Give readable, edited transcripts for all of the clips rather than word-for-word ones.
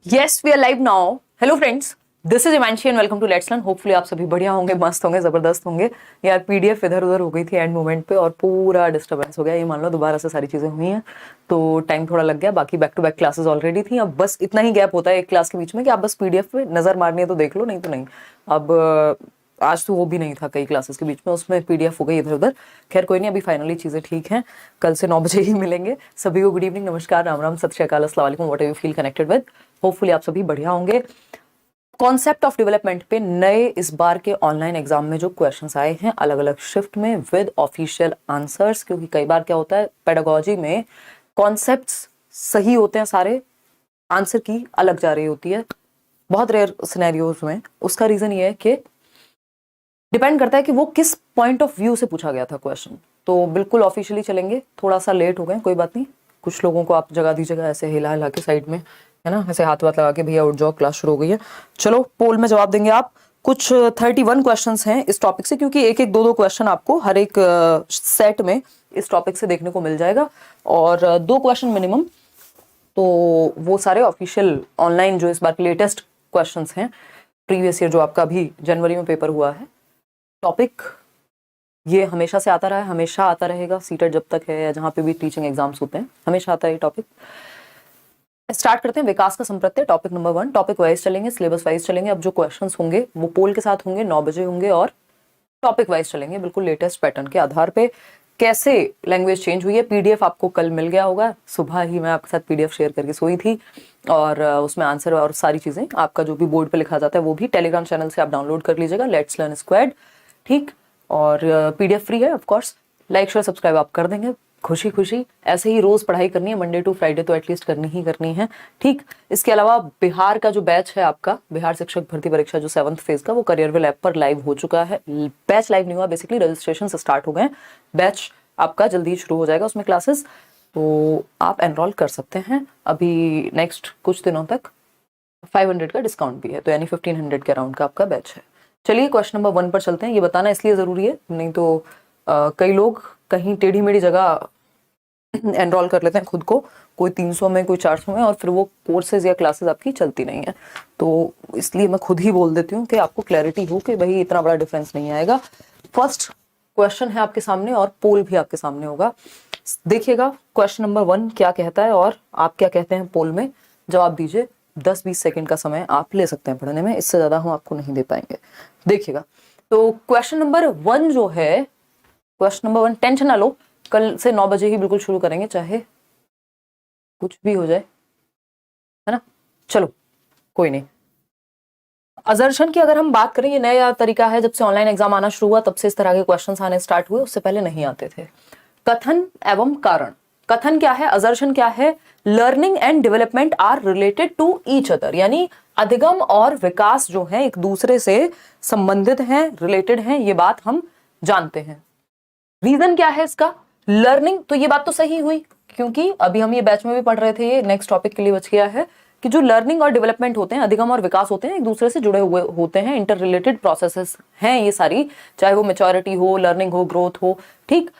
Yes we are live now. Hello friends, this is Imanshi and welcome to let's learn. Hopefully आप सभी बढ़िया होंगे, मस्त होंगे, जबरदस्त होंगे। यार पीडीएफ इधर उधर हो गई थी एंड मोमेंट पे और पूरा डिस्टर्बेंस हो गया। ये मान लो दोबारा से सारी चीजें हुई हैं तो टाइम थोड़ा लग गया। बाकी back to back classes already थी। अब बस इतना ही गैप होता है एक क्लास के बीच में कि आप बस पीडीएफ पे नजर मारनी है तो देख लो, नहीं तो नहीं। अब आज तो वो भी नहीं था कई क्लासेस के बीच में, उसमें पीडीएफ हो गई इधर उधर। खैर कोई नहीं, अभी फाइनली चीजें ठीक हैं। कल से 9 बजे ही मिलेंगे। सभी को गुड इवनिंग, नमस्कार, राम राम, सत श्री अकाल, अस्सलाम वालेकुम, what ever you feel connected with. Hopefully आप सभी बढ़िया होंगे। कॉन्सेप्ट ऑफ डेवलपमेंट पे नए इस बार के ऑनलाइन एग्जाम में जो क्वेश्चंस आए हैं अलग अलग शिफ्ट में विद ऑफिशियल आंसर्स, क्योंकि कई बार क्या होता है पेडागोजी में कॉन्सेप्ट्स सही होते हैं सारे, आंसर की अलग जा रही होती है बहुत रेयर सिनेरियोज में। उसका रीजन ये है कि डिपेंड करता है कि वो किस पॉइंट ऑफ व्यू से पूछा गया था क्वेश्चन। तो बिल्कुल ऑफिशियली चलेंगे, थोड़ा सा लेट हो गए, कोई बात नहीं। कुछ लोगों को आप जगा दीजिएगा ऐसे हिला हिला के साइड में, है ना, ऐसे हाथ वाथ लगा के, भैया उठ जाओ क्लास शुरू हो गई है। चलो पोल में जवाब देंगे आप। कुछ 31 क्वेश्चंस हैं इस टॉपिक से, क्योंकि एक एक दो क्वेश्चन आपको हर एक सेट में इस टॉपिक से देखने को मिल जाएगा और 2 क्वेश्चन मिनिमम। तो वो सारे ऑफिशियल ऑनलाइन जो इस बार के लेटेस्ट क्वेश्चंस हैं प्रीवियस ईयर जो आपका अभी जनवरी में पेपर हुआ है। टॉपिक ये हमेशा से आता रहा है, हमेशा आता रहेगा। सीटेट जब तक है या जहाँ पे भी टीचिंग एग्जाम्स होते हैं हमेशा आता है ये टॉपिक। स्टार्ट करते हैं विकास का संप्रत्यय, टॉपिक नंबर 1। टॉपिक वाइज चलेंगे, सिलेबस वाइज चलेंगे। अब जो क्वेश्चंस होंगे वो पोल के साथ होंगे, 9 बजे होंगे और टॉपिक वाइज चलेंगे बिल्कुल लेटेस्ट पैटर्न के आधार पे। कैसे लैंग्वेज चेंज हुई है, पीडीएफ आपको कल मिल गया होगा। सुबह ही मैं आपके साथ पीडीएफ शेयर करके सोई थी और उसमें आंसर और सारी चीजें आपका जो भी बोर्ड पे लिखा जाता है वो भी टेलीग्राम चैनल से आप डाउनलोड कर लीजिएगा, लेट्स लर्न स्क्वाड, ठीक। और पीडीएफ फ्री है of course. Like share subscribe आप कर देंगे खुशी खुशी। ऐसे ही रोज पढ़ाई करनी है, मंडे टू फ्राइडे तो एटलीस्ट करनी ही करनी है, ठीक। इसके अलावा बिहार का जो बैच है आपका, बिहार शिक्षक भर्ती परीक्षा जो 7th फेज का, वो करियरविल ऐप पर लाइव हो चुका है। बैच लाइव नहीं हुआ, बेसिकली रजिस्ट्रेशन स्टार्ट हो गए। बैच आपका जल्दी शुरू हो जाएगा, उसमें क्लासेस, तो आप एनरोल कर सकते हैं अभी नेक्स्ट कुछ दिनों तक। 500 का डिस्काउंट भी है, तो यानी 1500 के अराउंड का आपका बैच है। चलिए क्वेश्चन नंबर 1 पर चलते हैं। ये बताना इसलिए जरूरी है, नहीं तो कई लोग कहीं टेढ़ी मेढ़ी जगह एनरोल कर लेते हैं खुद को, कोई 300 में कोई 400 में, और फिर वो कोर्सेज या क्लासेस आपकी चलती नहीं है। तो इसलिए मैं खुद ही बोल देती हूँ कि आपको क्लैरिटी हो कि भाई इतना बड़ा डिफरेंस नहीं आएगा। फर्स्ट क्वेश्चन है आपके सामने और पोल भी आपके सामने होगा। देखिएगा क्वेश्चन नंबर 1 क्या कहता है और आप क्या कहते हैं पोल में, जवाब दीजिए। 10-20 सेकंड का समय आप ले सकते हैं पढ़ने में, इससे ज्यादा हम आपको नहीं दे पाएंगे। देखिएगा तो क्वेश्चन नंबर 1 जो है, क्वेश्चन नंबर 1, टेंशन ना लो, कल से 9 बजे ही बिल्कुल शुरू करेंगे, चाहे कुछ भी हो जाए, है ना। चलो कोई नहीं। अजर्शन की अगर हम बात करें, ये नया तरीका है, जब से ऑनलाइन एग्जाम आना शुरू हुआ तब से इस तरह के क्वेश्चंस आने स्टार्ट हुए, उससे पहले नहीं आते थे। कथन एवं कारण। कथन क्या है, अजर्शन क्या है, learning and development are related to each other, यानी अधिगम और विकास जो है एक दूसरे से संबंधित हैं, रिलेटेड हैं, ये बात हम जानते हैं। रीजन क्या है इसका, लर्निंग, तो ये बात तो सही हुई, क्योंकि अभी हम ये बैच में भी पढ़ रहे थे, ये नेक्स्ट टॉपिक के लिए बच गया है कि जो लर्निंग और डेवलपमेंट होते हैं, अधिगम और विकास होते हैं, एक दूसरे से जुड़े हुए होते हैं, इंटर रिलेटेड प्रोसेसेस हैं ये सारी, चाहे वो मैच्योरिटी हो, लर्निंग हो, ग्रोथ हो, ठीक।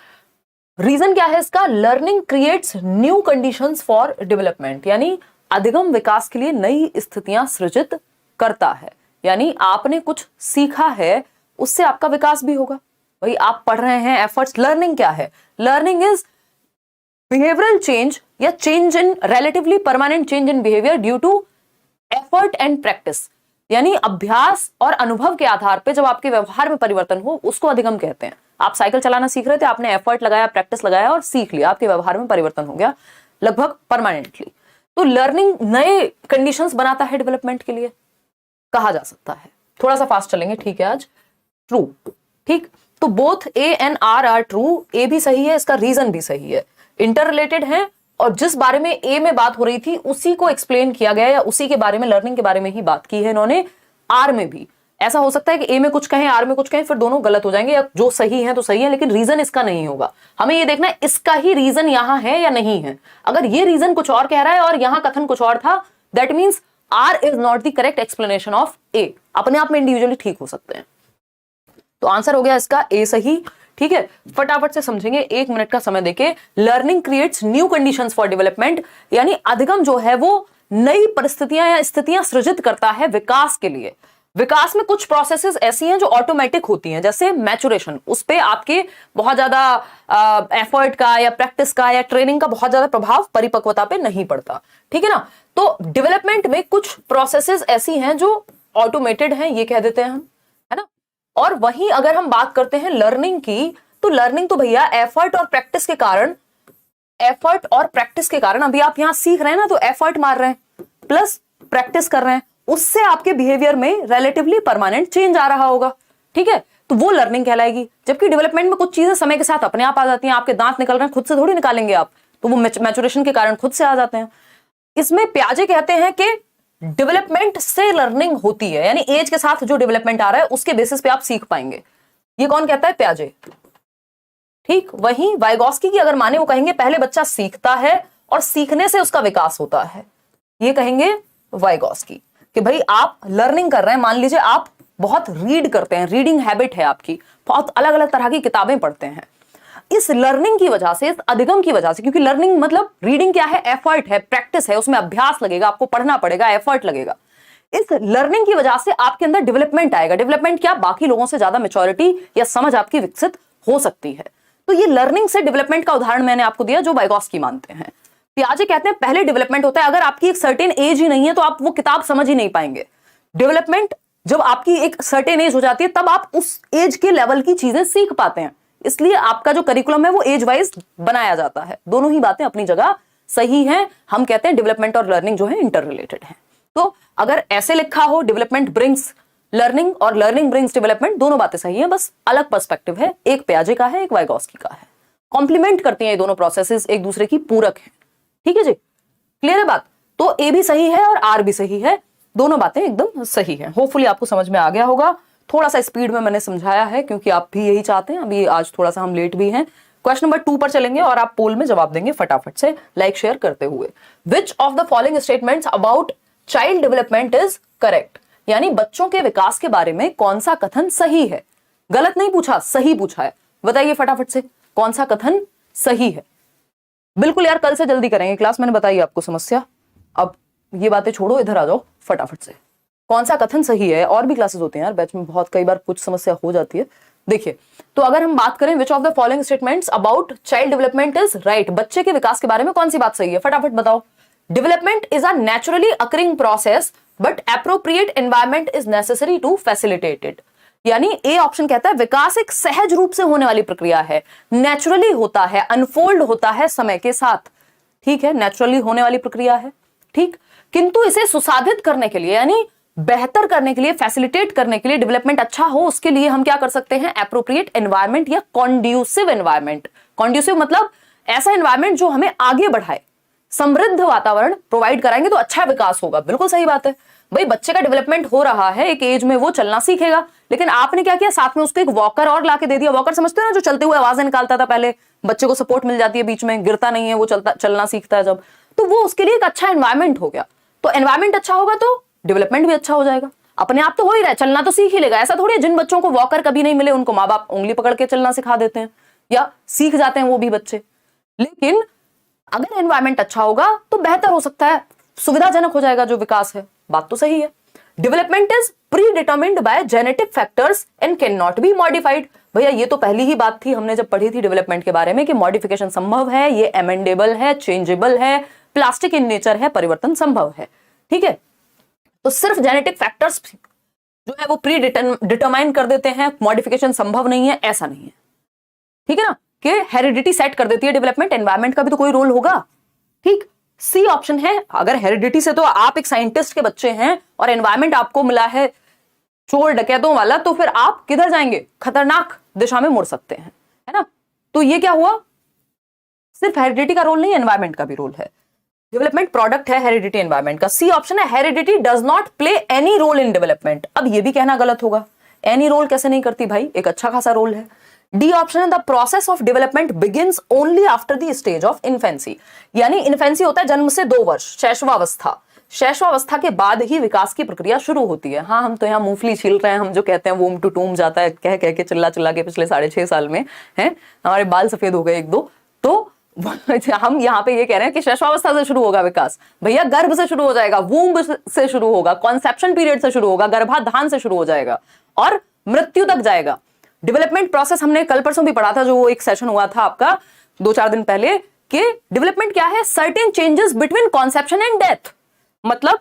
रीजन क्या है इसका, learning creates new conditions for development, यानी अधिगम विकास के लिए नई स्थितियां सृजित करता है। यानी आपने कुछ सीखा है, उससे आपका विकास भी होगा। भाई आप पढ़ रहे हैं, एफर्ट्स, लर्निंग क्या है, लर्निंग इज बिहेवियरल चेंज या change in relatively permanent change in behaviour due to effort and practice, यानी अभ्यास और अनुभव के आधार पे जब आपके व्यवहार में परिवर्तन हो उसको अधिगम कहते हैं। आप साइकिल चलाना सीख रहे थे, आपने एफर्ट लगाया, प्रैक्टिस लगाया और सीख लिया, आपके व्यवहार में परिवर्तन हो गया लगभग परमानेंटली। तो लर्निंग नए कंडीशंस बनाता है डेवलपमेंट के लिए, कहा जा सकता है। थोड़ा सा फास्ट चलेंगे, ठीक है आज। ट्रू, ठीक। तो both A and R are true, A भी सही है, इसका रीजन भी सही है, इंटर रिलेटेड है, और जिस बारे में ए में बात हो रही थी उसी को एक्सप्लेन किया गया, या उसी के बारे में, लर्निंग के बारे में ही बात की है इन्होंने आर में भी। ऐसा हो सकता है कि ए में कुछ कहें, आर में कुछ कहें, फिर दोनों गलत हो जाएंगे, या जो सही है तो सही है, लेकिन रीजन इसका नहीं होगा। हमें ये देखना है इसका ही रीजन यहां है या नहीं है। अगर ये रीजन कुछ और कह रहा है और यहां कथन कुछ और था, that means R is not the correct explanation of A. अपने आप में इंडिविजुअली ठीक हो सकते हैं। तो आंसर हो गया इसका ए सही, ठीक है। फटाफट से समझेंगे, 1 मिनट का समय देके। Learning creates new conditions for development, यानी अधिगम जो है वो नई परिस्थितियां या स्थितियां सृजित करता है विकास के लिए। विकास में कुछ प्रोसेसेस ऐसी हैं जो ऑटोमेटिक होती हैं, जैसे मैचुरेशन, उस पे आपके बहुत ज्यादा एफर्ट का या प्रैक्टिस का या ट्रेनिंग का बहुत ज्यादा प्रभाव परिपक्वता पे नहीं पड़ता, ठीक है ना। तो डेवलपमेंट में कुछ प्रोसेसेस ऐसी हैं जो ऑटोमेटेड हैं, ये कह देते हैं हम, है ना। और वहीं अगर हम बात करते हैं लर्निंग की, तो लर्निंग तो भैया एफर्ट और प्रैक्टिस के कारण, अभी आप यहां सीख रहे हैं ना, तो एफर्ट मार रहे हैं प्लस प्रैक्टिस कर रहे हैं, उससे आपके बिहेवियर में रिलेटिवली परमानेंट चेंज आ रहा होगा, ठीक है, तो वो लर्निंग कहलाएगी। जबकि डेवलपमेंट में कुछ चीजें समय के साथ अपने आप आ जाती हैं, आपके दांत निकल रहे हैं, खुद से थोड़ी निकालेंगे आप, तो वो मैचुरेशन के कारण खुद से आ जाते हैं। इसमें प्याजे कहते हैं कि डेवलपमेंट से लर्निंग होती है, यानी एज के साथ जो डेवलपमेंट आ रहा है उसके बेसिस पे आप सीख पाएंगे। ये कौन कहता है? प्याजे, ठीक। वहीं वाइगॉस्की की अगर माने, वो कहेंगे पहले बच्चा सीखता है और सीखने से उसका विकास होता है। ये कहेंगे वाइगॉस्की कि भाई आप लर्निंग कर रहे हैं, मान लीजिए आप बहुत रीड करते हैं, रीडिंग हैबिट है आपकी, बहुत अलग अलग तरह की किताबें पढ़ते हैं, इस लर्निंग की वजह से, इस अधिगम की वजह से, क्योंकि लर्निंग मतलब रीडिंग क्या है? एफर्ट है, प्रैक्टिस है, उसमें अभ्यास लगेगा, आपको पढ़ना पड़ेगा, एफर्ट लगेगा। इस लर्निंग की वजह से आपके अंदर डेवलपमेंट आएगा। डेवलपमेंट क्या? बाकी लोगों से ज्यादा मैच्योरिटी या समझ आपकी विकसित हो सकती है। तो ये लर्निंग से डेवलपमेंट का उदाहरण मैंने आपको दिया जो वाइगॉस्की मानते हैं। पियाजे कहते हैं पहले डेवलपमेंट होता है, अगर आपकी एक सर्टेन एज ही नहीं है तो आप वो किताब समझ ही नहीं पाएंगे। डेवलपमेंट जब आपकी एक सर्टेन एज हो जाती है तब आप उस एज के लेवल की चीजें सीख पाते हैं, इसलिए आपका जो करिकुलम है वो एज वाइज बनाया जाता है। दोनों ही बातें अपनी जगह सही हैं। हम कहते हैं डेवलपमेंट और लर्निंग जो है इंटर रिलेटेड है। तो अगर ऐसे लिखा हो डेवलपमेंट ब्रिंग्स लर्निंग और लर्निंग ब्रिंग्स डेवलपमेंट, दोनों बातें सही हैं, बस अलग पर्सपेक्टिव है, एक पियाजे का है, एक वाइगॉस्की का है। कॉम्प्लीमेंट करती हैं ये दोनों प्रोसेसेस, एक दूसरे की पूरक है, ठीक है जी, क्लियर है बात। तो ए भी सही है और आर भी सही है, दोनों बातें एकदम सही है। होपफुली आपको समझ में आ गया होगा। थोड़ा सा स्पीड में मैंने समझाया है क्योंकि आप भी यही चाहते हैं। अभी आज थोड़ा सा हम लेट भी हैं। क्वेश्चन नंबर 2 पर चलेंगे और आप पोल में जवाब देंगे फटाफट से लाइक शेयर करते हुए। विच of the following statements about child development is correct, यानी बच्चों के विकास के बारे में कौन सा कथन सही है। गलत नहीं पूछा, सही पूछा है। बताइए फटाफट से कौन सा कथन सही है। बिल्कुल यार, कल से जल्दी करेंगे क्लास, मैंने बताई आपको समस्या। अब ये बातें छोड़ो, इधर आ जाओ फटाफट से। कौन सा कथन सही है? और भी क्लासेस होते हैं यार बैच में, बहुत कई बार कुछ समस्या हो जाती है। देखिए, तो अगर हम बात करें विच of the following statements about child development is right, बच्चे के विकास के बारे में कौन सी बात सही है, फटाफट बताओ। Development is a naturally occurring process but appropriate environment is necessary to facilitate it, यानी ए ऑप्शन कहता है विकास एक सहज रूप से होने वाली प्रक्रिया है, नेचुरली होता है, अनफोल्ड होता है समय के साथ, ठीक है, नेचुरली होने वाली प्रक्रिया है, ठीक। किंतु इसे सुसाधित करने के लिए, यानी बेहतर करने के लिए, फैसिलिटेट करने के लिए, डेवलपमेंट अच्छा हो उसके लिए हम क्या कर सकते हैं? एप्रोप्रिएट एनवायरमेंट या कॉन्ड्यूसिव एनवायरमेंट। कॉन्ड्यूसिव मतलब ऐसा एनवायरमेंट जो हमें आगे बढ़ाए, समृद्ध वातावरण प्रोवाइड कराएंगे तो अच्छा विकास होगा। बिल्कुल सही बात है भाई, बच्चे का डेवलपमेंट हो रहा है, एक एज में वो चलना सीखेगा, लेकिन आपने क्या किया, साथ में उसको एक वॉकर और लाके दे दिया। वॉकर समझते हो ना, जो चलते हुए आवाजें निकालता था पहले, बच्चे को सपोर्ट मिल जाती है, बीच में गिरता नहीं है, वो चलना सीखता है जब, तो वो उसके लिए एक अच्छा एनवायरमेंट हो गया। तो एनवायरमेंट अच्छा होगा तो डेवलपमेंट भी अच्छा हो जाएगा। अपने आप तो हो ही रहा है, चलना तो सीख ही लेगा। ऐसा थोड़ी है जिन बच्चों को वॉकर कभी नहीं मिले उनको माँ बाप उंगली पकड़ के चलना सिखा देते हैं या सीख जाते हैं वो भी बच्चे। लेकिन अगर एनवायरमेंट अच्छा होगा तो बेहतर हो सकता है, सुविधाजनक हो जाएगा जो विकास है। बात तो सही है। Development is pre determined bye genetic factors and can not be modified. भैया ये तो पहली ही बात थी हमने जब पढ़ी थी डेवलपमेंट के बारे में कि मॉडिफिकेशन संभव है, ये एमेंडेबल है, चेंजेबल है, प्लास्टिक इन नेचर है, परिवर्तन संभव है, ठीक है। तो सिर्फ जेनेटिक फैक्टर्स जो है वो प्री डिटरमाइन कर देते हैं, मॉडिफिकेशन संभव नहीं है, ऐसा नहीं है, ठीक है ना, कि हेरिडिटी सेट कर देती है डेवलपमेंट। एनवायरमेंट का भी तो कोई रोल होगा, ठीक। सी ऑप्शन है। अगर हेरिडिटी से तो आप एक साइंटिस्ट के बच्चे हैं और एनवायरमेंट आपको मिला है चोर डकैतों वाला, तो फिर आप किधर जाएंगे? खतरनाक दिशा में मुड़ सकते हैं, है ना। तो ये क्या हुआ, सिर्फ हेरिडिटी का रोल नहीं, एनवायरमेंट का भी रोल है। डेवलपमेंट प्रोडक्ट है हेरिडिटी एनवायरमेंट का। सी ऑप्शन है heredity does not play any role in development. अब ये भी कहना गलत होगा, एनी रोल कैसे नहीं करती भाई, एक अच्छा खासा रोल है। डी ऑप्शन है the process of development begins only after the stage of infancy, यानी इन्फेंसी होता है जन्म से 2 वर्ष, शैशवावस्था। शैशवावस्था के बाद ही विकास की प्रक्रिया शुरू होती है। हाँ, हम तो यहाँ मूंगफली छील रहे हैं, हम जो कहते हैं वोम टू टूम जाता है, कह कह के चिल्ला चिल्ला के पिछले 6.5 साल में है, हमारे बाल सफेद हो गए 1-2, तो हम यहाँ पे ये कह रहे हैं कि शैशवावस्था से शुरू होगा विकास, भैया गर्भ से शुरू हो जाएगा, वूम्ब से शुरू होगा, कॉन्सेप्शन पीरियड से शुरू होगा, गर्भाधान से शुरू हो जाएगा और मृत्यु तक जाएगा। डेवलपमेंट प्रोसेस हमने कल परसों भी पढ़ा था, जो एक सेशन हुआ था आपका 2-4 दिन पहले, कि डेवलपमेंट क्या है, certain changes between conception and death. मतलब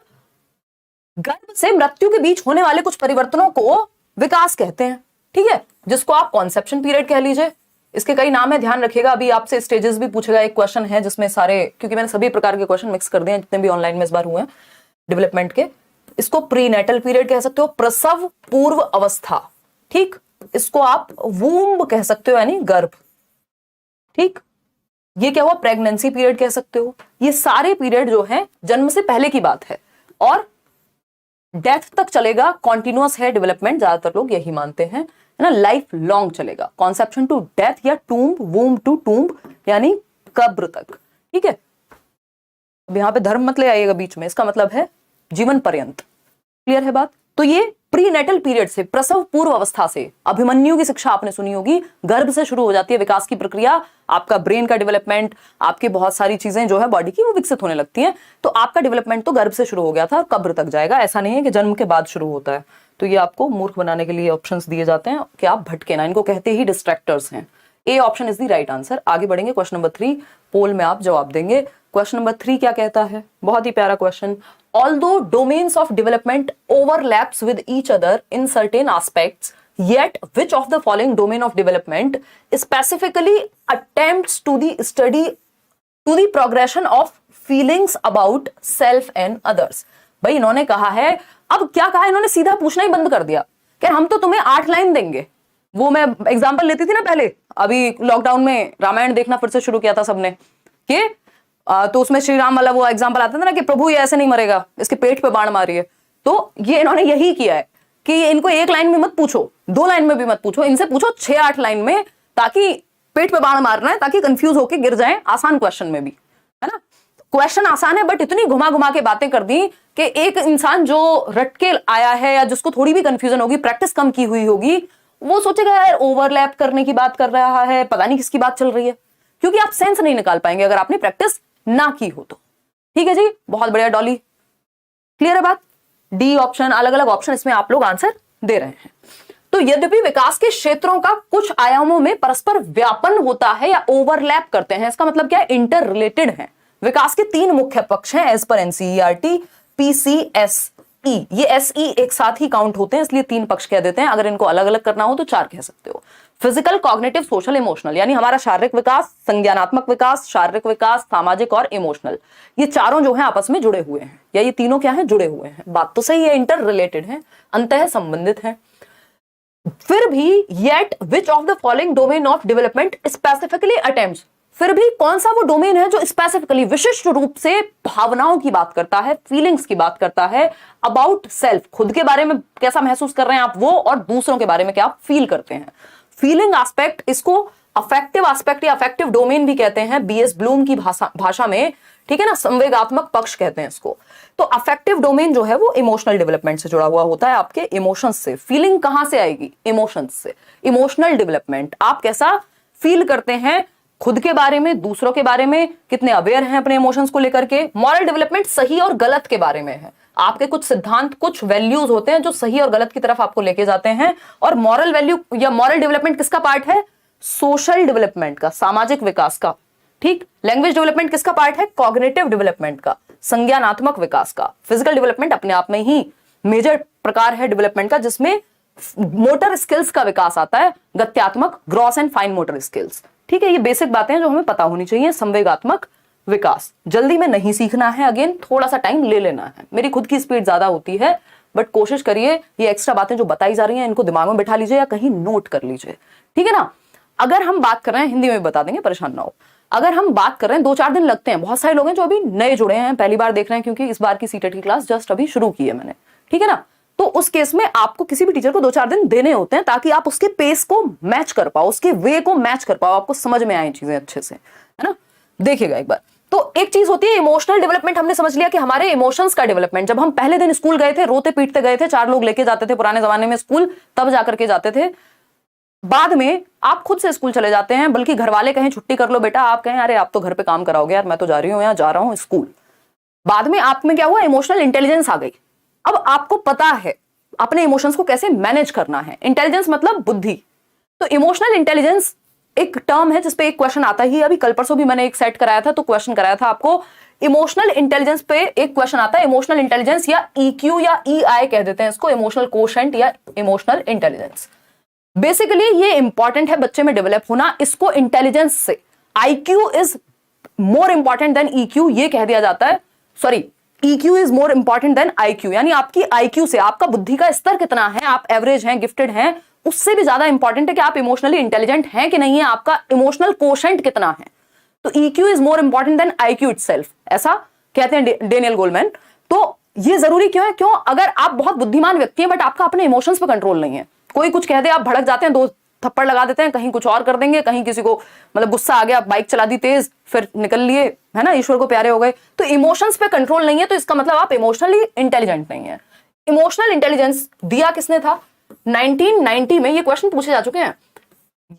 गर्भ से मृत्यु के बीच होने वाले कुछ परिवर्तनों को विकास कहते हैं, ठीक है, जिसको आप कॉन्सेप्शन पीरियड कह लीजिए। इसके कई नाम है, ध्यान रखिएगा। अभी आपसे स्टेजेस भी पूछेगा, एक क्वेश्चन है जिसमें सारे, क्योंकि मैंने सभी प्रकार के क्वेश्चन मिक्स कर दिए हैं जितने भी ऑनलाइन में इस बार हुए हैं डेवलपमेंट के। इसको प्रीनेटल पीरियड कह सकते हो, प्रसव पूर्व अवस्था, ठीक। इसको आप वूम्ब कह सकते हो, यानी गर्भ, ठीक। ये क्या हुआ, प्रेगनेंसी पीरियड कह सकते हो। ये सारे पीरियड जो है जन्म से पहले की बात है और डेथ तक चलेगा, कॉन्टिन्यूअस है डेवलपमेंट, ज्यादातर लोग यही मानते हैं, है ना, लाइफ लॉन्ग चलेगा, कॉन्सेप्शन टू डेथ या टूम्ब, वूम्ब टू टूम्ब, यानी कब्र तक, ठीक है। अब यहां पे धर्म मत ले आइएगा बीच में, इसका मतलब है जीवन पर्यंत। क्लियर है बात। तो ये प्रीनेटल पीरियड से, प्रसव पूर्व अवस्था से, अभिमन्यु की शिक्षा आपने सुनी होगी, गर्भ से शुरू हो जाती है विकास की प्रक्रिया। आपका ब्रेन का डेवलपमेंट, आपकी बहुत सारी चीजें जो है बॉडी की वो विकसित होने लगती हैं। तो आपका डेवलपमेंट तो गर्भ से शुरू हो गया था और कब्र तक जाएगा, ऐसा नहीं है कि जन्म के बाद शुरू होता है। तो ये आपको मूर्ख बनाने के लिए ऑप्शंस दिए जाते हैं कि आप भटके ना, इनको कहते ही डिस्ट्रैक्टर्स हैं। A option is the right answer. आगे बढ़ेंगे, क्वेश्चन नंबर 3 पोल में आप जवाब देंगे। क्वेश्चन नंबर 3 क्या कहता है, बहुत ही प्यारा question. Although domains of development overlaps with each other in certain aspects, yet which of the following domain of development specifically attempts to the progression of feelings about self and others। भाई इन्होंने कहा है, अब क्या कहा इन्होंने, सीधा पूछना ही बंद कर दिया कि हम तो तुम्हें 8 लाइन देंगे। वो मैं एग्जांपल लेती थी ना पहले, अभी लॉकडाउन में रामायण देखना फिर से शुरू किया था सबने, कि तो उसमें श्री राम वाला वो एग्जांपल आता था ना कि प्रभु ये ऐसे नहीं मरेगा, इसके पेट पे बाण मारिए। तो ये इन्होंने यही किया है कि इनको 1 लाइन में मत पूछो, 2 लाइन में भी मत पूछो, इनसे पूछो 6-8 लाइन में, ताकि पेट पे बाण मारना है, ताकि कंफ्यूज होके गिर जाएं आसान क्वेश्चन में भी, है ना। क्वेश्चन आसान है बट इतनी घुमा घुमा के बातें कर दी कि एक इंसान जो रट के आया है या जिसको थोड़ी भी कंफ्यूजन होगी, प्रैक्टिस कम की हुई होगी, वो सोचेगा यार ओवरलैप करने की बात कर रहा है, पता नहीं किसकी बात चल रही है, क्योंकि आप सेंस नहीं निकाल पाएंगे अगर आपने प्रैक्टिस ना की हो तो। ठीक है जी, बहुत बढ़िया डॉली, क्लियर है बात। डी ऑप्शन, अलग अलग ऑप्शन इसमें आप लोग आंसर दे रहे हैं। तो यद्यपि विकास के क्षेत्रों का कुछ आयामों में परस्पर व्यापन होता है या ओवरलैप करते हैं, इसका मतलब क्या है, इंटर रिलेटेड है। विकास के 3 मुख्य पक्ष हैं एज पर एनसीईआरटी, पीसीएसई, ये एसई एक साथ ही काउंट होते हैं इसलिए 3 पक्ष कह देते हैं, अगर इनको अलग अलग करना हो तो 4 कह सकते हो। फिजिकल, कॉग्निटिव, सोशल, इमोशनल, यानी हमारा शारीरिक विकास, संज्ञानात्मक विकास, शारीरिक विकास, सामाजिक और इमोशनल, ये चारों जो हैं आपस में जुड़े हुए हैं, या ये तीनों क्या हैं, जुड़े हुए हैं। बात तो सही है, इंटर रिलेटेड है, अंतः संबंधित है। फिर भी yet which of the following domain of development specifically attempts, फिर भी कौन सा वो डोमेन है जो स्पेसिफिकली, विशिष्ट रूप से भावनाओं की बात करता है, फीलिंग्स की बात करता है, अबाउट सेल्फ, खुद के बारे में कैसा महसूस कर रहे हैं आप वो, और दूसरों के बारे में क्या आप फील करते हैं। फीलिंग एस्पेक्ट, इसको अफेक्टिव एस्पेक्ट या अफेक्टिव डोमेन भी कहते हैं बीएस ब्लूम की भाषा में, ठीक है ना, संवेगात्मक पक्ष कहते हैं इसको। तो अफेक्टिव डोमेन जो है वो इमोशनल डेवलपमेंट से जुड़ा हुआ होता है, आपके इमोशंस से। फीलिंग कहां से आएगी, इमोशंस से। इमोशनल डेवलपमेंट, आप कैसा फील करते हैं खुद के बारे में, दूसरों के बारे में, कितने अवेयर हैं अपने इमोशंस को लेकर के। मॉरल डेवलपमेंट सही और गलत के बारे में है, आपके कुछ सिद्धांत, कुछ वैल्यूज होते हैं जो सही और गलत की तरफ आपको लेके जाते हैं। और मॉरल वैल्यू या मॉरल डेवलपमेंट किसका पार्ट है, सोशल डेवलपमेंट का, सामाजिक विकास का, ठीक। लैंग्वेज डेवलपमेंट किसका पार्ट है, कॉग्निटिव डेवलपमेंट का, संज्ञानात्मक विकास का। फिजिकल डेवलपमेंट अपने आप में ही मेजर प्रकार है डेवलपमेंट का, जिसमें मोटर स्किल्स का विकास आता है, गत्यात्मक, gross and fine motor skills, ठीक है। ये बेसिक बातें हैं जो हमें पता होनी चाहिए। संवेगात्मक विकास जल्दी में नहीं सीखना है, अगेन थोड़ा सा टाइम ले लेना है। मेरी खुद की स्पीड ज्यादा होती है बट कोशिश करिए ये एक्स्ट्रा बातें जो बताई जा रही हैं इनको दिमाग में बिठा लीजिए या कहीं नोट कर लीजिए, ठीक है ना। अगर हम बात कर रहे हैं, हिंदी में बता देंगे, परेशान ना हो। अगर हम बात कर रहे हैं, 2-4 दिन लगते हैं, बहुत सारे लोग हैं जो अभी नए जुड़े हैं, पहली बार देख रहे हैं, क्योंकि इस बार की सीटेट की क्लास जस्ट अभी शुरू की है मैंने, ठीक है ना। तो उस केस में आपको किसी भी टीचर को 2-4 दिन देने होते हैं ताकि आप उसके पेस को मैच कर पाओ, उसके वे को मैच कर पाओ, आपको समझ में आए चीजें अच्छे से, है ना। देखिएगा एक बार, तो एक चीज होती है इमोशनल डेवलपमेंट। हमने समझ लिया कि हमारे इमोशंस का डेवलपमेंट, जब हम पहले दिन स्कूल गए थे, रोते पीटते गए थे, 4 लोग लेके जाते थे पुराने जमाने में स्कूल, तब जाकर के जाते थे। बाद में आप खुद से स्कूल चले जाते हैं, बल्कि घर वाले कहें छुट्टी कर लो बेटा, आप कहें अरे आप तो घर पे काम कराओगे यार, मैं तो जा रही हूँ, यहाँ जा रहा हूँ स्कूल। बाद में आप में क्या हुआ, इमोशनल इंटेलिजेंस आ गई। अब आपको पता है अपने इमोशंस को कैसे मैनेज करना है। इंटेलिजेंस मतलब बुद्धि। तो इमोशनल इंटेलिजेंस एक टर्म है जिसपे एक क्वेश्चन आता ही, अभी कल परसों भी मैंने एक सेट कराया था तो क्वेश्चन कराया था आपको। इमोशनल इंटेलिजेंस पे एक क्वेश्चन आता है, इमोशनल इंटेलिजेंस या ईक्यू या ईआई कह देते हैं इसको, इमोशनल कोशेंट या इमोशनल इंटेलिजेंस। बेसिकली ये इंपॉर्टेंट है बच्चे में डेवलप होना, इसको इंटेलिजेंस से IQ is more important than EQ ये कह दिया जाता है। Sorry, EQ is more important than IQ, यानी आपकी IQ से, आपका बुद्धि का स्तर कितना है, आप एवरेज हैं, गिफ्टेड हैं, उससे भी ज्यादा इंपॉर्टेंट है कि आप इमोशनली इंटेलिजेंट हैं कि नहीं है, आपका इमोशनल कोशेंट कितना है। तो EQ is more important than IQ itself, ऐसा कहते हैं डेनियल गोलमैन। तो ये जरूरी क्यों है, क्यों, अगर आप बहुत बुद्धिमान व्यक्ति हैं बट आपका अपने इमोशंस पे कंट्रोल नहीं है, कोई कुछ कह दे आप भड़क जाते हैं, दो थप्पड़ लगा देते हैं, कहीं कुछ और कर देंगे, कहीं किसी को मतलब गुस्सा आ गया, बाइक चला दी तेज, फिर निकल लिए, है ना, ईश्वर को प्यारे हो गए। तो इमोशंस पे कंट्रोल नहीं है, तो इसका मतलब आप इमोशनली इंटेलिजेंट नहीं है। इमोशनल इंटेलिजेंस दिया किसने था 1990 में, ये क्वेश्चन पूछे जा चुके हैं,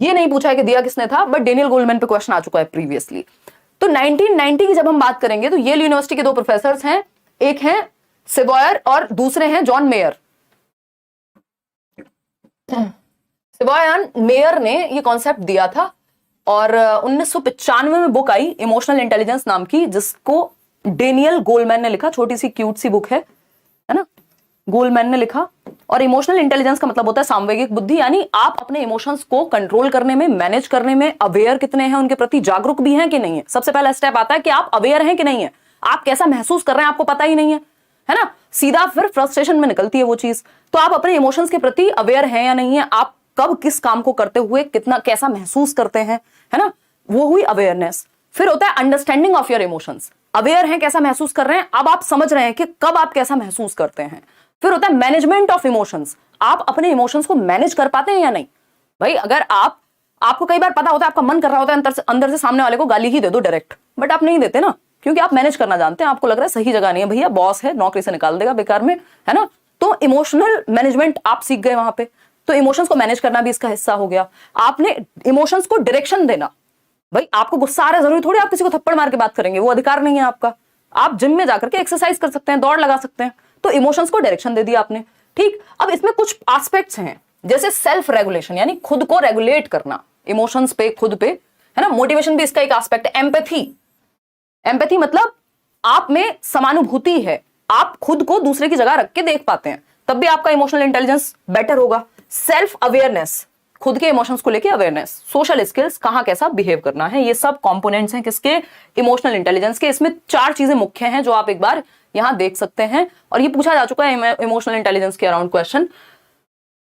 ये नहीं पूछा है कि दिया किसने था, बट डेनियल गोलमैन पे क्वेश्चन आ चुका है प्रीवियसली। तो 1990 की जब हम बात करेंगे तो येल यूनिवर्सिटी के दो प्रोफेसर हैं, एक हैं सेवॉयर और दूसरे हैं जॉन मेयर। सेवॉयर मेयर ने ये कॉन्सेप्ट दिया था और 1995 में बुक आई इमोशनल इंटेलिजेंस नाम की, जिसको डेनियल गोलमैन ने लिखा, छोटी सी क्यूट सी बुक है ना, गोलमैन ने लिखा। और इमोशनल इंटेलिजेंस का मतलब होता है सामवेगिक बुद्धि, यानी आप अपने इमोशंस को कंट्रोल करने में, मैनेज करने में अवेयर कितने हैं, उनके प्रति जागरूक भी हैं कि नहीं है। सबसे पहला स्टेप आता है कि आप अवेयर हैं कि नहीं है, आप कैसा महसूस कर रहे हैं आपको पता ही नहीं है ना, सीधा फिर फ्रस्ट्रेशन में निकलती है वो चीज। तो आप अपने इमोशंस के प्रति अवेयर हैं या नहीं है, आप कब किस काम को करते हुए कितना कैसा महसूस करते हैं, है ना, वो हुई अवेयरनेस। फिर होता है understanding of your emotions, aware हैं, कैसा महसूस कर रहे हैं, अब आप समझ रहे हैं कि कब आप कैसा महसूस करते हैं। फिर होता है मैनेजमेंट ऑफ इमोशंस, आप अपने इमोशंस को मैनेज कर पाते हैं या नहीं। भाई अगर आपको कई बार पता होता है, आपका मन कर रहा होता है अंदर से सामने वाले को गाली ही दे दो डायरेक्ट, बट आप नहीं देते ना, क्योंकि आप मैनेज करना जानते हैं, आपको लग रहा है सही जगह नहीं है, भैया बॉस है नौकरी से निकाल देगा बेकार में, है ना। तो इमोशनल मैनेजमेंट आप सीख गए वहां पे, तो इमोशंस को मैनेज करना भी इसका हिस्सा हो गया। आपने इमोशंस को डायरेक्शन देना, भाई आपको गुस्सा आ रहा है, जरूरी थोड़ी आप किसी को थप्पड़ मार के बात करेंगे, वो अधिकार नहीं है आपका। आप जिम में जाकर के एक्सरसाइज कर सकते हैं, दौड़ लगा सकते हैं, तो इमोशंस को डायरेक्शन दे दिया आपने। ठीक, अब इसमें कुछ एस्पेक्ट्स हैं, जैसे सेल्फ रेगुलेशन, यानी खुद को रेगुलेट करना इमोशंस पे, खुद पे, है ना। मोटिवेशन भी इसका एक एस्पेक्ट है। एम्पैथी मतलब आप में समानुभूति है, आप खुद को दूसरे की जगह रख के देख पाते हैं, तब भी आपका इमोशनल इंटेलिजेंस बेटर होगा। सेल्फ अवेयरनेस, खुद के इमोशंस को लेके अवेयरनेस। सोशल स्किल्स, कहां कैसा बिहेव करना है, ये सब कंपोनेंट्स हैं किसके, इमोशनल इंटेलिजेंस के। इसमें 4 चीजें मुख्य हैं जो आप एक बार यहां देख सकते हैं, और ये पूछा जा चुका है इमोशनल इंटेलिजेंस के अराउंड क्वेश्चन।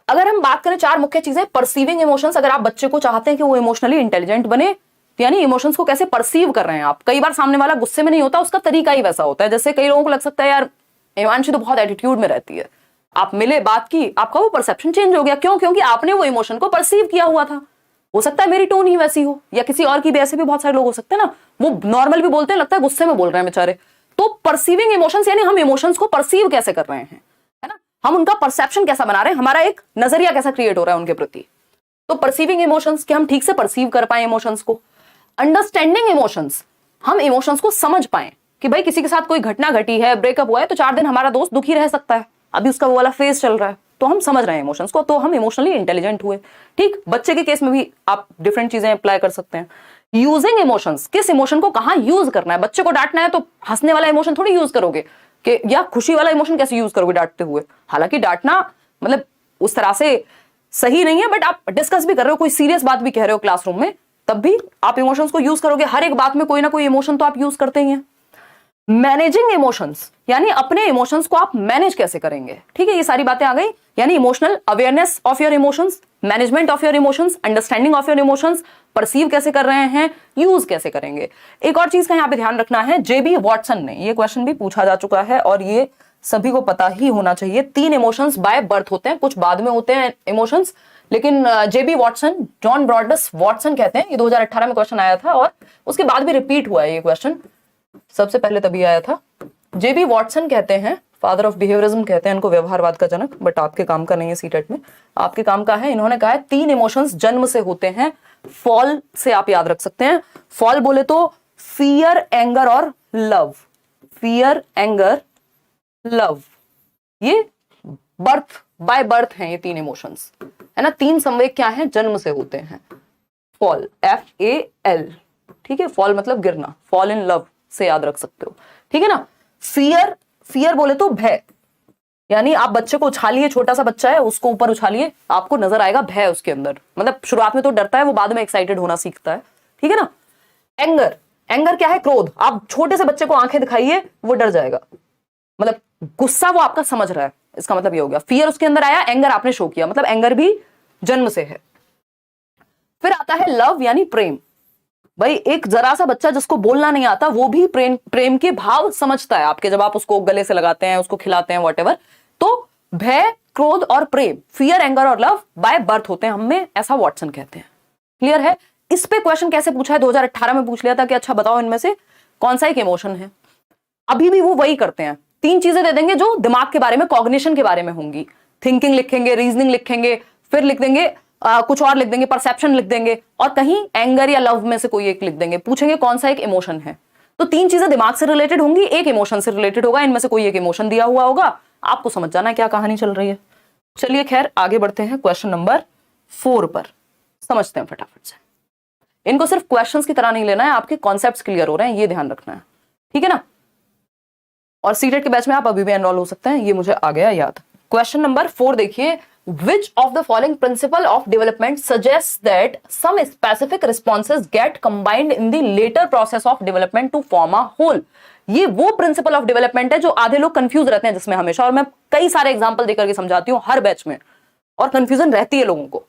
अगर हम बात करें 4 मुख्य चीजें, परसीविंग इमोशंस, अगर आप बच्चे को चाहते हैं कि वो इमोशनली इंटेलिजेंट बने, यानी इमोशंस को कैसे परसीव कर रहे हैं आप। कई बार सामने वाला गुस्से में नहीं होता, उसका तरीका ही वैसा होता है। जैसे कई लोगों को लग सकता है यार हिमांशी तो बहुत एटीट्यूड में रहती है, आप मिले, बात की, आपका वो परसेप्शन चेंज हो गया। क्यों? क्योंकि आपने वो इमोशन को परसीव किया हुआ था। हो सकता है मेरी टोन ही वैसी हो, या किसी और की भी, ऐसे भी बहुत सारे लोग हो सकते हैं ना, वो नॉर्मल भी बोलते हैं, लगता है गुस्से में बोल रहे हैं बेचारे। तो परसीविंग इमोशंस यानी हम इमोशंस को परसीव कैसे कर रहे हैं, है ना, हम उनका परसेप्शन कैसा बना रहे हैं, हमारा एक नजरिया कैसा क्रिएट हो रहा है उनके प्रति। तो परसीविंग इमोशंस, कि हम ठीक से परसीव कर पाए इमोशंस को। अंडरस्टैंडिंग इमोशंस, हम इमोशंस को समझ पाए कि भाई किसी के साथ कोई घटना घटी है, ब्रेकअप हुआ है, तो 4 दिन हमारा दोस्त दुखी रह सकता है, अभी उसका वो वाला फेज चल रहा है, तो हम समझ रहे हैं इमोशंस को, तो हम इमोशनली इंटेलिजेंट हुए। ठीक, बच्चे के केस में भी आप डिफरेंट चीजें अप्लाई कर सकते हैं। यूजिंग इमोशंस, किस इमोशन को कहां यूज करना है। बच्चे को डांटना है तो हंसने वाला इमोशन थोड़ी यूज करोगे, कि या खुशी वाला इमोशन कैसे यूज करोगे डांटते हुए। हालांकि डांटना मतलब उस तरह से सही नहीं है, बट आप डिस्कस भी कर रहे हो, कोई सीरियस बात भी कह रहे हो क्लासरूम में, तब भी आप इमोशंस को यूज करोगे। हर एक बात में कोई ना कोई इमोशन तो आप यूज करते ही हैं। मैनेजिंग इमोशंस, यानी अपने इमोशंस को आप मैनेज कैसे करेंगे। ठीक है, ये सारी बातें आ गई, यानी emotional awareness of your emotions, management of your emotions, understanding of your emotions, perceive कैसे कर रहे हैं, यूज कैसे करेंगे। एक और चीज का यहाँ पे ध्यान रखना है, जेबी वॉटसन ने ये क्वेश्चन भी पूछा जा चुका है और ये सभी को पता ही होना चाहिए। 3 इमोशंस बाय बर्थ होते हैं, कुछ बाद में होते हैं इमोशंस, लेकिन जेबी वॉटसन, जॉन ब्रॉडस वॉटसन कहते हैं, ये 2018 में क्वेश्चन आया था और उसके बाद भी रिपीट हुआ है ये क्वेश्चन, सबसे पहले तभी आया था। जेबी वॉटसन कहते हैं फादर ऑफ बिहेवियरिज्म कहते हैं इनको, व्यवहारवाद का जनक, बट आपके काम का नहीं है सीटेट में, आपके काम का है। इन्होंने कहा है 3 इमोशंस जन्म से होते हैं, फॉल से आप याद रख सकते हैं। फॉल बोले तो फियर, एंगर और लव। फियर, एंगर, लव, ये बर्थ, बाय बर्थ हैं ये 3 इमोशंस, है ना। 3 संवेग क्या हैं, जन्म से होते हैं। फॉल, FAL, ठीक है, फॉल मतलब गिरना, फॉल इन लव से याद रख सकते हो, ठीक है ना। फियर, फियर बोले तो भय, यानी आप बच्चे को उछालिए, छोटा सा बच्चा है उसको ऊपर उछालिए, आपको नजर आएगा भय उसके अंदर, मतलब शुरुआत में तो डरता है, वो बाद में एक्साइटेड होना सीखता है, ठीक है ना। एंगर, एंगर क्या है, क्रोध। आप छोटे से बच्चे को आंखें दिखाइए वो डर जाएगा, मतलब गुस्सा वो आपका समझ रहा है, इसका मतलब ये हो गया। फियर उसके अंदर आया, एंगर आपने शो किया, मतलब एंगर भी जन्म से है। फिर आता है लव यानी प्रेम। भाई एक जरा सा बच्चा जिसको बोलना नहीं आता वो भी प्रेम के भाव समझता है आपके, जब आप उसको गले से लगाते हैं, उसको खिलाते हैं, वॉटेवर। तो भय, क्रोध और प्रेम, फियर, एंगर और लव बाय बर्थ होते हैं हम में, ऐसा वॉटसन कहते हैं। क्लियर है। इस पे क्वेश्चन कैसे पूछा है, 2018 में पूछ लिया था कि अच्छा बताओ इनमें से कौन सा एक इमोशन है। अभी भी वो वही करते हैं, 3 चीजें दे देंगे जो दिमाग के बारे में, कॉग्निशन के बारे में होंगी। थिंकिंग लिखेंगे, रीजनिंग लिखेंगे, फिर लिख देंगे कुछ और लिख देंगे, परसेप्शन लिख देंगे, और कहीं एंगर या लव में से कोई एक लिख देंगे। पूछेंगे कौन सा एक इमोशन है, तो 3 चीजें दिमाग से रिलेटेड होंगी, एक इमोशन से रिलेटेड होगा, इनमें से कोई एक इमोशन दिया हुआ होगा, आपको समझ जाना है क्या कहानी चल रही है। चलिए खैर आगे बढ़ते हैं क्वेश्चन नंबर 4 पर, समझते हैं फटाफट से। इनको सिर्फ क्वेश्चंस की तरह नहीं लेना है, आपके कॉन्सेप्ट्स क्लियर हो रहे हैं ये ध्यान रखना है, ठीक है ना। और सीटेट के बैच में आप अभी भी एनरोल हो सकते हैं, ये मुझे आ गया याद। क्वेश्चन नंबर 4 देखिए, which of the following principle of development suggests that some specific responses get combined in the later process of development to form a whole। ये वो प्रिंसिपल ऑफ डेवलपमेंट है जो आधे लोग कंफ्यूज रहते हैं जिसमें हमेशा, और मैं कई सारे एग्जांपल देकर के समझाती हूं हर बैच में, और कंफ्यूजन रहती है लोगों को।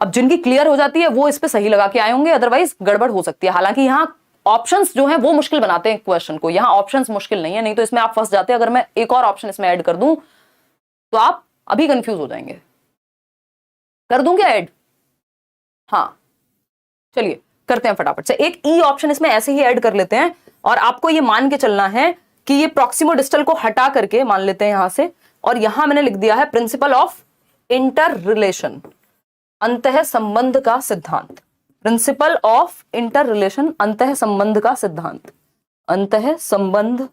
अब जिनकी क्लियर हो जाती है वो इस पे सही लगा के आए होंगे, अदरवाइज गड़बड़ हो सकती है। हालांकि यहाँ ऑप्शंस जो हैं वो मुश्किल बनाते हैं क्वेश्चन को, यहाँ ऑप्शंस मुश्किल नहीं है, नहीं तो इसमें आप फंस जाते हैं। अगर मैं एक और ऑप्शन इसमें ऐड कर दूं तो आप अभी कंफ्यूज हो जाएंगे। कर दूं क्या ऐड? हाँ चलिए करते हैं फटाफट से। एक ई ऑप्शन इसमें ऐसे ही ऐड कर लेते हैं, और आपको ये मान के चलना है कि ये प्रॉक्सिमो डिस्टल को हटा करके मान लेते हैं यहां से, और यहां मैंने लिख दिया है प्रिंसिपल ऑफ इंटर रिलेशन, अंतः संबंध का सिद्धांत। प्रिंसिपल ऑफ इंटर रिलेशन, अंतः संबंध का सिद्धांत, अंतः संबंध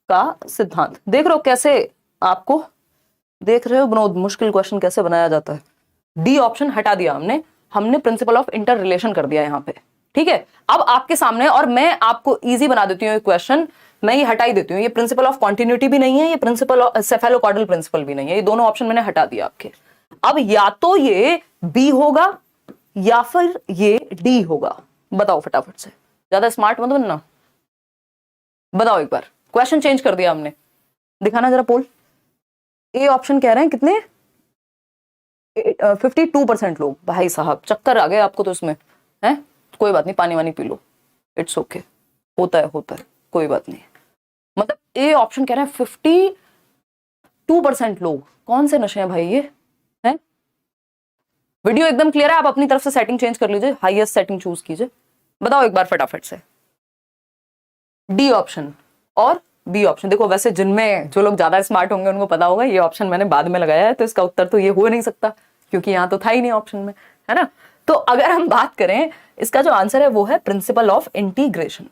का सिद्धांत। देख रहे हो कैसे, आपको देख रहे हो विनोद मुश्किल क्वेश्चन कैसे बनाया जाता है। डी ऑप्शन हटा दिया हमने प्रिंसिपल ऑफ इंटर रिलेशन कर दिया यहां पे, ठीक है। अब आपके सामने, और मैं आपको इजी बना देती हूँ क्वेश्चन, मैं ये हटा ही देती हूँ। ये प्रिंसिपल ऑफ कॉन्टिन्यूटी भी नहीं है, ये प्रिंसिपल ऑफ सेफेलोकॉर्डल प्रिंसिपल भी नहीं है, ये दोनों ऑप्शन मैंने हटा दिया आपके। अब या तो ये बी होगा या फिर ये डी होगा, बताओ फटाफट से, ज्यादा स्मार्ट मत बनना, बताओ एक बार। क्वेश्चन चेंज कर दिया हमने, दिखाना जरा पोल। ए ऑप्शन कह रहे हैं कितने, 52% लोग। भाई साहब चक्कर आ गए आपको तो इसमें, है कोई बात नहीं, पानी वानी पी लो, इट्स ओके, होता है कोई बात नहीं। मतलब ए ऑप्शन कह रहे हैं 52% लोग, कौन से नशे हैं भाई ये, हैं? वीडियो एकदम क्लियर है, आप अपनी तरफ से सेटिंग चेंज कर लीजिए, हाईएस्ट सेटिंग चूज कीजिए। बताओ एक बार फटाफट से। डी ऑप्शन और बी ऑप्शन। देखो वैसे जिनमें जो लोग ज्यादा स्मार्ट होंगे उनको पता होगा, ये ऑप्शन मैंने बाद में लगाया है, तो इसका उत्तर तो ये हो नहीं सकता क्योंकि यहाँ तो था ही नहीं ऑप्शन में, है ना। तो अगर हम बात करें, इसका जो आंसर है वो है principle of integration.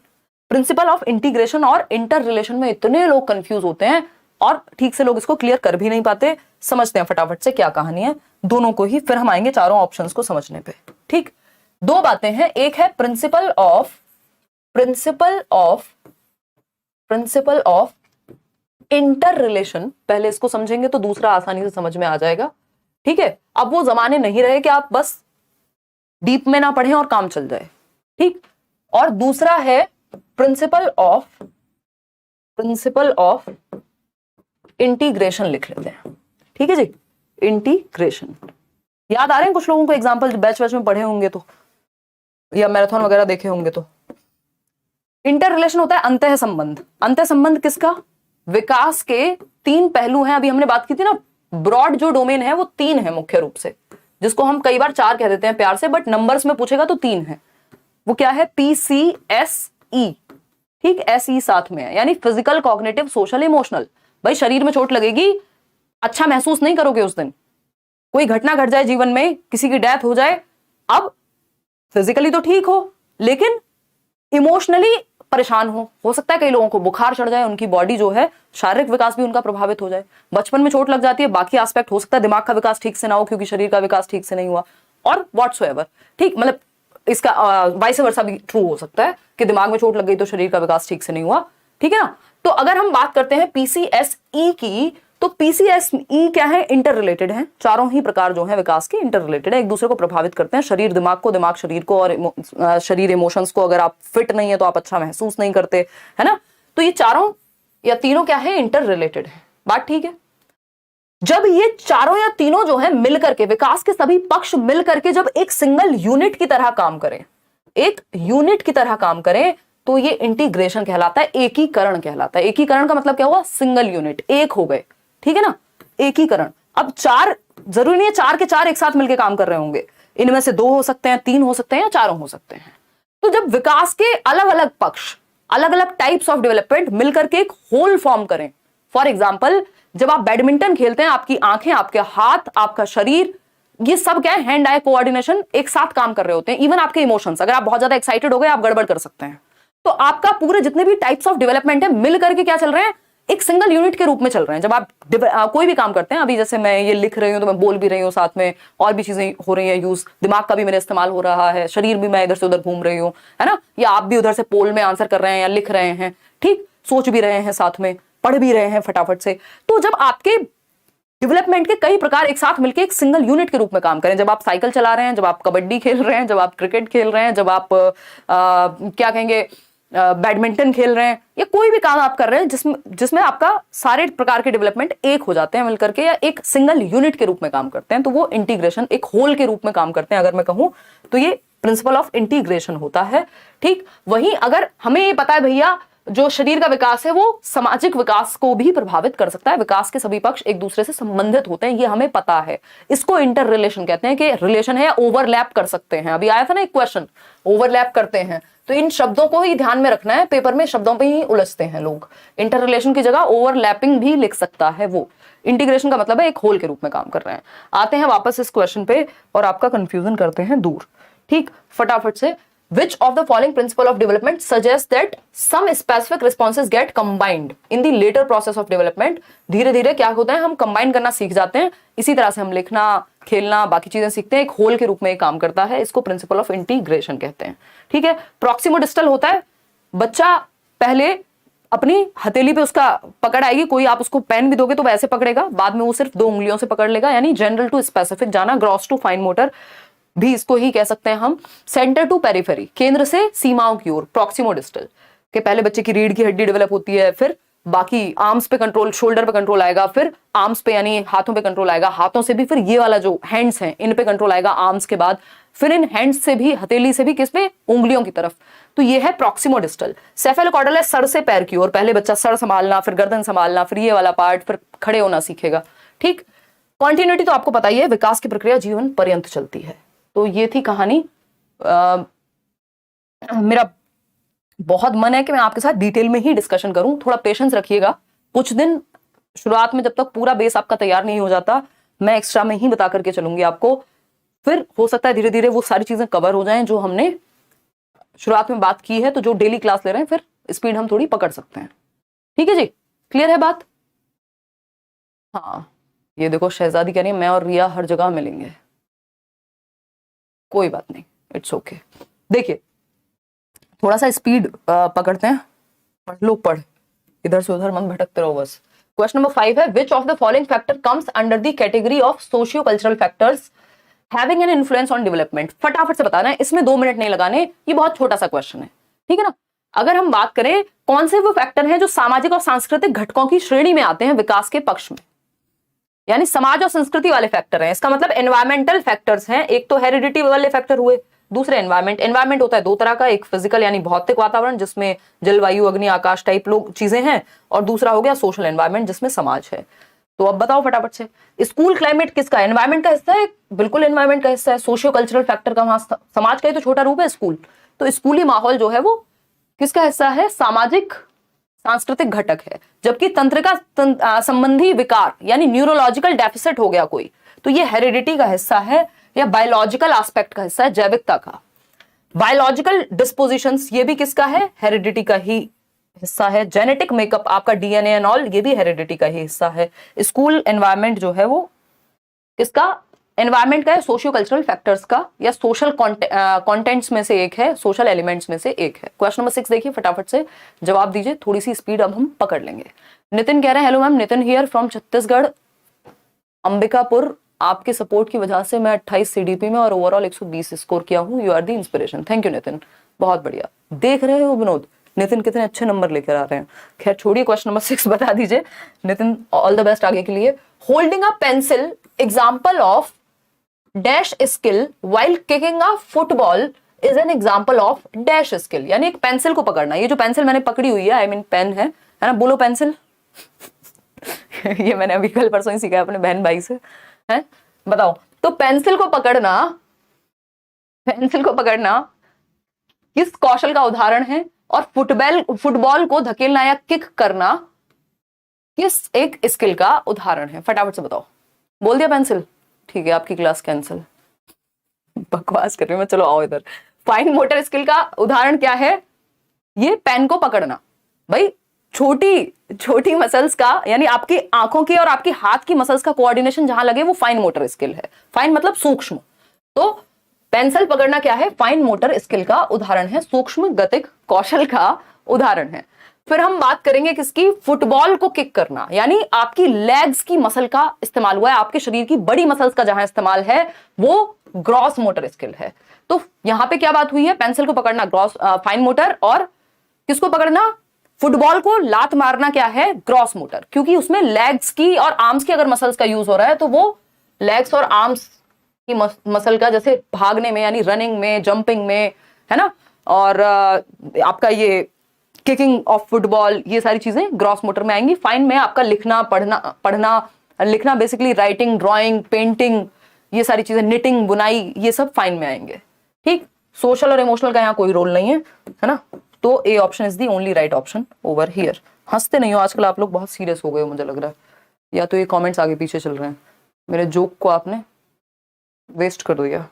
Principle of integration और इंटर रिलेशन में इतने लोग कंफ्यूज होते हैं, और ठीक से लोग इसको क्लियर कर भी नहीं पाते। समझते हैं फटाफट से क्या कहानी है दोनों को ही, फिर हम आएंगे चारों ऑप्शंस को समझने पे। ठीक, 2 बातें हैं, एक है प्रिंसिपल ऑफ इंटर रिलेशन, पहले इसको समझेंगे तो दूसरा आसानी से समझ में आ जाएगा। ठीक है, अब वो जमाने नहीं रहे कि आप बस डीप में ना पढ़ें और काम चल जाए। ठीक, और दूसरा है प्रिंसिपल ऑफ इंटीग्रेशन, लिख लेते हैं। ठीक है जी, इंटीग्रेशन याद आ रहे हैं कुछ लोगों को, एग्जाम्पल बैच में पढ़े होंगे तो, या मैराथन वगैरह देखे होंगे तो। इंटर रिलेशन होता है अंतः संबंध। अंतः संबंध किसका? विकास के 3 पहलू हैं, अभी हमने बात की थी ना, ब्रॉड जो डोमेन है वो 3 है मुख्य रूप से, जिसको हम कई बार 4 कह देते हैं प्यार से, बट नंबर्स में पूछेगा तो 3 है। वो क्या है? PCSE। ठीक, SE साथ में है, यानी फिजिकल, कॉग्निटिव, सोशल, इमोशनल। भाई शरीर में चोट लगेगी, अच्छा महसूस नहीं करोगे उस दिन। कोई घटना घट जाए जीवन में, किसी की डेथ हो जाए, अब फिजिकली तो ठीक हो लेकिन इमोशनली परेशान हो सकता है कई लोगों को बुखार चढ़ जाए, उनकी बॉडी जो है शारीरिक विकास भी उनका प्रभावित हो जाए। बचपन में चोट लग जाती है, बाकी एस्पेक्ट हो सकता है दिमाग का विकास ठीक से ना हो क्योंकि शरीर का विकास ठीक से नहीं हुआ, और व्हाटसोएवर, ठीक, मतलब इसका वाइस वर्सा भी ट्रू हो सकता है कि दिमाग में चोट लग गई तो शरीर का विकास ठीक से नहीं हुआ, ठीक है ना। तो अगर हम बात करते हैं पीसीएसई की, तो पीसीएसई क्या है, इंटर रिलेटेड है। चारों ही प्रकार जो है विकास के इंटर रिलेटेड है, एक दूसरे को प्रभावित करते हैं, शरीर दिमाग को, दिमाग शरीर को, और शरीर इमोशंस को। अगर आप फिट नहीं है तो आप अच्छा महसूस नहीं करते, है ना। तो ये चारों या तीनों क्या है, इंटर रिलेटेड है। बात ठीक है। जब ये चारों या तीनों जो है मिलकर के, विकास के सभी पक्ष मिलकर के जब एक सिंगल यूनिट की तरह काम करें, एक यूनिट की तरह काम करें, तो ये इंटीग्रेशन कहलाता है, एकीकरण कहलाता है। एकीकरण का मतलब क्या हुआ, सिंगल यूनिट, एक हो गए, ठीक है ना, एकीकरण। अब चार, जरूरी नहीं है चार के चार एक साथ मिलकर काम कर रहे होंगे, इनमें से दो हो सकते हैं, तीन हो सकते हैं, या चारों हो सकते हैं। तो जब विकास के अलग अलग पक्ष, अलग अलग टाइप्स ऑफ डेवलपमेंट मिलकर के एक होल फॉर्म करें, फॉर एग्जाम्पल जब आप बैडमिंटन खेलते हैं, आपकी आंखें, आपके हाथ, आपका शरीर, ये सब क्या है, हैंड आई कोऑर्डिनेशन, एक साथ काम कर रहे होते हैं। इवन आपके इमोशंस, अगर आप बहुत ज्यादा एक्साइटेड हो गए, आप गड़बड़ कर सकते हैं। तो आपका पूरे जितने भी टाइप्स ऑफ डेवलपमेंट है मिल करके क्या चल रहे हैं, एक सिंगल यूनिट के रूप में चल रहे हैं। जब आप कोई भी काम करते हैं, अभी जैसे मैं ये लिख रही हूं तो मैं बोल भी रही हूँ, साथ में और भी चीजें हो रही हैं यूज, दिमाग का भी मेरा इस्तेमाल हो रहा है, शरीर भी मैं इधर से उधर घूम रही हूँ, है ना, या आप भी उधर से पोल में आंसर कर रहे हैं या लिख रहे हैं, ठीक, सोच भी रहे हैं, साथ में पढ़ भी रहे हैं फटाफट से। तो जब आपके डेवलपमेंट के कई प्रकार एक साथ मिलकर एक सिंगल यूनिट के रूप में काम करें, जब आप साइकिल चला रहे हैं, जब आप कबड्डी खेल रहे हैं, जब आप क्रिकेट खेल रहे हैं, जब आप क्या कहेंगे, बैडमिंटन खेल रहे हैं, या कोई भी काम आप कर रहे हैं जिसमें आपका सारे प्रकार के डेवलपमेंट एक हो जाते हैं मिलकर के, या एक सिंगल यूनिट के रूप में काम करते हैं, तो वो इंटीग्रेशन, एक होल के रूप में काम करते हैं। अगर मैं कहूं तो ये प्रिंसिपल ऑफ इंटीग्रेशन होता है, ठीक। वहीं अगर हमें ये पता है भैया, जो शरीर का विकास है वो सामाजिक विकास को भी प्रभावित कर सकता है, विकास के सभी पक्ष एक दूसरे से संबंधित होते हैं, ये हमें पता है। इसको इंटर रिलेशन कहते हैं, कि रिलेशन है, ओवरलैप कर सकते हैं। अभी आया था ना एक क्वेश्चन, ओवरलैप करते हैं, तो इन शब्दों को ही ध्यान में रखना है, पेपर में शब्दों पे ही उलझते हैं लोग। इंटर रिलेशन की जगह ओवरलैपिंग भी लिख सकता है वो। इंटीग्रेशन का मतलब है एक होल के रूप में काम कर रहे हैं। आते हैं वापस इस क्वेश्चन पे और आपका कंफ्यूजन करते हैं दूर, ठीक, फटाफट से। Which of the following principle of development suggests that some specific responses get combined in the later process of development? धीरे धीरे क्या होता है, हम कंबाइन करना सीख जाते हैं, इसी तरह से हम लिखना, खेलना, बाकी चीजें सीखते हैं, एक होल के रूप में काम करता है। इसको प्रिंसिपल ऑफ इंटीग्रेशन कहते हैं, ठीक है। प्रॉक्सिमोडिस्टल होता है, बच्चा पहले अपनी हथेली पे उसका पकड़ आएगी, कोई आप उसको पेन भी दोगे तो वैसे पकड़ेगा, बाद में वो सिर्फ 2 उंगलियों से पकड़ लेगा, यानी जनरल टू स्पेसिफिक जाना, ग्रॉस टू फाइन मोटर भी इसको ही कह सकते हैं हम। सेंटर टू पेरिफेरी, केंद्र से सीमाओं की ओर, प्रॉक्सिमोडिस्टल के पहले बच्चे की रीढ़ की हड्डी डेवलप होती है, फिर बाकी आर्म्स पे कंट्रोल, शोल्डर पे कंट्रोल आएगा, फिर आर्म्स पे यानी हाथों पे कंट्रोल आएगा, हाथों से भी फिर ये वाला जो हैंड्स हैं इन पे कंट्रोल आएगा आर्म्स के बाद, फिर इन हैंड्स से भी, हथेली से भी किस पे, उंगलियों की तरफ। तो ये है प्रॉक्सिमोडिस्टल। सेफेलोकॉर्डल है सर से पैर की ओर, पहले बच्चा सर संभालना, फिर गर्दन संभालना, फिर ये वाला पार्ट, फिर खड़े होना सीखेगा, ठीक। कॉन्टिन्यूटी तो आपको पता ही है, विकास की प्रक्रिया जीवन पर्यंत चलती है। तो ये थी कहानी। मेरा बहुत मन है कि मैं आपके साथ डिटेल में ही डिस्कशन करूं, थोड़ा पेशेंस रखिएगा कुछ दिन। शुरुआत में जब तक पूरा बेस आपका तैयार नहीं हो जाता, मैं एक्स्ट्रा में ही बता करके चलूंगी आपको, फिर हो सकता है धीरे धीरे वो सारी चीजें कवर हो जाएं जो हमने शुरुआत में बात की है। तो जो डेली क्लास ले रहे हैं, फिर स्पीड हम थोड़ी पकड़ सकते हैं, ठीक है जी, क्लियर है बात। हाँ, ये देखो शहजादी कह रही है मैं और रिया हर जगह मिलेंगे, कोई बात नहीं, इट्स ओके। देखिए थोड़ा सा स्पीड पकड़ते हैं, पढ़ लो, पढ़, इधर से उधर मन भटकते रहो बस। क्वेश्चन नंबर 5 है, which of the following factor comes under the category of socio cultural factors having an influence on development. फटाफट से बताना है, इसमें 2 मिनट नहीं लगाने, ये बहुत छोटा सा क्वेश्चन है, ठीक है ना। अगर हम बात करें कौन से वो फैक्टर हैं जो सामाजिक और सांस्कृतिक घटकों की श्रेणी में आते हैं विकास के पक्ष में, यानी समाज और संस्कृति वाले फैक्टर हैं, इसका मतलब एनवायरमेंटल फैक्टर्स हैं। एक तो हेरिडिटी वाले फैक्टर हुए, दूसरे एनवायरमेंट। एनवायरमेंट होता है 2 तरह का, एक फिजिकल यानी भौतिक वातावरण जिसमें जलवायु, अग्नि, आकाश टाइप लोग चीजें हैं, और दूसरा हो गया सोशल एनवायरमेंट जिसमें समाज है। तो अब बताओ फटाफट से, स्कूल क्लाइमेट किसका, एनवायरमेंट का हिस्सा है, बिल्कुल एनवायरमेंट का हिस्सा है। सोशियो कल्चरल फैक्टर का, वहां समाज का ही तो छोटा रूप है स्कूल, तो स्कूली माहौल जो है वो किसका हिस्सा है, सामाजिक सांस्कृतिक घटक है, जबकि तंत्रिका संबंधी विकार यानी न्यूरोलॉजिकल डेफिसिट हो गया कोई, तो ये हेरिडिटी का हिस्सा है या बायोलॉजिकल एस्पेक्ट का हिस्सा है, जैविकता का। बायोलॉजिकल डिस्पोजिशंस ये भी किसका है, हेरिडिटी का ही हिस्सा है। जेनेटिक मेकअप आपका डीएनए एंड ऑल, ये भी हेरिडिटी का ही हिस्सा है। स्कूल एनवायरनमेंट जो है वो किसका, एनवायरनमेंट का है, सोशियो कल्चरल फैक्टर्स का या सोशल कंटेंट्स में से एक है, सोशल एलिमेंट्स में से एक है। क्वेश्चन नंबर 6 देखिए, फटाफट से जवाब दीजिए, थोड़ी सी स्पीड अब हम पकड़ लेंगे। नितिन कह रहे हैं hello ma'am, Nitin here from Chhattisgarh Ambikapur, आपके सपोर्ट की वजह से मैं 28 सीडीपी में और ओवरऑल 120 स्कोर किया हूँ, you are the inspiration. Thank you Nitin, बहुत बढ़िया। देख रहे हो विनोद, नितिन कितने अच्छे नंबर लेकर आ रहे हैं। खैर छोड़िए, क्वेश्चन नंबर 6 बता दीजिए नितिन, ऑल द बेस्ट आगे के लिए। Holding a pencil example of dash skill while kicking a football is an example of dash skill, यानी एक पेंसिल को पकड़ना। ये जो पेंसिल मैंने पकड़ी हुई है, आई मीन पेन है ना, बोलो पेंसिल। ये मैंने अभी कल परसों ही सीखा है अपने बहन भाई से, है बताओ। तो पेंसिल को पकड़ना किस कौशल का उदाहरण है, और फुटबॉल को धकेलना या किक करना किस एक स्किल का उदाहरण है, फटाफट से बताओ। बोल दिया पेंसिल, ठीक है आपकी क्लास कैंसिल। बकवास कर रही हूं मैं, चलो आओ इधर। फाइन मोटर स्किल का उदाहरण क्या है, ये पेन को पकड़ना। भाई छोटी छोटी मसल्स का, यानी आपकी आंखों की और आपकी हाथ की मसल्स का कोऑर्डिनेशन जहां लगे वो फाइन मोटर स्किल है। फाइन मतलब सूक्ष्म, तो पेंसिल पकड़ना क्या है, फाइन मोटर स्किल का उदाहरण है, सूक्ष्म गतिक कौशल का उदाहरण है। फिर हम बात करेंगे किसकी, फुटबॉल को किक करना, यानी आपकी लेग्स की मसल का इस्तेमाल हुआ है, आपके शरीर की बड़ी मसल्स का जहां इस्तेमाल है वो ग्रॉस मोटर स्किल है। तो यहां पे क्या बात हुई है, पेंसिल को पकड़ना ग्रॉस फाइन मोटर, और किसको पकड़ना, फुटबॉल को लात मारना क्या है, ग्रॉस मोटर, क्योंकि उसमें लेग्स की और आर्म्स की अगर मसल्स का यूज हो रहा है तो वो लेग्स और आर्म्स की मसल का, जैसे भागने में यानी रनिंग में, जंपिंग में, है ना, और आपका ये किकिंग ऑफ फुटबॉल, ये सारी चीजें ग्रॉस मोटर में आएंगी। फाइन में आपका लिखना, लिखना बेसिकली राइटिंग, ड्राइंग, पेंटिंग, ये सारी चीजें, निटिंग, बुनाई, ये सब फाइन में आएंगे। ठीक, सोशल और इमोशनल का यहाँ कोई रोल नहीं है ना। तो A option is the only right option over here. हंसते नहीं हो आजकल आप लोग, बहुत सीरियस हो गए हो मुझे लग रहा है, या तो ये कमेंट्स आगे पीछे चल रहे हैं। मेरे जोक को आपने वेस्ट कर दिया,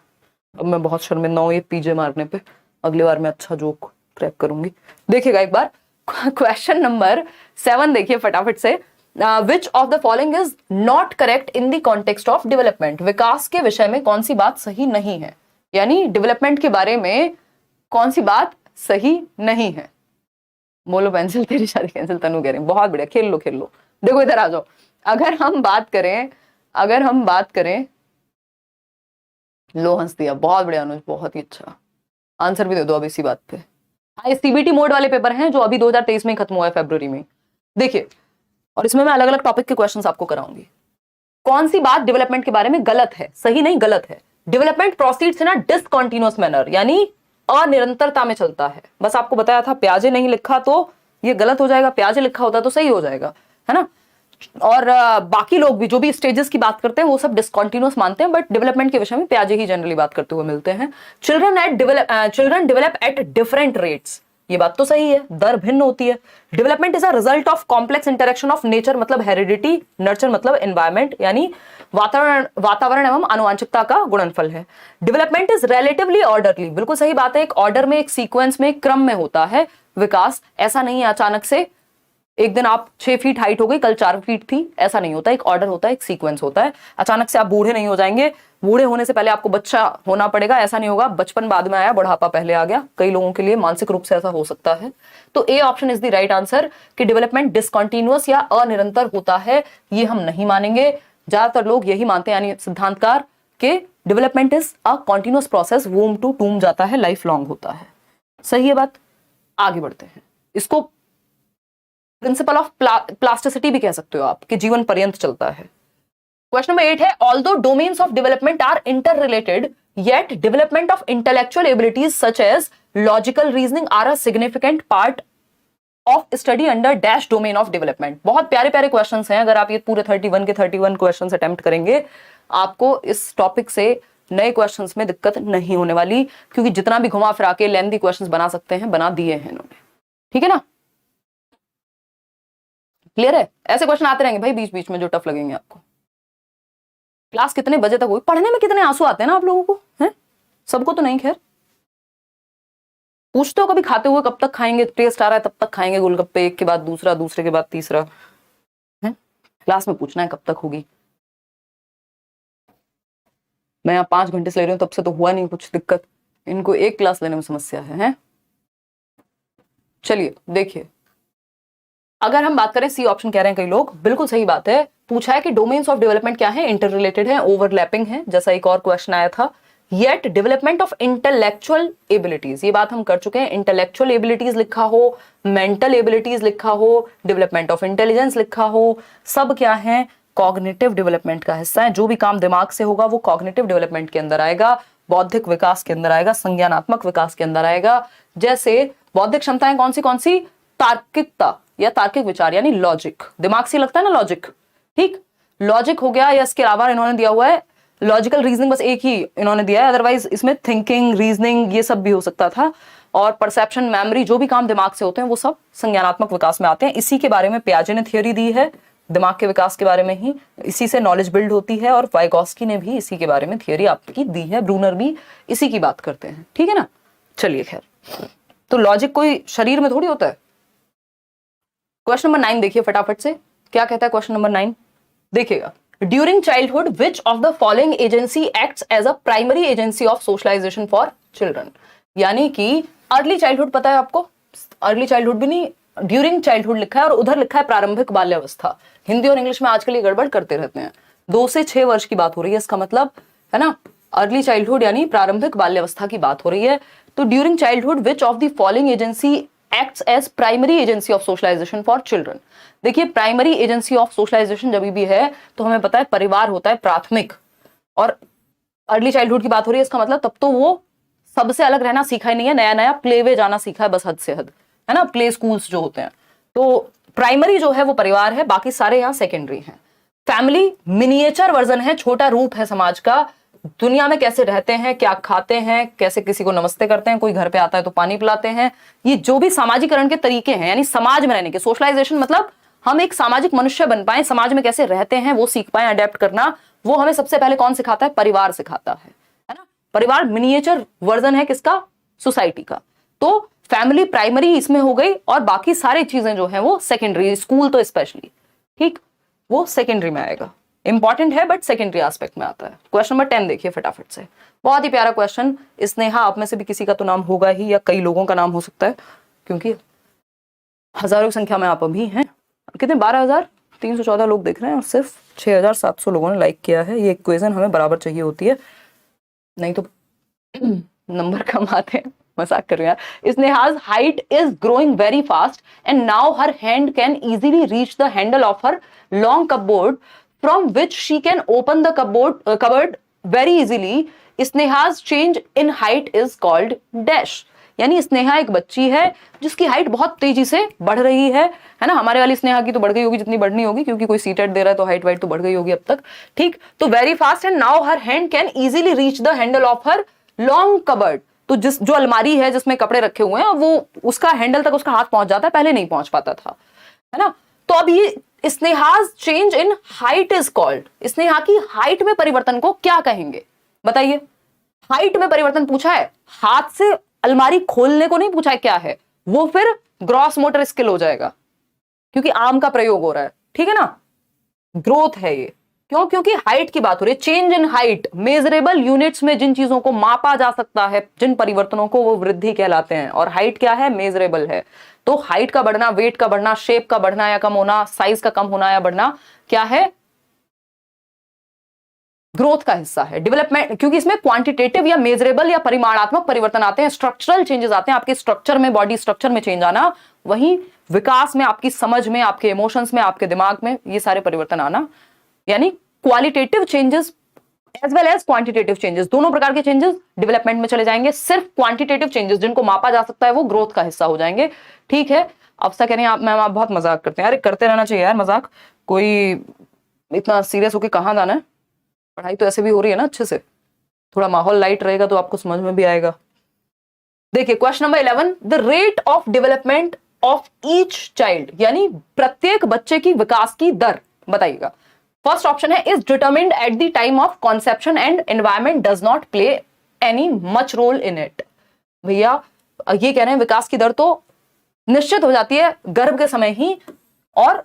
अब मैं बहुत शर्मिंदा हूँ ये पीजे मारने पे। अगली बार मैं अच्छा जोक क्रैक करूंगी। देखिएगा एक बार क्वेश्चन नंबर 7 देखिए फटाफट से। Which of the following is not correct in the context of development, विकास के विषय में कौन सी बात सही नहीं है, यानी डेवलपमेंट के बारे में कौन सी बात सही नहीं है। बोलो पेंसिल तेरी शादी कैंसिल, तनु कह रहे हैं बहुत बढ़िया, खेल लो। देखो इधर आ जाओ, अगर हम बात करें लो हंस दिया, बहुत बढ़िया अनुज, बहुत ही अच्छा। आंसर भी दे दो अब इसी बात पे। हाँ, सीबीटी मोड वाले पेपर हैं जो अभी 2023 में खत्म हुआ है, फरवरी में। देखिए, और इसमें मैं अलग अलग टॉपिक के क्वेश्चंस आपको कराऊंगी। कौन सी बात डेवलपमेंट के बारे में गलत है, सही नहीं गलत है। डेवलपमेंट प्रोसीड्स इन अ डिसकंटिन्यूअस मैनर, यानी अनिरंतरता में चलता है। बस आपको बताया था, प्याजे नहीं लिखा तो ये गलत हो जाएगा, प्याजे लिखा होता तो सही हो जाएगा, है ना। और बाकी लोग भी जो भी स्टेजेस की बात करते हैं वो सब डिसकंटिन्यूअस मानते हैं, बट डेवलपमेंट के विषय में प्याजे ही जनरली बात करते हुए मिलते हैं। Children develop at different rates, ये बात तो सही है, दर भिन्न होती है। Development is a result of complex interaction of nature, मतलब हेरिडिटी, नर्चर मतलब एनवायरमेंट, यानी वातावरण एवं आनुवांशिकता का गुणनफल है। डेवलपमेंट इज रिलेटिवली ऑर्डरली, बिल्कुल सही बात है, एक ऑर्डर में, एक सीक्वेंस में, एक क्रम में होता है विकास। ऐसा नहीं है अचानक से एक दिन आप 6 फीट हाइट हो गई, कल 4 फीट थी, ऐसा नहीं होता। एक ऑर्डर होता है, एक सीक्वेंस होता है। अचानक से आप बूढ़े नहीं हो जाएंगे, बूढ़े होने से पहले आपको बच्चा होना पड़ेगा, ऐसा नहीं होगा। बचपन बाद में आया, बुढ़ापा पहले आ गया, कई लोगों के लिए मानसिक रूप से ऐसा हो सकता है। तो A option is the right answer कि डेवलपमेंट डिसकंटिन्यूअस या अनिरंतर होता है, ये हम नहीं मानेंगे। ज्यादातर लोग यही मानते हैं, यानी सिद्धांतकार के development is a continuous process, womb to tomb जाता है, लाइफ लॉन्ग होता है। सही है बात, आगे बढ़ते हैं। इसको प्रिंसिपल ऑफ प्लास्टिसिटी भी कह सकते हो आप, कि जीवन पर्यंत चलता है। क्वेश्चन नंबर 8 है, although domains of development are interrelated, yet development of intellectual abilities such as logical reasoning are a significant part of study under dash domain of development. बहुत प्यारे प्यारे क्वेश्चंस हैं, अगर आप ये पूरे 31 के 31 क्वेश्चंस अटेम्प्ट करेंगे, आपको इस टॉपिक से नए क्वेश्चंस में दिक्कत नहीं होने वाली, क्योंकि जितना भी घुमा फिरा के लेंथी क्वेश्चंस बना सकते हैं, बना दिए हैं इन्होंने। ठीक है ना। क्लियर है? ऐसे क्वेश्चन आते रहेंगे भाई बीच बीच में जो टफ लगेंगे आपको। क्लास कितने बजे तक हुई? पढ़ने में कितने आंसू आते हैं ना आप लोगों को, हैं? सबको तो नहीं, खैर। पूछते हो कभी खाते हुए कब तक खाएंगे, टेस्ट आ रहा है तब तक खाएंगे गोलगप्पे, एक के बाद दूसरा, दूसरे के बाद तीसरा, है? क्लास में पूछना है कब तक होगी। मैं यहाँ 5 घंटे से ले रही हूँ, तब से तो हुआ नहीं कुछ दिक्कत, इनको एक क्लास लेने में समस्या है? चलिए देखिए, अगर हम बात करें, सी ऑप्शन कह रहे हैं कई लोग, बिल्कुल सही बात है। पूछा है कि डोमेन्स ऑफ डेवलपमेंट क्या है, इंटर रिलेटेड है, ओवरलैपिंग है, जैसा एक और क्वेश्चन आया था। Yet development of intellectual abilities, ये बात हम कर चुके हैं। इंटेलेक्चुअल एबिलिटीज लिखा हो, मेंटल एबिलिटीज लिखा हो, डेवलपमेंट ऑफ इंटेलिजेंस लिखा हो, सब क्या है? कॉग्निटिव डेवलपमेंट का हिस्सा है। जो भी काम दिमाग से होगा वो कॉग्निटिव डेवलपमेंट के अंदर आएगा, बौद्धिक विकास के अंदर आएगा, संज्ञानात्मक विकास के अंदर आएगा। जैसे बौद्धिक क्षमताएं कौन सी? तार्किकता या तार्किक विचार, यानी लॉजिक। दिमाग से लगता है ना लॉजिक, ठीक? लॉजिक हो गया, या इसके अलावा इन्होंने दिया हुआ है लॉजिकल रीजनिंग, बस एक ही इन्होंने दिया है, अदरवाइज इसमें थिंकिंग, रीजनिंग, ये सब भी हो सकता था। और परसेप्शन, मेमोरी, जो भी काम दिमाग से होते हैं वो सब संज्ञानात्मक विकास में आते हैं। इसी के बारे में पियाजे ने थियोरी दी है, दिमाग के विकास के बारे में ही, इसी से नॉलेज बिल्ड होती है। और वाइगॉस्की ने भी इसी के बारे में थियोरी आपकी दी है, ब्रूनर भी इसी की बात करते हैं, ठीक है ना? चलिए खैर, तो लॉजिक कोई शरीर में थोड़ी होता है। क्वेश्चन नंबर 9 देखिए फटाफट से, क्या कहता है क्वेश्चन नंबर 9? देखिएगा, during childhood which of the following agency acts as a primary agency of socialisation for children. यानी कि अर्ली चाइल्डहुड पता है आपको, अर्ली चाइल्डहुड भी नहीं, ड्यूरिंग चाइल्डहुड लिखा है और उधर लिखा है प्रारंभिक बाल्यावस्था। हिंदी और इंग्लिश में आजकल ये गड़बड़ करते रहते हैं। 2 से 6 वर्ष की बात हो रही है, इसका मतलब है ना, अर्ली चाइल्डहुड यानी प्रारंभिक बाल्यावस्था की बात हो रही है। तो during childhood which of the following agency acts as primary agency of socialisation for children. देखिए, प्राइमरी एजेंसी ऑफ सोशलाइजेशन जब भी है तो हमें पता है परिवार होता है प्राथमिक, और अर्ली चाइल्डहुड की बात हो रही है, इसका मतलब तब तो वो सबसे अलग रहना सीखा ही नहीं है, नया नया प्ले वे जाना सीखा है, बस हद से हद, है ना, प्ले स्कूल्स जो होते हैं। तो प्राइमरी जो है वो परिवार है, बाकी सारे यहाँ सेकेंडरी हैं। फैमिली मिनिएचर वर्जन है, छोटा रूप है समाज का। दुनिया में कैसे रहते हैं, क्या खाते हैं, कैसे किसी को नमस्ते करते हैं, कोई घर पे आता है तो पानी पिलाते हैं, ये जो भी सामाजिकरण के तरीके हैं, यानी समाज में रहने के, सोशलाइजेशन मतलब हम एक सामाजिक मनुष्य बन पाए, समाज में कैसे रहते हैं वो सीख पाए, अडेप्ट करना, वो हमें सबसे पहले कौन सिखाता है? परिवार सिखाता है ना। परिवार मिनिएचर वर्जन है किसका? सोसाइटी का। तो फैमिली प्राइमरी इसमें हो गई, और बाकी सारी चीजें जो है वो सेकेंडरी, स्कूल तो स्पेशली, ठीक, वो सेकेंडरी में आएगा। इंपॉर्टेंट है बट सेकेंडरी एस्पेक्ट में आता है। क्वेश्चन नंबर 10 देखिए फटाफट से, बहुत ही प्यारा क्वेश्चन। स्नेहा आप में से भी किसी का तो नाम होगा ही, या कई लोगों का नाम हो सकता है, क्योंकि हजारों की संख्या में आप अभी हैं। कितने? 12,314 लोग देख रहे हैं और सिर्फ 6,700 लोगों ने लाइक किया है। ये इक्वेशन हमें बराबर चाहिए होती है, नहीं तो नंबर कम आते हैं। मजाक कर रहे हैं यार। स्नेहा's height is growing very fast and now her hand can easily reach the handle of her long cupboard from which she can open the cupboard very easily. Sneha's change in height is called dash. यानी स्नेहा एक बच्ची है जिसकी height बहुत तेजी से बढ़ रही है ना। हमारे वाली स्नेहा की तो बढ़ गई होगी जितनी बढ़नी होगी, क्योंकि कोई सीटेड दे रहा है तो हाइट वाइट तो बढ़ गई होगी अब तक, ठीक। तो very fast and now her hand can easily reach the handle of her long cupboard. तो जो अलमारी है जिसमें कपड़े रखे हुए हैं वो उसका हैंडल तक उसका हाथ पहुंच जाता है, पहले नहीं पहुंच पाता था, है ना। तो अब ये Sneha's change in height is called, Sneha की हाइट में परिवर्तन को क्या कहेंगे बताइए। हाइट में परिवर्तन पूछा है, हाथ से अलमारी खोलने को नहीं पूछा है क्या है, वो फिर ग्रॉस मोटर स्किल हो जाएगा क्योंकि आर्म का प्रयोग हो रहा है, ठीक है ना। ग्रोथ है ये, क्यों? क्योंकि हाइट की बात हो रही है। Change in height measurable units में जिन चीजों को मापा जा सकता है, जिन परिवर्तनों को, वो वृद्धि कहलाते हैं। और हाइट क्या है? मेजरेबल है। तो हाइट का बढ़ना, वेट का बढ़ना, शेप का बढ़ना या कम होना, साइज का कम होना या बढ़ना क्या है? ग्रोथ का हिस्सा है। डेवलपमेंट, क्योंकि इसमें क्वांटिटेटिव या मेजरेबल या परिमाणात्मक परिवर्तन आते हैं, स्ट्रक्चरल चेंजेस आते हैं, आपके स्ट्रक्चर में, बॉडी स्ट्रक्चर में चेंज आना, वहीं विकास में, आपकी समझ में, आपके इमोशंस में, आपके दिमाग में, ये सारे परिवर्तन आना। यानी qualitative changes as well as quantitative changes, दोनों प्रकार के चेंजेस डेवलपमेंट में चले जाएंगे। सिर्फ क्वांटिटेटिव चेंजेस जिनको मापा जा सकता है वो ग्रोथ का हिस्सा हो जाएंगे, ठीक है। अफसा कह रहे हैं आप मैम आप बहुत मजाक करते हैं। अरे करते रहना चाहिए यार मजाक, कोई इतना सीरियस होकर कहाँ जाना है, पढ़ाई तो ऐसे भी हो रही है ना अच्छे से, थोड़ा माहौल लाइट रहेगा तो आपको समझ में भी आएगा। देखिए question number 11, the rate of development of each child, यानी प्रत्येक बच्चे की विकास की दर बताइएगा। फर्स्ट ऑप्शन है is determined at the time of conception and environment does not play any much role in it. भैया ये कह रहे हैं विकास की दर तो निश्चित हो जाती है गर्भ के समय ही, और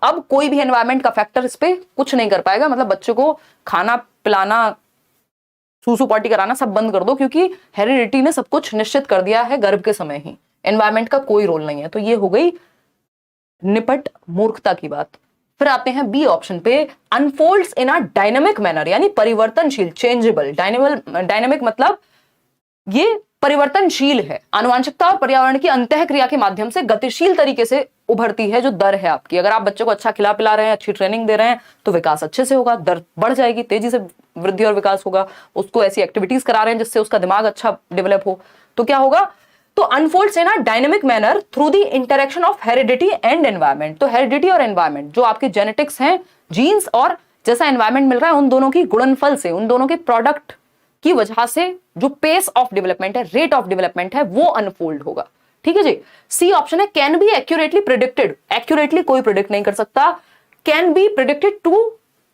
अब कोई भी एनवायरमेंट का फैक्टर इस पे कुछ नहीं कर पाएगा। मतलब बच्चे को खाना पिलाना, सूसू पॉटी कराना सब बंद कर दो, क्योंकि हेरिडिटी ने सब कुछ निश्चित कर दिया है गर्भ के समय ही, एनवायरमेंट का कोई रोल नहीं है। तो ये हो गई निपट मूर्खता की बात। फिर आते हैं बी ऑप्शन पे, unfolds in a dynamic manner, यानी परिवर्तनशील, चेंजेबल। डायनेमिक मतलब ये परिवर्तनशील है, आनुवांशिकता और पर्यावरण की अंतःक्रिया के माध्यम से गतिशील तरीके से उभरती है जो दर है आपकी। अगर आप बच्चे को अच्छा खिला पिला रहे हैं, अच्छी ट्रेनिंग दे रहे हैं, तो विकास अच्छे से होगा, दर बढ़ जाएगी, तेजी से वृद्धि और विकास होगा। उसको ऐसी एक्टिविटीज करा रहे हैं जिससे उसका दिमाग अच्छा डेवलप हो, तो क्या होगा? तो unfolds in a dynamic manner through the interaction of heredity and environment. तो हेरिडिटी और एनवायरमेंट, जो आपके जेनेटिक्स हैं, जीन्स और जैसा एनवायरमेंट मिल रहा है, उन दोनों की गुणनफल से, उन दोनों के प्रोडक्ट की वजह से जो पेस ऑफ डेवलपमेंट है, रेट ऑफ डेवलपमेंट है, वो अनफोल्ड होगा। ठीक है जी। सी ऑप्शन है can be accurately predicted. Accurately कोई प्रिडिक्ट नहीं कर सकता। Can be predicted to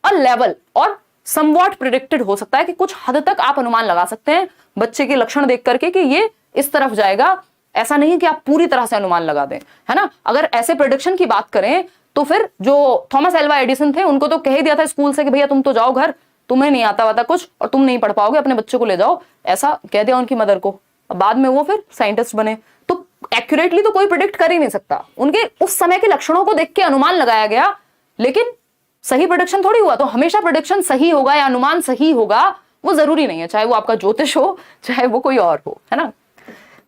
a level, और समवॉट प्रिडिक्टेड हो सकता है कि कुछ हद तक आप अनुमान लगा सकते हैं बच्चे के लक्षण देख करके कि ये इस तरफ जाएगा। ऐसा नहीं कि आप पूरी तरह से अनुमान लगा दें, है ना। अगर ऐसे प्रिडिक्शन की बात करें तो फिर जो थॉमस एल्वा एडिसन थे, उनको तो कह ही दिया था स्कूल से कि भैया तुम तो जाओ घर, तुम्हें नहीं आता वाता कुछ और तुम नहीं पढ़ पाओगे, अपने बच्चे को ले जाओ, ऐसा कह दिया उनकी मदर को। बाद में वो फिर साइंटिस्ट बने। तो एक्यूरेटली तो कोई प्रिडिक्ट कर ही नहीं सकता, उनके उस समय के लक्षणों को देख के अनुमान लगाया गया, लेकिन सही प्रिडिक्शन थोड़ी हुआ। तो हमेशा प्रिडिक्शन सही होगा या अनुमान सही होगा वो जरूरी नहीं है, चाहे वो आपका ज्योतिष हो, चाहे वो कोई और हो, है ना।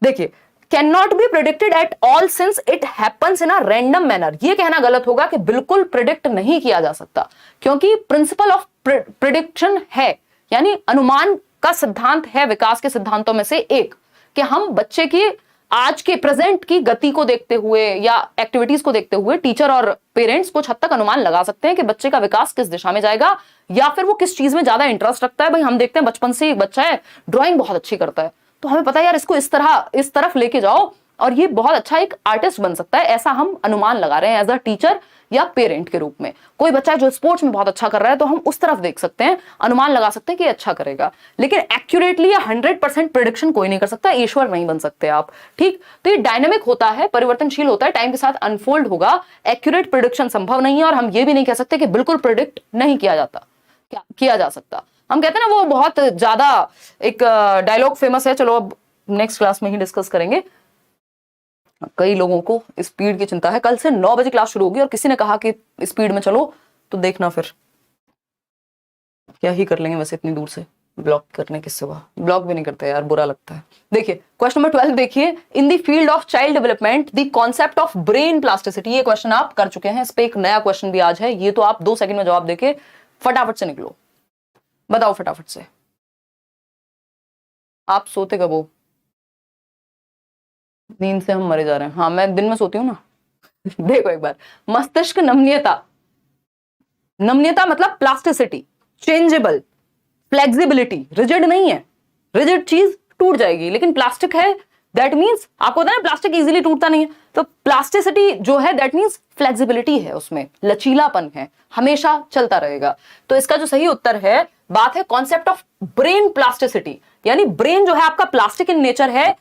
देखिए, can not be predicted at all since it happens in a random manner. ये कहना गलत होगा कि बिल्कुल प्रिडिक्ट नहीं किया जा सकता, क्योंकि प्रिंसिपल ऑफ प्रिडिक्शन है, यानी अनुमान का सिद्धांत है विकास के सिद्धांतों में से एक, कि हम बच्चे की आज के प्रेजेंट की गति को देखते हुए या एक्टिविटीज को देखते हुए टीचर और पेरेंट्स कुछ हद तक अनुमान लगा सकते हैं कि बच्चे का विकास किस दिशा में जाएगा, या फिर वो किस चीज में ज्यादा इंटरेस्ट रखता है। भाई हम देखते हैं बचपन से एक बच्चा है ड्राइंग बहुत अच्छी करता है, तो हमें पता है यार इसको इस तरफ लेके जाओ और ये बहुत अच्छा एक आर्टिस्ट बन सकता है, ऐसा हम अनुमान लगा रहे हैं एज अ टीचर या पेरेंट के रूप में। कोई बच्चा जो स्पोर्ट्स में बहुत अच्छा कर रहा है तो हम उस तरफ देख सकते हैं, अनुमान लगा सकते हैं कि अच्छा करेगा, लेकिन एक्यूरेटली या 100% प्रेडिक्शन कोई नहीं कर सकता, ईश्वर नहीं बन सकते आप। ठीक, तो ये डायनेमिक होता है, परिवर्तनशील होता है, टाइम के साथ अनफोल्ड होगा। एक्यूरेट प्रेडिक्शन संभव नहीं है, और हम ये भी नहीं कह सकते कि बिल्कुल प्रेडिक्ट नहीं किया जाता, किया जा सकता। हम कहते हैं ना, वो बहुत ज्यादा एक डायलॉग फेमस है, चलो अब नेक्स्ट क्लास में ही डिस्कस करेंगे। कई लोगों को स्पीड की चिंता है, कल से 9 बजे क्लास शुरू होगी और किसी ने कहा कि स्पीड में चलो, तो देखना फिर क्या ही कर लेंगे। वैसे इतनी दूर से ब्लॉक करने के सिवा, ब्लॉक भी नहीं करते यार, बुरा लगता है। देखिए क्वेश्चन नंबर 12 देखिए, in the field of child development the concept of brain plasticity. ये क्वेश्चन आप कर चुके हैं, इस पे एक नया क्वेश्चन भी आज है, ये तो आप 2 सेकंड में जवाब देके फटाफट से निकलो। बताओ फटाफट से, आप सोते कब हो? नींद से हम मरे जा रहे हैं। हाँ, मैं दिन में सोती हूँ ना। देखो एक बार, मस्तिष्क नमनीयता, नमनीयता मतलब प्लास्टिसिटी, चेंजेबल, फ्लेक्सिबिलिटी, रिजिड नहीं है, रिजिड चीज टूट जाएगी, लेकिन प्लास्टिक है, दैट मींस आपको पता है प्लास्टिक इजीली टूटता नहीं है, तो प्लास्टिसिटी जो है दैट मींस फ्लेक्सिबिलिटी है, उसमें लचीलापन है, हमेशा चलता रहेगा। तो इसका जो सही उत्तर है, बात है कॉन्सेप्ट ऑफ ब्रेन प्लास्टिसिटी, यानी ब्रेन जो है आपका प्लास्टिक इन नेचर है,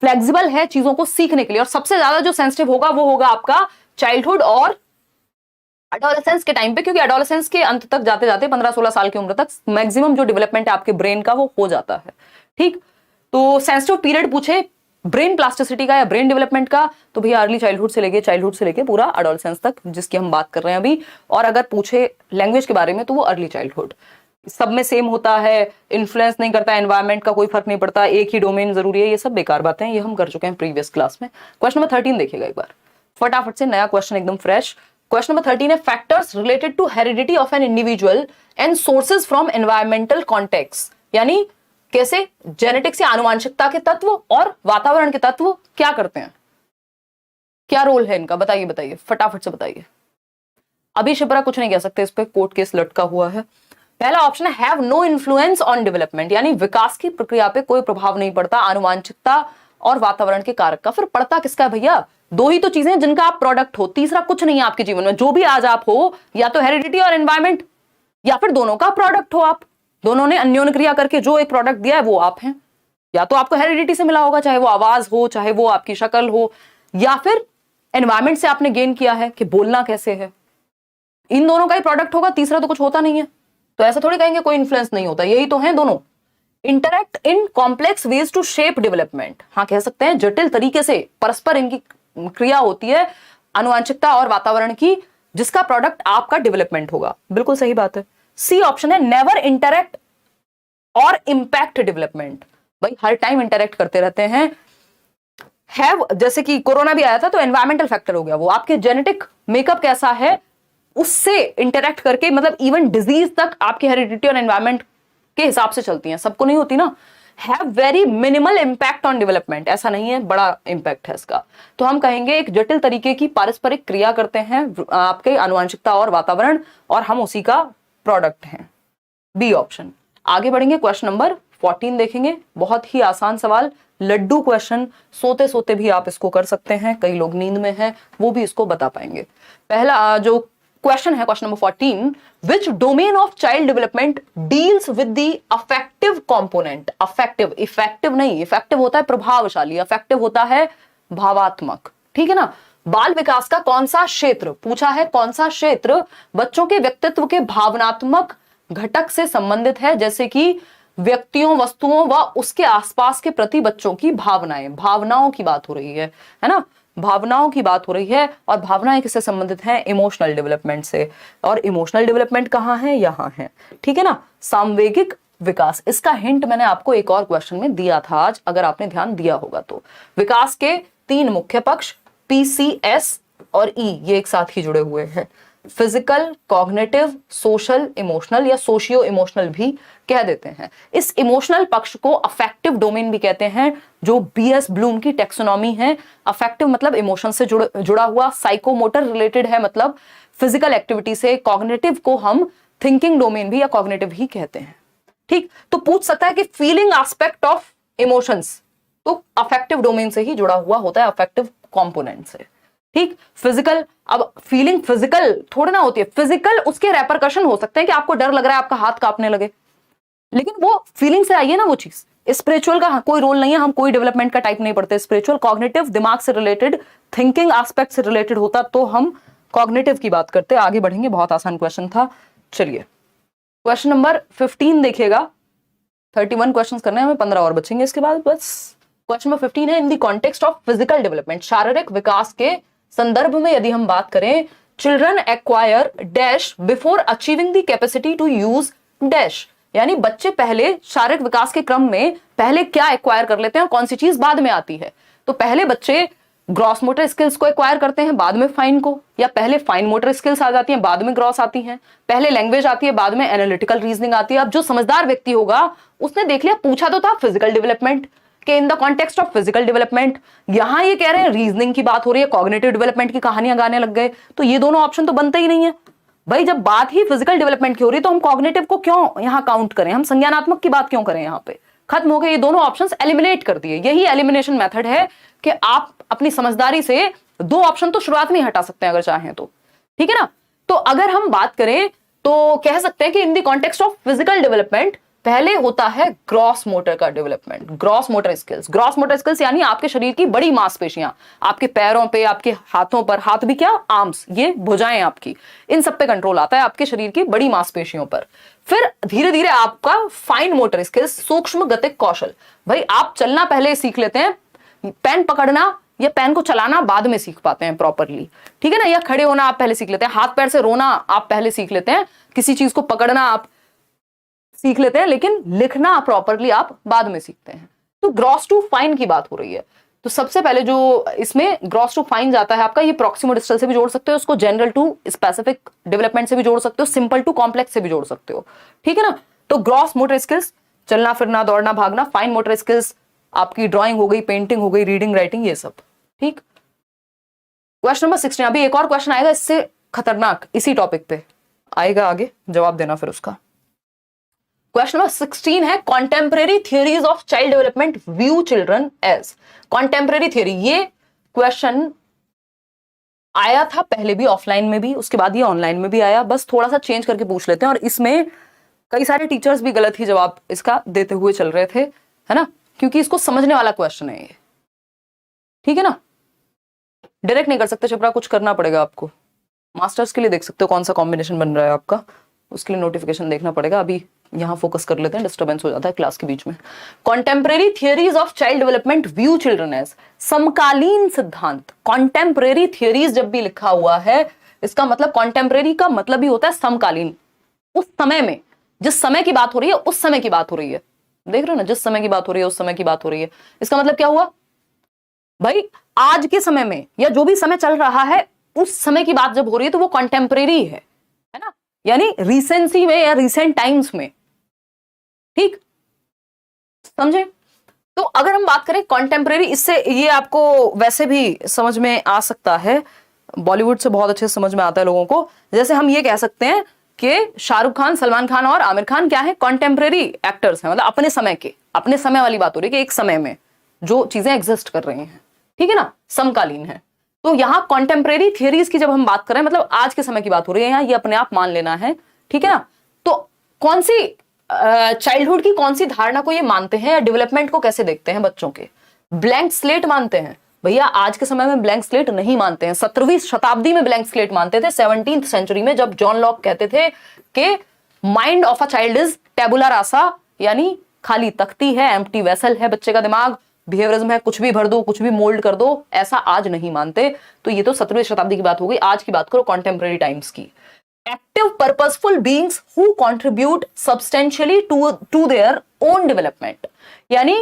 फ्लेक्सिबल है चीजों को सीखने के लिए, और सबसे ज्यादा जो सेंसिटिव होगा वो होगा आपका चाइल्डहुड और एडोलेसेंस के टाइम पे, क्योंकि एडोलेसेंस के अंत तक जाते जाते 15-16 साल की उम्र तक मैक्सिमम जो डेवलपमेंट है आपके ब्रेन का वो हो जाता है। ठीक, तो सेंसिटिव पीरियड पूछे ब्रेन प्लास्टिसिटी का या ब्रेन डेवलपमेंट का, तो भैया अर्ली चाइल्डहुड से लेके पूरा एडोलेसेंस तक, जिसकी हम बात कर रहे हैं अभी। और अगर पूछे लैंग्वेज के बारे में तो वो अर्ली चाइल्डहुड, सब में सेम होता है, इन्फ्लुएंस नहीं करता, एनवायरमेंट का कोई फर्क नहीं पड़ता, एक ही डोमेन जरूरी है, ये सब बेकार बातें हैं, ये हम कर चुके हैं प्रीवियस क्लास में। क्वेश्चन नंबर 13 देखिएगा एक बार फटाफट से, नया क्वेश्चन एकदम फ्रेश। क्वेश्चन नंबर 13 है factors related to heredity of an individual and sources from environmental context, यानी कैसे जेनेटिक्स या आनुवंशिकता के तत्व और वातावरण के तत्व क्या करते हैं, क्या रोल है इनका, बताइए बताइए फटाफट से बताइए। अभी शिप्रा कुछ नहीं कह सकते, इस पे कोर्ट केस लटका हुआ है। पहला ऑप्शन है have no influence on development, यानी विकास की प्रक्रिया पे कोई प्रभाव नहीं पड़ता, आनुवंशिकता और वातावरण के कारक का। फिर पड़ता किसका है भैया? दो ही तो चीजें हैं जिनका आप प्रोडक्ट हो, तीसरा कुछ नहीं है आपके जीवन में। जो भी आज आप हो, या तो हेरिडिटी और एनवायरमेंट, या फिर दोनों का प्रोडक्ट हो आप। दोनों ने अन्योन्य क्रिया करके जो एक प्रोडक्ट दिया है वो आप हैं। या तो आपको हेरिडिटी से मिला होगा, चाहे वो आवाज हो, चाहे वो आपकी शक्ल हो, या फिर एनवायरमेंट से आपने गेन किया है कि बोलना कैसे है। इन दोनों का ही प्रोडक्ट होगा, तीसरा तो कुछ होता नहीं है। तो ऐसा थोड़ी कहेंगे कोई इन्फ्लुएंस नहीं होता, यही तो है दोनों। Interact in complex ways to shape development, हाँ कह सकते हैं जटिल तरीके से परस्पर इनकी क्रिया होती है आनुवंशिकता और वातावरण की, जिसका प्रोडक्ट आपका डेवलपमेंट होगा। बिल्कुल सही बात है। सी ऑप्शन है नेवर इंटरैक्ट और इंपैक्ट डेवलपमेंट। भाई हर टाइम इंटरैक्ट करते रहते हैं। हैव, जैसे कि कोरोना भी आया था तो एनवायरमेंटल फैक्टर हो गया, वो आपके जेनेटिक मेकअप कैसा है उससे इंटरैक्ट करके, मतलब इवन डिजीज तक आपकी हेरिडिटी और एनवायरमेंट के हिसाब से चलती हैं, सबको नहीं होती ना। Have very minimal impact on development, ऐसा नहीं है, बड़ा इंपैक्ट है इसका। तो हम कहेंगे एक जटिल तरीके की पारस्परिक क्रिया करते हैं आपके आनुवंशिकता और वातावरण, और हम उसी का प्रोडक्ट हैं। B option. आगे बढ़ेंगे, क्वेश्चन नंबर 14 देखेंगे। बहुत ही आसान सवाल, लड्डू क्वेश्चन, सोते सोते भी आप इसको कर सकते हैं, कई लोग नींद में हैं वो भी इसको बता पाएंगे। पहला जो क्वेश्चन है, question number 14, which domain of child development deals with the affective component. Affective, effective नहीं, इफेक्टिव होता है प्रभावशाली, अफेक्टिव होता है भावात्मक, ठीक है ना। बाल विकास का कौन सा क्षेत्र पूछा है, कौन सा क्षेत्र बच्चों के व्यक्तित्व के भावनात्मक घटक से संबंधित है, जैसे कि व्यक्तियों, वस्तुओं व उसके आसपास के प्रति बच्चों की भावनाएं, भावनाओं की बात हो रही है ना, भावनाओं की बात हो रही है। और भावनाएं किससे संबंधित हैं? इमोशनल डेवलपमेंट से। और इमोशनल डेवलपमेंट कहाँ है? यहाँ है, ठीक है ना। सामवेगिक विकास, इसका हिंट मैंने आपको एक और क्वेश्चन में दिया था आज, अगर आपने ध्यान दिया होगा तो। विकास के तीन मुख्य पक्ष पीसीएस और ई, ये एक साथ ही जुड़े हुए हैं। फिजिकल, कॉग्निटिव, सोशल, इमोशनल, या सोशियो इमोशनल भी कह देते हैं। इस इमोशनल पक्ष को अफेक्टिव डोमेन भी कहते हैं, जो बीएस ब्लूम की टेक्सोनॉमी है। अफेक्टिव मतलब इमोशन से जुड़ा हुआ, साइकोमोटर रिलेटेड है मतलब फिजिकल एक्टिविटी से। कॉग्निटिव को हम थिंकिंग डोमेन भी या कॉग्निटिव ही कहते हैं, ठीक। तो पूछ सकता है कि फीलिंग एस्पेक्ट ऑफ इमोशंस, तो अफेक्टिव डोमेन से ही जुड़ा हुआ होता है, अफेक्टिव कंपोनेंट से, ठीक। फिजिकल, अब फीलिंग फिजिकल थोड़ी ना होती है, फिजिकल उसके रेपरकशन हो सकते हैं कि आपको डर लग रहा है, आपका हाथ कांपने लगे, लेकिन वो फीलिंग से आई है ना वो चीज। स्पिरिचुअल का कोई रोल नहीं है, हम कोई डेवलपमेंट का टाइप नहीं पढ़ते। स्पिरिचुअल, कॉग्निटिव दिमाग से रिलेटेड, थिंकिंग एस्पेक्ट से रिलेटेड होता तो हम कॉग्निटिव की बात करते। आगे बढ़ेंगे, बहुत आसान क्वेश्चन था। चलिए क्वेश्चन नंबर 15 देखिएगा। 31 क्वेश्चंस करने हैं हमें, 15 और बचेंगे इसके बाद बस। क्वेश्चन नंबर 15 है, in the context of physical development, शारीरिक विकास के संदर्भ में यदि हम बात करें, children acquire dash before achieving the capacity to use dash, यानी बच्चे पहले शारीरिक विकास के क्रम में पहले क्या एक्वायर कर लेते हैं, कौन सी चीज बाद में आती है। तो पहले बच्चे ग्रॉस मोटर स्किल्स को एक्वायर करते हैं, बाद में फाइन को, या पहले फाइन मोटर स्किल्स आ जाती हैं, बाद में ग्रॉस आती हैं, पहले लैंग्वेज आती है, बाद में एनालिटिकल रीजनिंग आती है। अब जो समझदार व्यक्ति होगा उसने देख लिया, पूछा तो था फिजिकल डेवलपमेंट के इन the context of physical development, यहां ये कह रहे हैं रीजनिंग की बात हो रही है, कॉग्निटिव डेवलपमेंट की कहानियां गाने लग गए, तो ये दोनों ऑप्शन तो बनते ही नहीं है भाई। जब बात ही फिजिकल डेवलपमेंट की हो रही है तो हम कॉग्निटिव को क्यों यहां काउंट करें, हम संज्ञानात्मक की बात क्यों करें, यहां पे खत्म हो गए, ये दोनों ऑप्शंस एलिमिनेट कर दिए। यही एलिमिनेशन मेथड है कि आप अपनी समझदारी से दो ऑप्शन तो शुरुआत में हटा सकते हैं अगर चाहें तो, ठीक है ना। तो अगर हम बात करें तो कह सकते हैं कि इन the context of physical development पहले होता है ग्रॉस मोटर का development, gross motor skills. Gross motor skills यानी आपके शरीर की बड़ी मांसपेशियां, आपके पैरों पे, आपके हाथों पर, हाथ भी क्या, आर्म्स, ये भुजाएं आपकी, इन सब पे कंट्रोल आता है आपके शरीर की बड़ी मांसपेशियों पर। फिर धीरे धीरे आपका फाइन मोटर स्किल्स, सूक्ष्म गतिक कौशल। भाई आप चलना पहले सीख लेते हैं, पेन पकड़ना या पेन को चलाना बाद में सीख पाते हैं प्रॉपरली, ठीक है ना। या खड़े होना आप पहले सीख लेते हैं, हाथ पैर से रोना आप पहले सीख लेते हैं, किसी चीज को पकड़ना आप सीख लेते हैं, लेकिन लिखना प्रॉपरली आप बाद में सीखते हैं। तो ग्रॉस टू फाइन की बात हो रही है। तो सबसे पहले जो इसमें ग्रॉस टू फाइन जाता है आपका, ये प्रॉक्सिमो डिस्टल से भी जोड़ सकते हो उसको, जनरल टू स्पेसिफिक डेवलपमेंट से भी जोड़ सकते हो, सिंपल टू कॉम्प्लेक्स से भी जोड़ सकते हो, ठीक है ना। तो ग्रॉस मोटर स्किल्स, चलना फिरना, दौड़ना भागना। फाइन मोटर स्किल्स आपकी ड्राइंग हो गई, पेंटिंग हो गई, रीडिंग राइटिंग, ये सब, ठीक। क्वेश्चन नंबर 16, अभी एक और क्वेश्चन आएगा इससे खतरनाक, इसी टॉपिक पे आएगा, आगे जवाब देना फिर उसका। क्वेश्चन नंबर 16 है contemporary theories of child development view children as. Contemporary theory, ये क्वेश्चन आया था पहले भी ऑफलाइन में भी, उसके बाद ये ऑनलाइन में भी आया, बस थोड़ा सा चेंज करके पूछ लेते हैं। और इसमें कई सारे टीचर्स भी गलत ही जवाब इसका देते हुए चल रहे थे, है ना, क्योंकि इसको समझने वाला क्वेश्चन है ये, ठीक है ना। डायरेक्ट नहीं कर सकते चपरा, कुछ करना पड़ेगा आपको। मास्टर्स के लिए देख सकते हो कौन सा कॉम्बिनेशन बन रहा है आपका, उसके लिए नोटिफिकेशन देखना पड़ेगा। अभी यहां फोकस कर लेते हैं, डिस्टर्बेंस हो जाता है क्लास के बीच में। Contemporary theories of child development view children as, समकालीन सिद्धांत। कॉन्टेम्परेरी थियरीज जब भी लिखा हुआ है, इसका मतलब कॉन्टेम्परेरी का मतलब ही होता है समकालीन, उस समय में, जिस समय की बात हो रही है उस समय की बात हो रही है। देख रहे हो ना, जिस समय की बात हो रही है उस समय की बात हो रही है। इसका मतलब क्या हुआ भाई, आज के समय में या जो भी समय चल रहा है उस समय की बात जब हो रही है तो वो कॉन्टेम्परेरी है ना, यानी रिसेंसी में या रिसेंट टाइम्स में, ठीक, समझे। तो अगर हम बात करें कॉन्टेम्परेरी, इससे ये आपको वैसे भी समझ में आ सकता है, बॉलीवुड से बहुत अच्छे समझ में आता है लोगों को। जैसे हम ये कह सकते हैं कि शाहरुख खान, सलमान खान और आमिर खान क्या है, कॉन्टेम्परेरी एक्टर्स हैं, मतलब अपने समय के, अपने समय वाली बात हो रही है कि एक समय में जो चीजें एग्जिस्ट कर रही हैं, ठीक है ना, समकालीन है। तो यहां कॉन्टेम्परेरी थियरीज की जब हम बात कर रहे हैं, मतलब आज के समय की बात हो रही है, यहां ये अपने आप मान लेना है, ठीक है ना। तो कौन सी चाइल्डहुड की कौन सी धारणा को ये मानते हैं, या डेवलपमेंट को कैसे देखते हैं बच्चों के, ब्लैंक स्लेट मानते हैं। भैया आज के समय में ब्लैंक स्लेट नहीं मानते हैं, 17वीं शताब्दी में ब्लैंक स्लेट मानते थे, 17th सेंचुरी में, जब जॉन लॉक कहते थे कि mind of a child is tabula rasa, यानी खाली तख्ती है, एम्प्टी वेसल है बच्चे का दिमाग, बिहेवियरिज्म है, कुछ भी भर दो, कुछ भी मोल्ड कर दो, ऐसा आज नहीं मानते। तो ये तो 17वीं शताब्दी की बात हो गई। आज की बात करो कॉन्टेम्परेरी टाइम्स की। Active purposeful beings who contribute substantially to their own development, यानी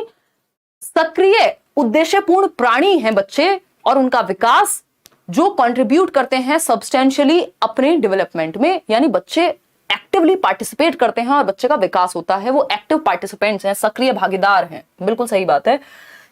सक्रिय उद्देश्यपूर्ण प्राणी हैं बच्चे, और उनका विकास जो कंट्रीब्यूट करते हैं सब्सटेंशियली अपने डेवलपमेंट में, यानी बच्चे एक्टिवली पार्टिसिपेट करते हैं और बच्चे का विकास होता है, वो एक्टिव पार्टिसिपेंट्स हैं, सक्रिय भागीदार हैं। बिल्कुल सही बात है।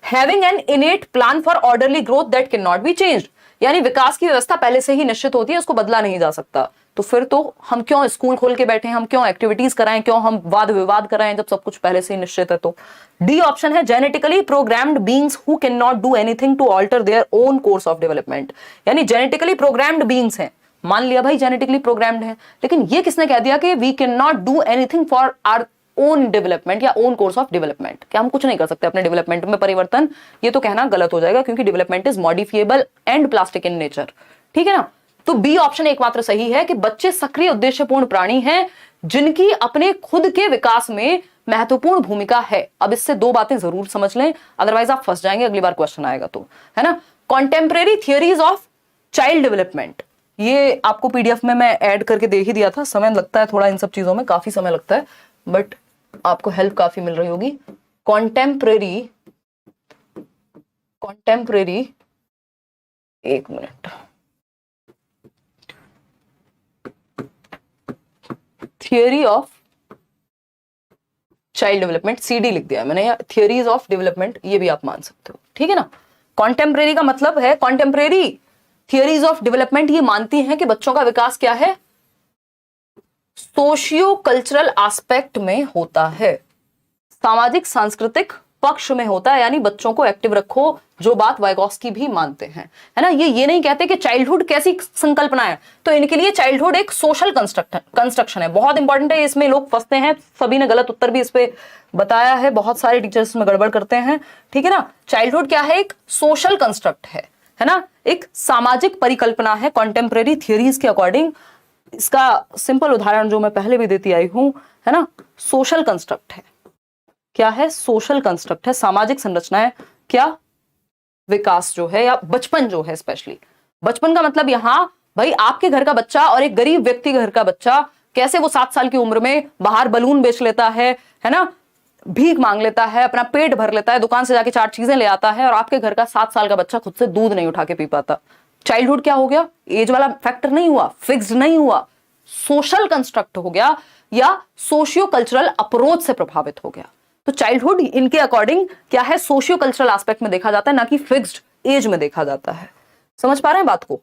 Having an इनेट plan for orderly growth that can not be changed, यानी विकास की व्यवस्था पहले से ही निश्चित होती है, उसको बदला नहीं जा सकता। तो फिर तो हम क्यों स्कूल खोल के बैठे हैं, हम क्यों एक्टिविटीज कराएं, क्यों हम वाद विवाद कराएं, जब सब कुछ पहले से ही निश्चित है। तो डी ऑप्शन है genetically programmed beings who can not do anything to alter their own course of development, यानी जेनेटिकली प्रोग्राम्ड बीइंग्स हैं। मान लिया भाई जेनेटिकली प्रोग्राम्ड है, लेकिन ये किसने कह दिया कि we can not do anything for our own development या ओन कोर्स ऑफ डेवलपमेंट, क्या हम कुछ नहीं कर सकते अपने डेवलपमेंट में परिवर्तन, ये तो कहना गलत हो जाएगा, क्योंकि development is modifiable and plastic in nature, ठीक है ना। तो बी ऑप्शन एकमात्र सही है कि बच्चे सक्रिय उद्देश्यपूर्ण प्राणी हैं जिनकी अपने खुद के विकास में महत्वपूर्ण भूमिका है। अब इससे दो बातें जरूर समझ लें, अदरवाइज आप फंस जाएंगे, अगली बार क्वेश्चन आएगा तो, है ना। Contemporary theories of child development, ये आपको पीडीएफ में मैं ऐड करके दे ही दिया था। समय लगता है थोड़ा इन सब चीजों में, काफी समय लगता है, बट आपको हेल्प काफी मिल रही होगी। कॉन्टेम्परेरी, एक minute, theory of child development, CD लिख दिया मैंने, या थियरीज ऑफ डेवलपमेंट, ये भी आप मान सकते हो, ठीक है ना। कॉन्टेम्परेरी का मतलब है, कॉन्टेम्परेरी थियरीज ऑफ डेवलपमेंट ये मानती हैं कि बच्चों का विकास क्या है, सोशियो कल्चरल एस्पेक्ट में होता है, सामाजिक सांस्कृतिक पक्ष में होता है, यानी बच्चों को एक्टिव रखो, जो बात वाइगॉस्की भी मानते हैं, है ना। ये नहीं कहते कि चाइल्डहुड कैसी संकल्पना है, तो इनके लिए चाइल्डहुड एक सोशल कंस्ट्रक्शन है। बहुत इंपॉर्टेंट है, इसमें लोग फंसते हैं, सभी ने गलत उत्तर भी इस पे बताया है, बहुत सारे टीचर्स में गड़बड़ करते हैं, ठीक है ना। चाइल्डहुड क्या है, एक सोशल कंस्ट्रक्ट है ना, एक सामाजिक परिकल्पना है कॉन्टेम्परेरी थियरीज के अकॉर्डिंग। इसका सिंपल उदाहरण जो मैं पहले भी देती आई हूं, है ना, सोशल कंस्ट्रक्ट है। क्या है, सोशल कंस्ट्रक्ट है, सामाजिक संरचना है। क्या, विकास जो है, या बचपन जो है, स्पेशली बचपन का मतलब यहां भाई आपके घर का बच्चा और एक गरीब व्यक्ति के घर का बच्चा, कैसे वो 7 साल की उम्र में बाहर बलून बेच लेता है ना, भीख मांग लेता है, अपना पेट भर लेता है, दुकान से जाके 4 चीजें ले आता है, और आपके घर का 7 साल का बच्चा खुद से दूध नहीं उठा के पी पाता। चाइल्डहुड क्या हो गया, एज वाला फैक्टर नहीं हुआ, फिक्स्ड नहीं हुआ, सोशल कंस्ट्रक्ट हो गया, या सोशियो कल्चरल अप्रोच से प्रभावित हो गया। तो चाइल्डहुड इनके अकॉर्डिंग क्या है, सोशियो कल्चरल एस्पेक्ट में देखा जाता है, ना कि फिक्स्ड एज में देखा जाता है। समझ पा रहे हैं बात को।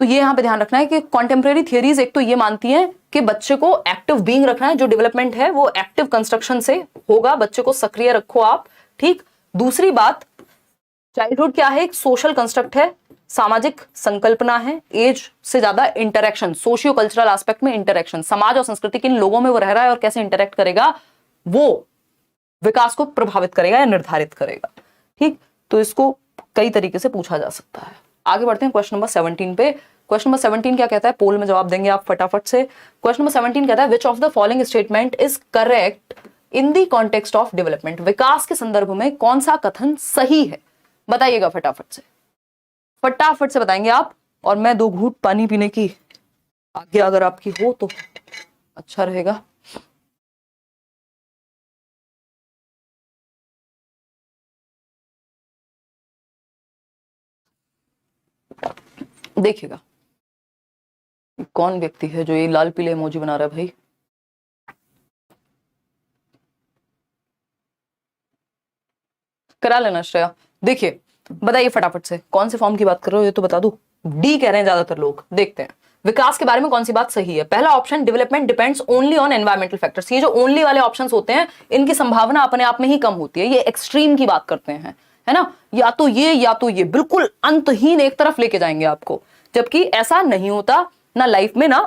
तो ये यहां पे ध्यान रखना है कि कॉन्टेम्परेरी थियरीज एक तो ये मानती हैं कि बच्चे को एक्टिव बीइंग रखना है, जो डेवलपमेंट है वो एक्टिव कंस्ट्रक्शन से होगा, बच्चे को सक्रिय रखो आप, ठीक। दूसरी बात, चाइल्डहुड क्या है, एक सोशल कंस्ट्रक्ट है, सामाजिक संकल्पना है, एज से ज्यादा इंटरेक्शन, सोशियो कल्चरल एस्पेक्ट में इंटरेक्शन, समाज और संस्कृति किन लोगों में वो रह रहा है और कैसे इंटरेक्ट करेगा, वो विकास को प्रभावित करेगा या निर्धारित करेगा, ठीक। तो इसको कई तरीके से पूछा जा सकता है। आगे बढ़ते हैं क्वेश्चन नंबर 17 पे। क्वेश्चन नंबर 17 क्या कहता है, पोल में जवाब देंगे आप फटाफट से। क्वेश्चन नंबर 17 कहता है which of the following statement is correct in the context of development, विकास के संदर्भ में कौन सा कथन सही है, बताइएगा फटाफट से बताएंगे आप। और मैं 2 घूंट पानी पीने की आज्ञा अगर आपकी हो तो अच्छा रहेगा। देखिएगा कौन व्यक्ति है जो ये लाल पीले इमोजी बना रहा है भाई। करा लेना श्रेया। देखिए बताइए फटाफट से कौन से फॉर्म की बात कर रहे हो, ये तो बता दो। डी कह रहे हैं ज्यादातर लोग। देखते हैं विकास के बारे में कौन सी बात सही है। पहला option, development depends only on environmental factors. ये जो ओनली वाले ऑप्शंस होते हैं इनकी संभावना अपने आप में ही कम होती है, ये एक्सट्रीम की बात करते हैं, है ना, या तो ये बिल्कुल अंतहीन एक तरफ लेके जाएंगे आपको, जबकि ऐसा नहीं होता ना लाइफ में ना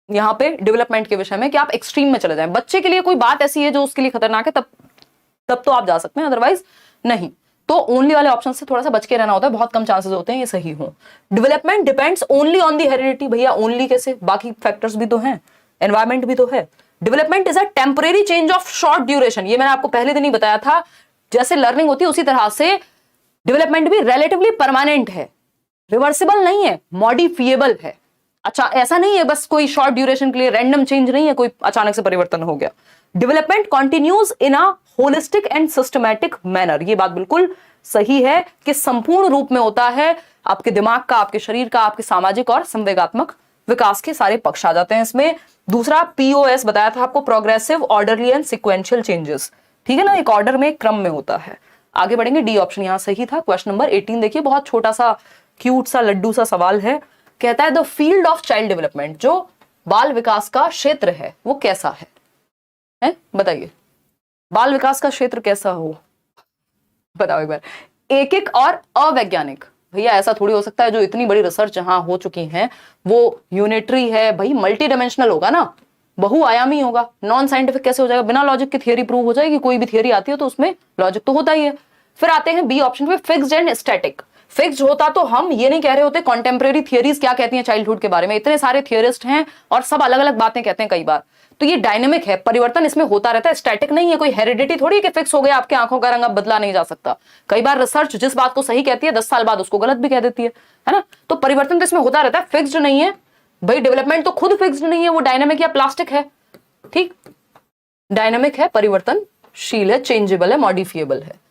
यहाँ पे डेवलपमेंट के विषय में कि आप एक्सट्रीम में चले जाएं। बच्चे के लिए कोई बात ऐसी है जो उसके लिए खतरनाक है, तब तो आप जा सकते हैं, अदरवाइज नहीं। तो ओनली वाले ऑप्शन से थोड़ा सा बच के रहना होता है, बहुत कम चांसेस होते हैं ये सही हो। Development depends only on the heredity, भैया ओनली कैसे, बाकी फैक्टर्स भी तो हैं, एनवायरमेंट भी तो है। Development is a temporary change of short duration, ये मैंने आपको पहले दिन ही बताया था। जैसे लर्निंग होती है उसी तरह से डेवलपमेंट भी रिलेटिवली परमानेंट है, रिवर्सिबल नहीं है, मॉडिफिएबल है। अच्छा, ऐसा नहीं है बस कोई शॉर्ट ड्यूरेशन के लिए रैंडम चेंज नहीं है, कोई अचानक से परिवर्तन हो गया। Development continues in a holistic and systematic manner, ये बात बिल्कुल सही है कि संपूर्ण रूप में होता है। आपके दिमाग का, आपके शरीर का, आपके सामाजिक और संवेगात्मक विकास के सारे पक्ष आ जाते हैं इसमें। दूसरा पीओएस बताया था आपको, progressive orderly and sequential changes, ठीक है ना, एक ऑर्डर में, एक क्रम में होता है। आगे बढ़ेंगे, डी ऑप्शन यहां सही था। क्वेश्चन नंबर 18 देखिए, बहुत छोटा सा क्यूट सा लड्डू सा सवाल है। कहता है the field of child development, जो बाल विकास का क्षेत्र है वो कैसा है बताइए। बाल विकास का क्षेत्र कैसा हो, बताओ एक बार। एक और अवैज्ञानिक, भैया ऐसा थोड़ी हो सकता है जो इतनी बड़ी रिसर्च जहां हो चुकी है वो यूनिटरी है, भाई मल्टी डायमेंशनल होगा ना, बहुआयामी होगा। नॉन साइंटिफिक कैसे हो जाएगा, बिना लॉजिक की थियरी प्रूव हो जाएगी, कोई भी थियरी आती है तो उसमें लॉजिक तो होता ही है। फिर आते हैं बी ऑप्शन पे, फिक्स्ड एंड स्टैटिक। फिक्स्ड होता तो हम ये नहीं कह रहे होते कॉन्टेम्परेरी थियरीज क्या कहती हैं चाइल्डहुड के बारे में, इतने सारे थियरिस्ट हैं और सब अलग अलग बातें कहते हैं कई बार। तो ये डायनेमिक है, परिवर्तन इसमें होता रहता है, स्टैटिक नहीं है, कोई हेरिडिटी थोड़ी है कि फिक्स हो गया आपके आंखों का रंग अब बदला नहीं जा सकता। कई बार रिसर्च जिस बात को सही कहती है 10 साल बाद उसको गलत भी कह देती है ना। तो परिवर्तन तो इसमें होता रहता है, फिक्स्ड नहीं है भाई। डेवलपमेंट तो खुद फिक्स्ड नहीं है, वो डायनेमिक या प्लास्टिक है, ठीक। डायनेमिक है, परिवर्तनशील है, चेंजेबल है, मॉडिफिएबल है।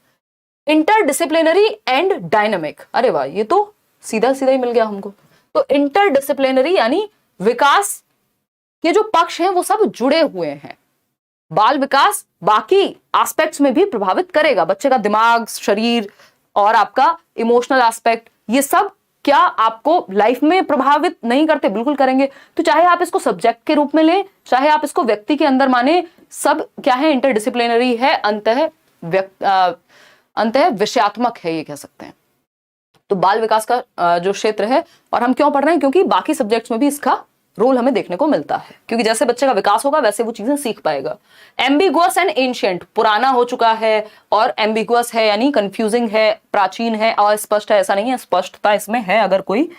इंटरडिसिप्लिनरी एंड डायनेमिक, अरे वाह, ये तो सीधा सीधा ही मिल गया हमको। तो इंटरडिसिप्लिनरी यानी विकास के जो पक्ष हैं वो सब जुड़े हुए हैं। बाल विकास बाकी एस्पेक्ट्स में भी प्रभावित करेगा, बच्चे का दिमाग, शरीर और आपका इमोशनल एस्पेक्ट, ये सब क्या आपको लाइफ में प्रभावित नहीं करते, बिल्कुल करेंगे। तो चाहे आप इसको सब्जेक्ट के रूप में लें, चाहे आप इसको व्यक्ति के अंदर माने, सब क्या है, इंटरडिसिप्लिनरी है, अंतः विषयात्मक है, ये कह सकते हैं। तो बाल विकास का जो क्षेत्र है, और हम क्यों पढ़ रहे हैं, क्योंकि बाकी सब्जेक्ट्स में भी इसका रोल हमें देखने को मिलता है, क्योंकि जैसे बच्चे का विकास होगा वैसे वो चीजें सीख पाएगा। एम्बिगुअस एंड एंशिएंट, पुराना हो चुका है, और एम्बिगुअस है यानी कंफ्यूजिंग है, प्राचीन है, अस्पष्ट है, ऐसा नहीं है, स्पष्टता इसमें है अगर कोई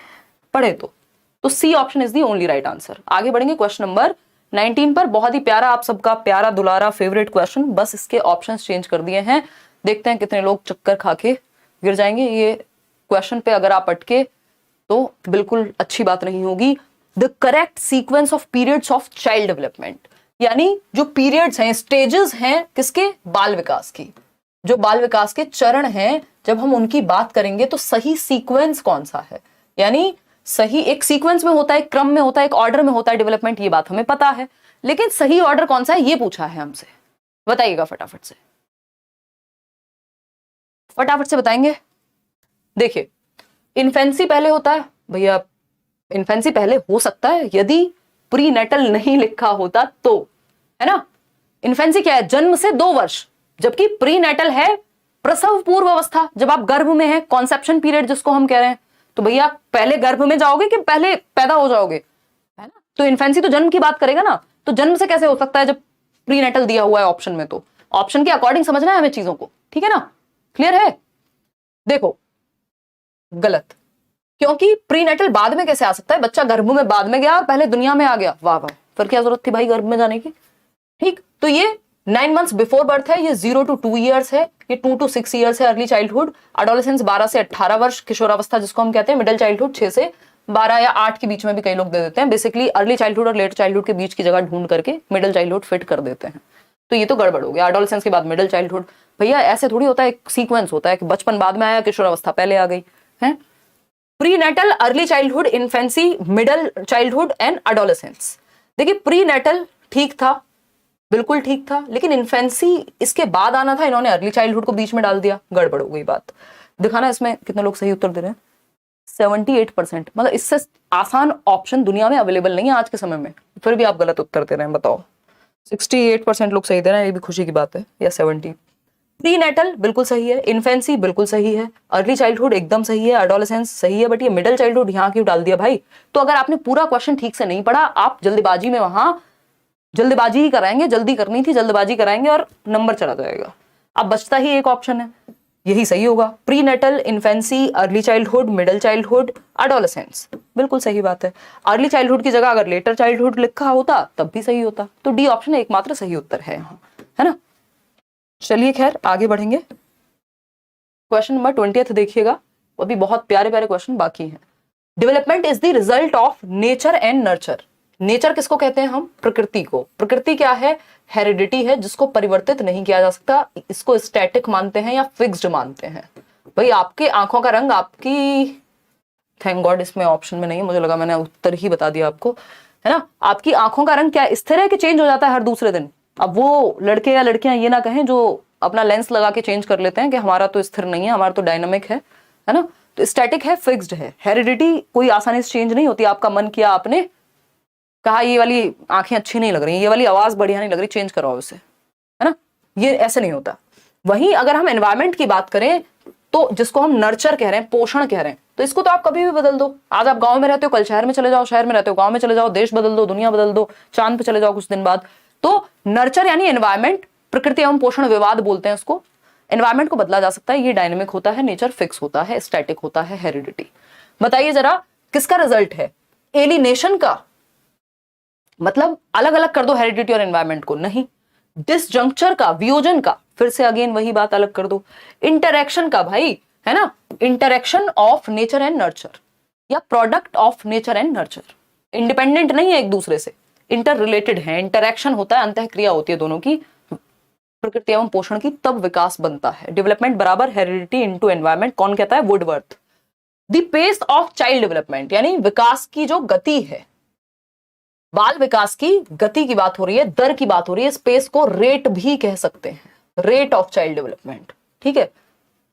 पढ़े तो C option is the only right answer. आगे बढ़ेंगे क्वेश्चन नंबर 19 पर, बहुत ही प्यारा, आप सबका प्यारा दुलारा फेवरेट क्वेश्चन, बस इसके ऑप्शन चेंज कर दिए हैं। देखते हैं कितने लोग चक्कर खा के गिर जाएंगे। ये क्वेश्चन पे अगर आप अटके तो बिल्कुल अच्छी बात नहीं होगी। The correct sequence of periods of child development, यानी जो पीरियड्स हैं, स्टेजेस हैं किसके, बाल विकास की, जो बाल विकास के चरण हैं, जब हम उनकी बात करेंगे तो सही सीक्वेंस कौन सा है, यानी सही एक सीक्वेंस में होता है, एक क्रम में होता है, एक ऑर्डर में होता है डेवलपमेंट, ये बात हमें पता है, लेकिन सही ऑर्डर कौन सा है ये पूछा है हमसे। बताइएगा फटाफट से, फटाफट से बताएंगे। देखिए इन्फेंसी पहले होता है भैया, इन्फेंसी पहले हो सकता है यदि प्रीनेटल नहीं लिखा होता तो, है ना। इन्फेंसी क्या है, जन्म से 2 वर्ष, जबकि प्रीनेटल है प्रसव पूर्व अवस्था, जब आप गर्भ में हैं, कॉन्सेप्शन पीरियड जिसको हम कह रहे हैं। तो भैया पहले गर्भ में जाओगे कि पहले पैदा हो जाओगे, है ना। तो इन्फेंसी तो जन्म की बात करेगा ना, तो जन्म से कैसे हो सकता है जब प्रीनेटल दिया हुआ है ऑप्शन में। तो ऑप्शन के अकॉर्डिंग समझना है हमें चीजों को, ठीक है ना, क्लियर है। देखो गलत, क्योंकि प्रीनेटल बाद में कैसे आ सकता है, बच्चा गर्भ में बाद में गया और पहले दुनिया में आ गया, वाह वाह, फिर क्या जरूरत थी भाई गर्भ में जाने की। ठीक, तो ये 9 मंथ्स बिफोर बर्थ है, ये 0 to 2 ईयर्स है, ये 2 to 6 ईयर्स है अर्ली चाइल्डहुड। एडोलेसेंस 12 से 18 वर्ष, किशोरावस्था जिसको हम कहते हैं। मिडिल चाइल्डहुड 6 से 12 या 8 के बीच में भी कई लोग दे देते हैं। बेसिकली अर्ली चाइल्डहुड और लेट चाइल्डहुड के बीच की जगह ढूंढ करके मिडिल चाइल्डहुड फिट कर देते हैं। तो ये तो गड़बड़ हो गया, एडोलेसेंस के बाद मिडिल चाइल्डहुड। भैया ऐसे थोड़ी होता है, एक सीक्वेंस होता है कि बचपन बाद में आया, किशोरावस्था पहले आ गई है। Prenatal, early childhood, infancy, middle childhood and adolescence. देखिए प्रीनेटल ठीक था, बिल्कुल ठीक था, लेकिन इन्फेंसी इसके बाद आना था, इन्होंने अर्ली चाइल्डहुड को बीच में डाल दिया, गड़बड़ हो गई बात। दिखाना इसमें कितने लोग सही उत्तर दे रहे हैं, 78%। मतलब इससे आसान ऑप्शन दुनिया में अवेलेबल नहीं है आज के समय में, फिर भी आप गलत उत्तर दे रहे हैं, बताओ। 68% लोग सही दे रहे हैं, ये भी खुशी की बात है, या 70। प्रीनेटल बिल्कुल सही है, इन्फेंसी बिल्कुल सही है, अर्ली चाइल्डहुड एकदम सही है, एडोलेसेंस सही है, बट ये मिडिल चाइल्डहुड यहाँ क्यों डाल दिया भाई। तो अगर आपने पूरा क्वेश्चन ठीक से नहीं पढ़ा, आप जल्दबाजी में वहां जल्दबाजी ही कराएंगे, जल्दी करनी थी, जल्दबाजी कराएंगे और नंबर चला जाएगा। अब बचता ही एक ऑप्शन है, यही सही होगा। Prenatal, infancy, early childhood, middle childhood, adolescence, बिल्कुल सही बात है। अर्ली चाइल्डहुड की जगह अगर लेटर चाइल्डहुड लिखा होता तब भी सही होता। तो डी ऑप्शन एकमात्र सही उत्तर है यहाँ, है ना। चलिए खैर आगे बढ़ेंगे। क्वेश्चन नंबर 20 देखिएगा, अभी बहुत प्यारे प्यारे क्वेश्चन बाकी हैं। Development is the result of nature and nurture. Nature किसको कहते हैं हम, प्रकृति को। प्रकृति क्या है, हेरिडिटी है, जिसको परिवर्तित नहीं किया जा सकता। इसको स्टैटिक मानते हैं या फिक्स्ड मानते हैं। भाई आपके आंखों का रंग, आपकी, थैंक गॉड इसमें ऑप्शन में नहीं है, मुझे लगा मैंने उत्तर ही बता दिया आपको, है ना। आपकी आंखों का रंग क्या स्थिर है कि चेंज हो जाता है हर दूसरे दिन। अब वो लड़के या लड़कियां ये ना कहें जो अपना लेंस लगा के चेंज कर लेते हैं कि हमारा तो स्थिर नहीं है, हमारा तो डायनामिक है ना। तो स्टैटिक है, फिक्स्ड है। हेरिडिटी कोई आसानी से चेंज नहीं होती। आपका मन किया, आपने कहा ये वाली आंखें अच्छी नहीं लग रही, ये वाली आवाज बढ़िया नहीं लग रही, चेंज करवाओ उसे, है ना। ये ऐसे नहीं होता। वहीं अगर हम एनवायरमेंट की बात करें तो जिसको हम नर्चर कह रहे हैं, पोषण कह रहे हैं, तो इसको तो आप कभी भी बदल दो। आज आप गांव में रहते हो, कल शहर में चले जाओ, शहर में रहते हो गांव में चले जाओ, देश बदल दो, दुनिया बदल दो, चांद पे चले जाओ कुछ दिन बाद। तो नर्चर यानी एनवायरमेंट, प्रकृति एवं पोषण विवाद बोलते हैं उसको। एनवायरमेंट को बदला जा सकता है, ये डायनेमिक होता है, नेचर फिक्स होता है, स्टैटिक होता है, हेरिडिटी। बताइए जरा किसका रिजल्ट है, एलिनेशन का, मतलब अलग अलग कर दो हेरिडिटी और एनवायरमेंट को, नहीं। डिसजंक्चर का, वियोजन का, फिर से अगेन वही बात अलग कर दो। इंटरैक्शन का भाई, है ना, interaction of nature and nurture या product of nature and nurture. Independent नहीं है एक दूसरे से, इंटर रिलेटेड है। इंटरैक्शन होता है, अंतःक्रिया होती है दोनों की, प्रकृति एवं पोषण की, तब विकास बनता है। डेवलपमेंट बराबर हेरिडिटी इनटू एनवायरमेंट, कौन कहता है, Woodworth. The pace of child development यानी विकास की जो गति है, बाल विकास की गति की बात हो रही है, दर की बात हो रही है। स्पेस को रेट भी कह सकते हैं, रेट ऑफ चाइल्ड डेवलपमेंट, ठीक है।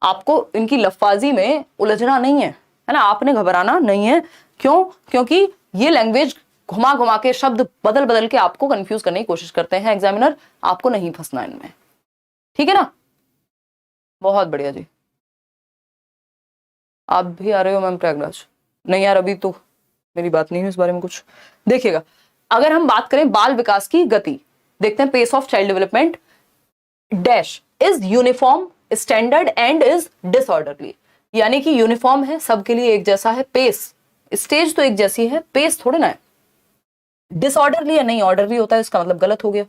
आपको इनकी लफ्फाजी में उलझना नहीं है ना, आपने घबराना नहीं है। क्यों, क्योंकि ये लैंग्वेज घुमा घुमा के, शब्द बदल बदल के आपको कंफ्यूज करने की कोशिश करते हैं एग्जामिनर, आपको नहीं फंसना इनमें, ठीक है ना। बहुत बढ़िया जी, आप भी आ रहे हो मैम प्रयागराज? नहीं यार अभी तो मेरी बात नहीं है इस बारे में कुछ। देखिएगा अगर हम बात करें बाल विकास की गति, देखते हैं pace of child development dash is uniform, standard and is disorderly. यानी कि यूनिफॉर्म है, सबके लिए एक जैसा है, पेस, स्टेज तो एक जैसी है, पेस थोड़े ना है। डिसऑर्डरली या नहीं ऑर्डरली होता है, इसका मतलब गलत हो गया।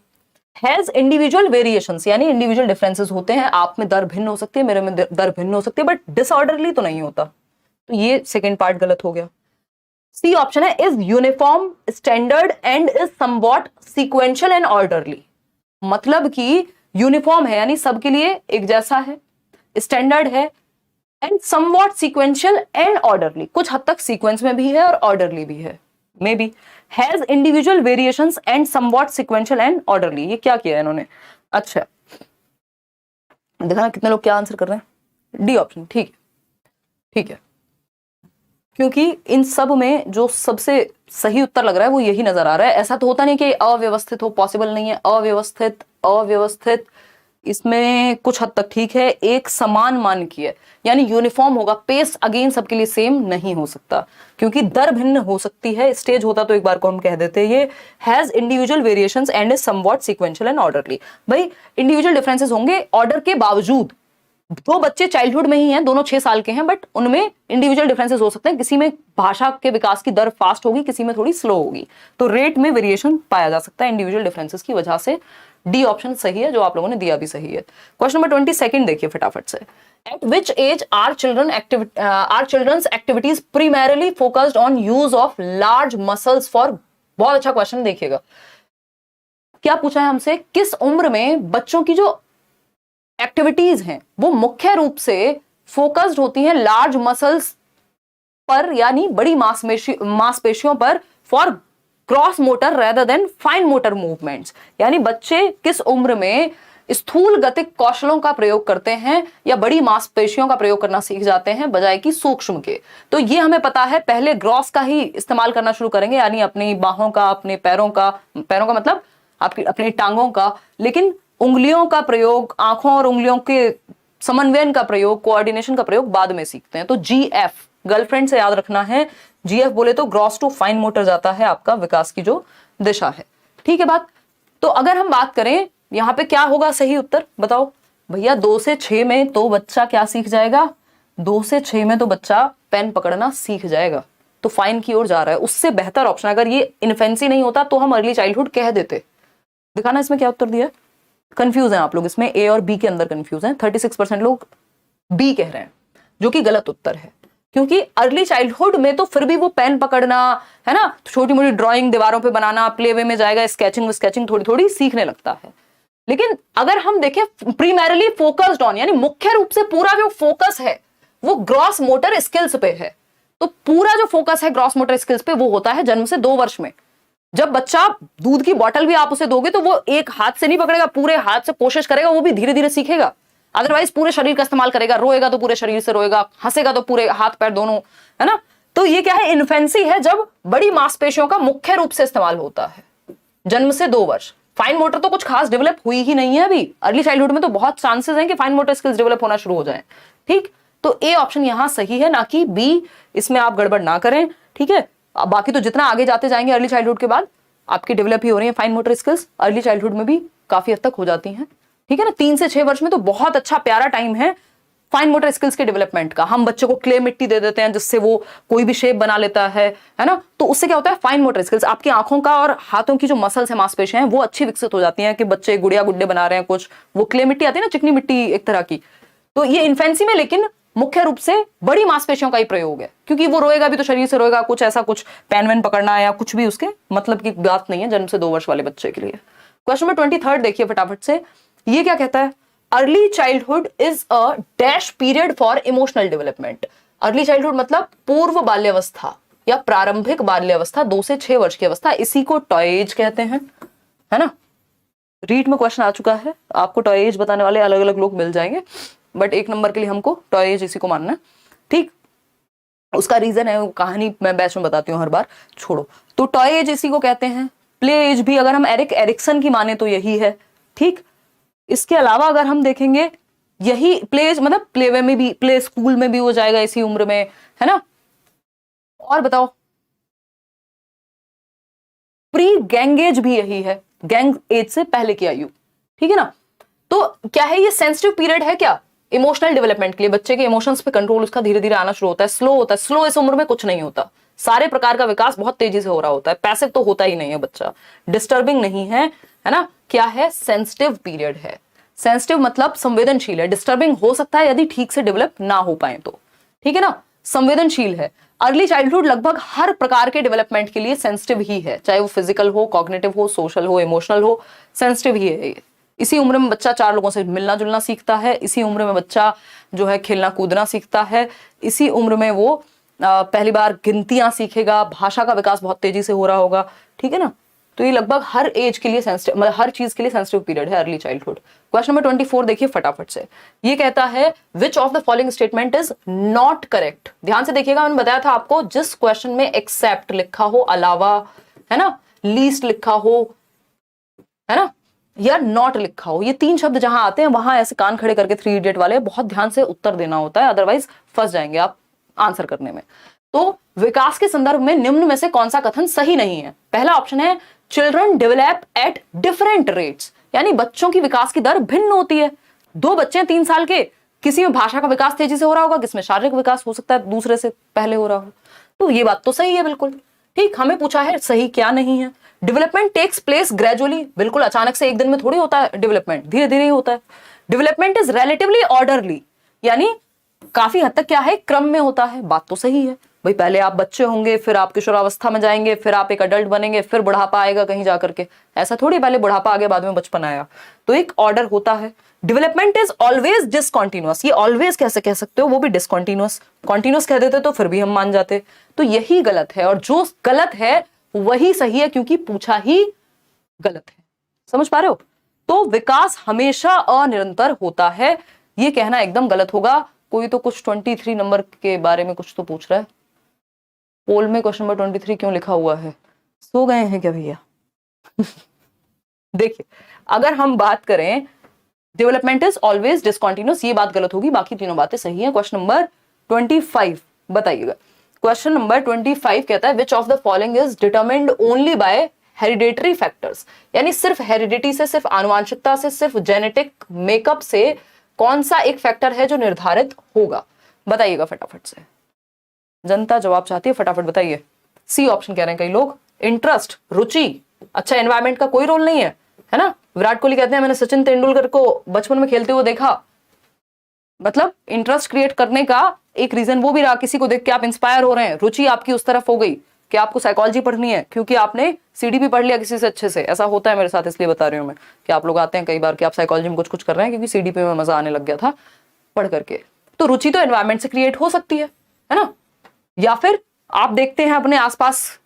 हैज इंडिविजुअल वेरिएशंस यानी इंडिविजुअल डिफरेंसेस होते हैं, आप में दर भिन्न हो सकती है, मेरे में दर भिन्न हो सकती है, बट डिसऑर्डरली तो नहीं होता। तो ये सेकेंड पार्ट गलत हो गया। सी ऑप्शन है is uniform, standard and is somewhat sequential and orderly. मतलब कि यूनिफॉर्म है यानी सबके लिए एक जैसा है, स्टैंडर्ड है, and somewhat sequential and orderly, कुछ हद तक सीक्वेंस में भी है और ऑर्डरली भी है, may be. Has individual variations and somewhat sequential and orderly, ये क्या किया है इन्होंने। अच्छा देखा ना कितने लोग क्या आंसर कर रहे हैं, डी ऑप्शन, ठीक है ठीक है। क्योंकि इन सब में जो सबसे सही उत्तर लग रहा है वो यही नजर आ रहा है। ऐसा तो होता नहीं कि अव्यवस्थित हो, पॉसिबल नहीं है। अव्यवस्थित, अव्यवस्थित इसमें कुछ हद तक ठीक है। एक समान मानकीय यानी यूनिफॉर्म होगा, पेस अगेन सबके लिए सेम नहीं हो सकता क्योंकि दर भिन्न हो सकती है। स्टेज होता तो एक बार को हम कह देते ये has individual variations and is somewhat sequential and orderly. भाई इंडिविजुअल डिफरेंसेस होंगे ऑर्डर के बावजूद। दो बच्चे चाइल्डहुड में ही हैं, दोनों 6 साल के हैं, बट उनमें इंडिविजुअल डिफरेंसेस हो सकते हैं। किसी में भाषा के विकास की दर फास्ट होगी, किसी में थोड़ी स्लो होगी, तो रेट में वेरिएशन पाया जा सकता है इंडिविजुअल डिफरेंसेस की वजह से। डी ऑप्शन सही है, जो आप लोगों ने दिया भी सही है। क्वेश्चन नंबर 22 देखिए फटाफट से। At which age are childrens activities primarily focused on use of large muscles for. बहुत अच्छा क्वेश्चन, देखिएगा क्या पूछा है हमसे। किस उम्र में बच्चों की जो एक्टिविटीज हैं वो मुख्य रूप से फोकस्ड होती हैं लार्ज मसल्स पर, यानी बड़ी मांसपेशियों पर, for gross motor rather than fine motor movements. यानी बच्चे किस उम्र में स्थूल गतिक कौशलों का प्रयोग करते हैं या बड़ी मांसपेशियों का प्रयोग करना सीख जाते हैं बजाय कि सूक्ष्म के। तो ये हमें पता है, पहले ग्रॉस का ही इस्तेमाल करना शुरू करेंगे, यानी अपनी बाहों का, अपने पैरों का मतलब आपकी अपनी टांगों का। लेकिन उंगलियों का प्रयोग, आंखों और उंगलियों के समन्वयन का प्रयोग, कोऑर्डिनेशन का प्रयोग बाद में सीखते हैं। तो GF गर्लफ्रेंड से याद रखना है। GF बोले तो ग्रॉस टू फाइन मोटर जाता है आपका विकास की जो दिशा है। ठीक है बात। तो अगर हम बात करें यहां पे क्या होगा सही उत्तर, बताओ भैया। 2 से 6 में तो बच्चा क्या सीख जाएगा? 2 से 6 में तो बच्चा पेन पकड़ना सीख जाएगा, तो फाइन की ओर जा रहा है। उससे बेहतर ऑप्शन, अगर ये इन्फेंसी नहीं होता तो हम अर्ली चाइल्डहुड कह देते। दिखाना इसमें क्या उत्तर दिया। कंफ्यूज हैं आप लोग इसमें, ए और बी के अंदर कंफ्यूज हैं। 36% लोग बी कह रहे हैं, जो कि गलत उत्तर है। क्योंकि अर्ली चाइल्डहुड में तो फिर भी वो पेन पकड़ना है ना, छोटी मोटी ड्राइंग दीवारों पे बनाना, प्ले वे में जाएगा, स्केचिंग थोड़ी थोड़ी सीखने लगता है। लेकिन अगर हम देखें प्रीमैरिली फोकस्ड ऑन, यानी मुख्य रूप से पूरा जो फोकस है वो ग्रॉस मोटर स्किल्स पे है। तो पूरा जो फोकस है ग्रॉस मोटर स्किल्स पे वो होता है जन्म से 2 वर्ष में। जब बच्चा दूध की बोतल भी आप उसे दोगे तो वो एक हाथ से नहीं पकड़ेगा, पूरे हाथ से कोशिश करेगा, वो भी धीरे धीरे सीखेगा। अदरवाइज पूरे शरीर का इस्तेमाल करेगा, रोएगा तो पूरे शरीर से रोएगा, हंसेगा तो पूरे हाथ पैर दोनों, है ना। तो ये क्या है, इन्फेंसी है, जब बड़ी मांसपेशियों का मुख्य रूप से इस्तेमाल होता है जन्म से 2 वर्ष। फाइन मोटर तो कुछ खास डेवलप हुई ही नहीं है अभी। अर्ली चाइल्डहुड में तो बहुत चांसेस हैं कि फाइन मोटर स्किल्स डेवलप होना शुरू हो जाए। ठीक, तो ए ऑप्शन यहां सही है, ना कि बी। इसमें आप गड़बड़ ना करें, ठीक है। बाकी तो जितना आगे जाते जाएंगे अर्ली चाइल्डहुड के बाद आपकी डेवलप ही हो रही है fine motor skills, early childhood में भी काफी हद तक हो जाती हैं। ठीक है ना, 3 से 6 वर्ष में तो बहुत अच्छा प्यारा टाइम है फाइन मोटर स्किल्स के डेवलपमेंट का। हम बच्चे को क्ले मिट्टी दे देते हैं जिससे वो कोई भी शेप बना लेता है ना। तो उससे क्या होता है, फाइन मोटर स्किल्स, आपकी आंखों का और हाथों की जो मसल्स है, मांसपेशियां हैं, वो अच्छी विकसित हो जाती हैं कि बच्चे गुड़िया गुड्डे बना रहे हैं कुछ। वो क्ले मिट्टी आती है ना, चिकनी मिट्टी एक तरह की। तो ये इन्फेंसी में लेकिन मुख्य रूप से बड़ी मांसपेशियों का ही प्रयोग है, क्योंकि वो रोएगा भी तो शरीर से रोएगा, कुछ ऐसा कुछ पेन वेन पकड़ना या कुछ भी उसके मतलब की बात नहीं है जन्म से 2 वर्ष वाले बच्चे के लिए। क्वेश्चन नंबर 23 देखिए फटाफट से। ये क्या कहता है, early childhood is a dash period for emotional development. Early childhood मतलब पूर्व बाल्यावस्था या प्रारंभिक बाल्यावस्था, 2 से 6 वर्ष की अवस्था, इसी को टॉय एज कहते हैं, है ना। रीड में क्वेश्चन आ चुका है, आपको टॉय एज बताने वाले अलग अलग लोग मिल जाएंगे, बट 1 नंबर के लिए हमको टॉय एज इसी को मानना है। ठीक, उसका रीजन है, कहानी मैं बैच में बताती हूँ हर बार, छोड़ो। तो टॉय एज इसी को कहते हैं। प्ले एज भी अगर हम एरिक एरिक्सन की माने तो यही है। ठीक, इसके अलावा अगर हम देखेंगे यही प्ले एज मतलब प्ले वे में भी, प्ले स्कूल में भी हो जाएगा इसी उम्र में, है ना। और बताओ, प्री गैंग एज भी यही है, गैंग एज से पहले की आयु। ठीक है ना। तो क्या है, ये सेंसिटिव पीरियड है क्या इमोशनल डेवलपमेंट के लिए। बच्चे के इमोशंस पे कंट्रोल उसका धीरे धीरे आना शुरू होता है, स्लो होता है। स्लो इस उम्र में कुछ नहीं होता, सारे प्रकार का विकास बहुत तेजी से हो रहा होता है। पैसिव तो होता ही नहीं है बच्चा, डिस्टर्बिंग नहीं है, है ना। क्या है, सेंसिटिव पीरियड है। सेंसिटिव मतलब संवेदनशील है, डिस्टर्बिंग हो सकता है यदि ठीक से डेवलप ना हो पाए तो। ठीक है ना, संवेदनशील है। अर्ली चाइल्डहुड लगभग हर प्रकार के डेवलपमेंट के लिए सेंसिटिव ही है, चाहे वो फिजिकल हो, कॉग्निटिव हो, सोशल हो, इमोशनल हो, सेंसिटिव ही है। इसी उम्र में बच्चा 4 लोगों से मिलना जुलना सीखता है, इसी उम्र में बच्चा जो है खेलना कूदना सीखता है, इसी उम्र में वो पहली बार गिनतियां सीखेगा, भाषा का विकास बहुत तेजी से हो रहा होगा। ठीक है ना, तो ये लगभग हर एज के लिए सेंसिटिव, मतलब हर चीज के लिए सेंसिटिव पीरियड है अर्ली चाइल्डहुड। क्वेश्चन नंबर 24 देखिए फटाफट से। ये कहता है which of the following statement is not correct. ध्यान से देखिएगा, मैंने बताया था आपको जिस क्वेश्चन में एक्सेप्ट लिखा हो, अलावा, है ना, लीस्ट लिखा हो, है ना, या नॉट लिखा हो, ये तीन शब्द जहां आते हैं वहां ऐसे कान खड़े करके 3 इडियट वाले बहुत ध्यान से उत्तर देना होता है, अदरवाइज फंस जाएंगे आप आंसर करने में। तो विकास के संदर्भ में निम्न में से कौन सा कथन सही नहीं है? पहला ऑप्शन है children develop at different rates, यानी बच्चों की विकास की दर भिन्न होती है। दो बच्चे हैं 3 साल के, किसी में भाषा का विकास तेजी से हो रहा होगा, किसमें शारीरिक विकास हो सकता है दूसरे से पहले हो रहा हो। तो ये बात तो सही है बिल्कुल ठीक। हमें पूछा है सही क्या नहीं है। डेवलपमेंट टेक्स प्लेस ग्रेजुअली, बिल्कुल अचानक से एक दिन में थोड़ी होता है डेवलपमेंट, धीरे धीरे ही होता है। डेवलपमेंट इज रिलेटिवली ऑर्डरली, यानी काफी हद तक क्या है, क्रम में होता है। बात तो सही है भाई, पहले आप बच्चे होंगे, फिर आप किशोरावस्था में जाएंगे, फिर आप एक अडल्ट बनेंगे, फिर बुढ़ापा आएगा कहीं जाकर के, ऐसा थोड़ी पहले बुढ़ापा आ गया बाद में बचपन आया। तो एक ऑर्डर होता है। डेवलपमेंट इज ऑलवेज डिसकंटिन्यूअस, ये ऑलवेज कैसे कह सकते हो, वो भी डिसकंटिन्यूअस। कॉन्टिन्यूअस कह देते तो फिर भी हम मान जाते। तो यही गलत है, और जो गलत है वही सही है क्योंकि पूछा ही गलत है। समझ पा रहे हो? तो विकास हमेशा अनिरंतर होता है, ये कहना एकदम गलत होगा। कोई तो कुछ 23 नंबर के बारे में कुछ तो पूछ रहा है पोल में। क्वेश्चन नंबर 23 क्यों लिखा हुआ है? सो गए हैं क्या भैया? देखिए, अगर हम बात करें डेवलपमेंट इज ऑलवेज डिसकंटिन्यूअस, ये बात गलत होगी, बाकी तीनों बातें सही हैं। क्वेश्चन नंबर 25 बताइएगा। क्वेश्चन नंबर 25 कहता है which of the following is determined only by hereditary factors, यानी सिर्फ हेरिडिटी से, सिर्फ आनुवांशिकता से, सिर्फ जेनेटिक मेकअप से कौन सा एक फैक्टर है जो निर्धारित होगा? बताइएगा फटाफट से, जनता जवाब चाहती है, फटाफट बताइए। सी ऑप्शन कह रहे हैं कई लोग, इंटरेस्ट, रुचि। अच्छा, एनवायरमेंट का कोई रोल नहीं है ना? विराट कोहली कहते हैं मैंने सचिन तेंदुलकर को बचपन में खेलते हुए देखा, मतलब इंटरेस्ट क्रिएट करने का एक रीजन वो भी रहा, किसी को देख के आप इंस्पायर हो रहे हैं, रुचि आपकी उस तरफ हो गई कि आपको साइकोलॉजी पढ़नी है क्योंकि आपने सीडीपी पढ़ लिया किसी से अच्छे से। ऐसा होता है मेरे साथ, इसलिए बता रही हूँ मैं कि आप लोग आते हैं कई बार कि आप साइकोलॉजी में कुछ कर रहे हैं क्योंकि सीडीपी में मजा आने लग गया था पढ़ करके। तो रुचि तो एनवायरमेंट से क्रिएट हो सकती है ना? या फिर आप देखते हैं अपने आसपास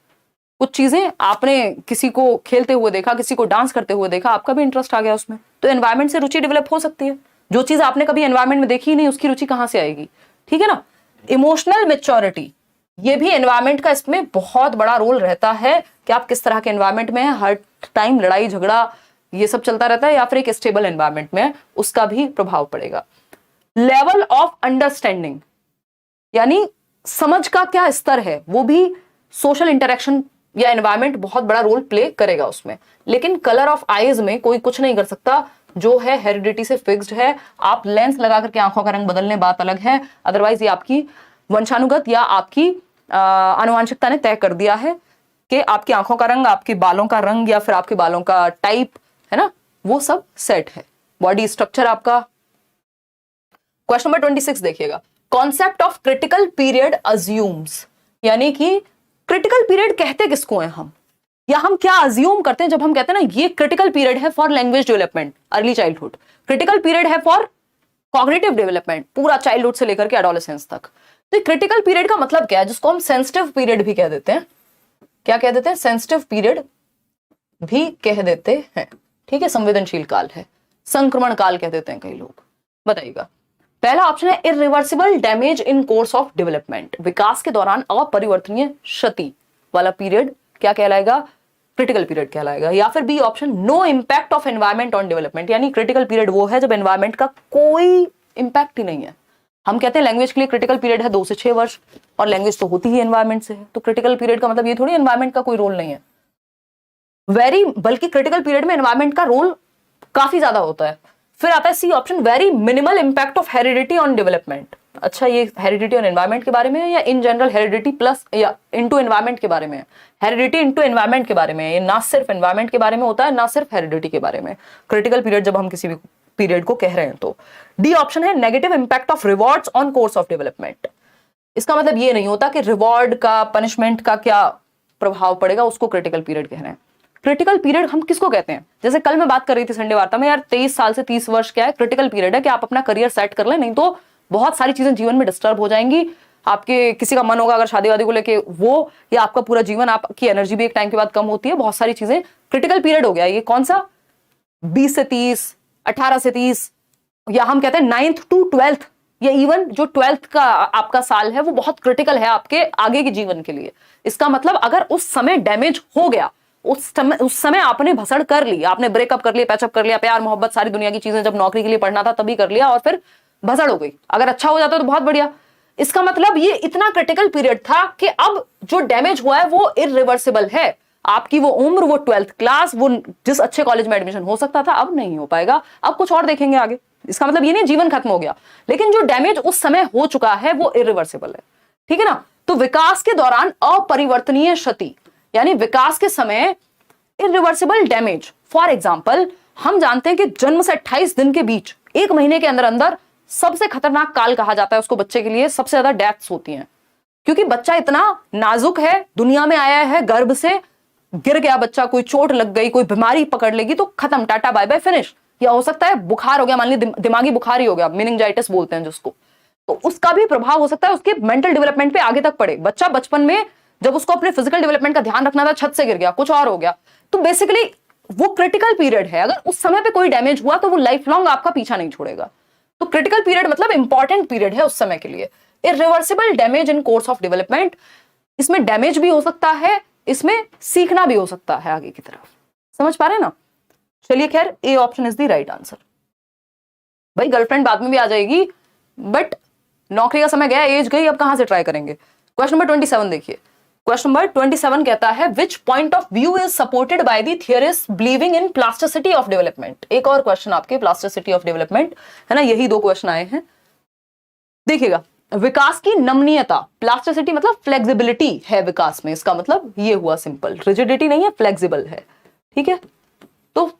कुछ चीजें, आपने किसी को खेलते हुए देखा, किसी को डांस करते हुए देखा, आपका भी इंटरेस्ट आ गया उसमें, तो एनवायरमेंट से रुचि डेवलप हो सकती है। जो चीज आपने कभी एनवायरमेंट में देखी ही नहीं, उसकी रुचि कहां से आएगी? ठीक है ना? इमोशनल मैच्योरिटी, ये भी एनवायरमेंट का इसमें बहुत बड़ा रोल रहता है कि आप किस तरह के एनवायरमेंट में है, हर टाइम लड़ाई झगड़ा ये सब चलता रहता है या फिर एक स्टेबल एनवायरमेंट में है, उसका भी प्रभाव पड़ेगा। लेवल ऑफ अंडरस्टैंडिंग, यानी समझ का क्या स्तर है, वो भी सोशल इंटरेक्शन या एनवायरमेंट बहुत बड़ा रोल प्ले करेगा उसमें। लेकिन कलर ऑफ आईज में कोई कुछ नहीं कर सकता, जो है हेरिडिटी से फिक्स्ड है। आप लेंस लगा करके आंखों का रंग बदल लें, बात अलग है, अदरवाइज ये आपकी वंशानुगत या आपकी आनुवांशिकता ने तय कर दिया है कि आपकी आंखों का रंग, आपके बालों का रंग या फिर आपके बालों का टाइप, है ना, वो सब सेट है। बॉडी स्ट्रक्चर आपका। क्वेश्चन नंबर 26 देखिएगा। Concept of critical period assumes, यानी कि क्रिटिकल पीरियड कहते किसको हैं हम, या हम क्या अज्यूम करते हैं जब हम कहते हैं ना ये क्रिटिकल पीरियड है for language development early childhood, critical period है फॉर कॉग्निटिव डेवलपमेंट पूरा चाइल्डहुड से लेकर के एडोलेसेंस तक। तो क्रिटिकल पीरियड का मतलब क्या है, जिसको हम सेंसिटिव पीरियड भी कह देते हैं। क्या कह देते हैं? सेंसिटिव पीरियड भी कह देते हैं। ठीक है, संवेदनशील काल है, संक्रमण काल कह देते हैं कई लोग। बताइएगा। पहला ऑप्शन है irreversible damage in course of development, विकास के दौरान अपरिवर्तनीय क्षति वाला पीरियड क्या कहलाएगा? क्रिटिकल पीरियड कहलाएगा। या फिर B option, no impact of environment on development, यानी क्रिटिकल पीरियड वो है जब एनवायरमेंट का कोई इंपैक्ट ही नहीं है। हम कहते हैं लैंग्वेज के लिए क्रिटिकल पीरियड है 2 से 6 वर्ष, और लैंग्वेज तो होती ही एनवायरमेंट से है, तो क्रिटिकल पीरियड का मतलब ये थोड़ी एनवायरमेंट का कोई रोल नहीं है, बल्कि क्रिटिकल पीरियड में एनवायरमेंट का रोल काफी ज्यादा होता है। फिर आता है C option, very minimal impact of heredity on development. अच्छा, ये हेरिडिटी और एनवायरमेंट के बारे में है या इन जनरल हेरिडिटी प्लस या इनटू एनवायरमेंट के बारे में है? हेरिडिटी इनटू एनवायरमेंट के बारे में है, ये ना सिर्फ एनवायरमेंट के बारे में होता है ना सिर्फ हेरिडिटी के बारे में। क्रिटिकल पीरियड जब हम किसी भी पीरियड को कह रहे हैं तो डी ऑप्शन है, negative impact of rewards on course of development. इसका मतलब ये नहीं होता कि रिवॉर्ड का, पनिशमेंट का क्या प्रभाव पड़ेगा, उसको क्रिटिकल पीरियड कह रहे हैं। क्रिटिकल पीरियड हम किसको कहते हैं? जैसे कल मैं बात कर रही थी संडे वार्ता में, यार 23 साल से 30 वर्ष क्या है, क्रिटिकल पीरियड है कि आप अपना करियर सेट कर लें, नहीं तो बहुत सारी चीजें जीवन में डिस्टर्ब हो जाएंगी, आपके किसी का मन होगा अगर शादी वादी को लेके वो, या आपका पूरा जीवन, आपकी एनर्जी भी एक टाइम के बाद कम होती है, बहुत सारी चीजें, क्रिटिकल पीरियड हो गया ये। कौन सा? 20 से 30, 18 से 30, या हम कहते हैं 9th to 12th, या इवन जो 12th का आपका साल है वो बहुत क्रिटिकल है आपके आगे के जीवन के लिए। इसका मतलब अगर उस समय डैमेज हो गया, उस समय आपने भसड़ कर ली, आपने ब्रेकअप कर लिया, पैचअप कर लिया, प्यार मोहब्बत सारी दुनिया की चीजें, जब नौकरी के लिए पढ़ना था तभी कर लिया और फिर भसड़ हो गई। अगर अच्छा हो जाता तो बहुत बढ़िया। इसका मतलब ये इतना क्रिटिकल पीरियड था कि अब जो डैमेज हुआ है वो इरिवर्सिबल है। आपकी वो उम्र, वो 12th क्लास, वो जिस अच्छे कॉलेज में एडमिशन हो सकता था अब नहीं हो पाएगा, अब कुछ और देखेंगे आगे। इसका मतलब ये नहीं जीवन खत्म हो गया, लेकिन जो डैमेज उस समय हो चुका है वो इरिवर्सिबल है, ठीक है ना। तो विकास के दौरान अपरिवर्तनीय क्षति, यानी विकास के समय इरिवर्सिबल डैमेज। फॉर एग्जाम्पल, हम जानते हैं कि जन्म से 28 दिन के बीच, 1 महीने के अंदर अंदर सबसे खतरनाक काल कहा जाता है उसको, बच्चे के लिए सबसे ज्यादा डेथ्स होती हैं, क्योंकि बच्चा इतना नाजुक है, दुनिया में आया है गर्भ से, गिर गया बच्चा, कोई चोट लग गई, कोई बीमारी पकड़ लेगी तो खत्म, टाटा बाय बाय, फिनिश। या हो सकता है बुखार हो गया, मान लीजिए दिमागी बुखार ही हो गया, मेनिंजाइटिस बोलते हैं जिसको, तो उसका भी प्रभाव हो सकता है उसके मेंटल डेवलपमेंट पे आगे तक पड़े। बच्चा बचपन में जब उसको अपने फिजिकल डेवलपमेंट का ध्यान रखना था, छत से गिर गया, कुछ और हो गया, तो बेसिकली वो क्रिटिकल पीरियड है। अगर उस समय पे कोई डैमेज हुआ तो वो लाइफ लॉन्ग आपका पीछा नहीं छोड़ेगा। तो क्रिटिकल पीरियड मतलब इंपॉर्टेंट पीरियड है उस समय के लिए। Irreversible damage in course of development, इसमें डैमेज भी हो सकता है, इसमें सीखना भी हो सकता है आगे की तरफ। समझ पा रहे हैं ना? चलिए खैर, A option is the right answer. भाई गर्लफ्रेंड बाद में भी आ जाएगी, बट नौकरी का समय गया, एज गई, अब कहां से ट्राई करेंगे। क्वेश्चन नंबर 27 देखिए। क्वेश्चन नंबर 27 कहता है which point of view is supported by the theorist believing in plasticity of development. एक और क्वेश्चन आपके प्लास्टिसिटी ऑफ डेवलपमेंट है ना, यही 2 क्वेश्चन आए हैं। देखिएगा, विकास की नमनीयता, प्लास्टिसिटी मतलब फ्लेक्सिबिलिटी है विकास में, इसका मतलब ये हुआ सिंपल, रिजिडिटी नहीं है, फ्लेक्सिबल है, ठीक है। तो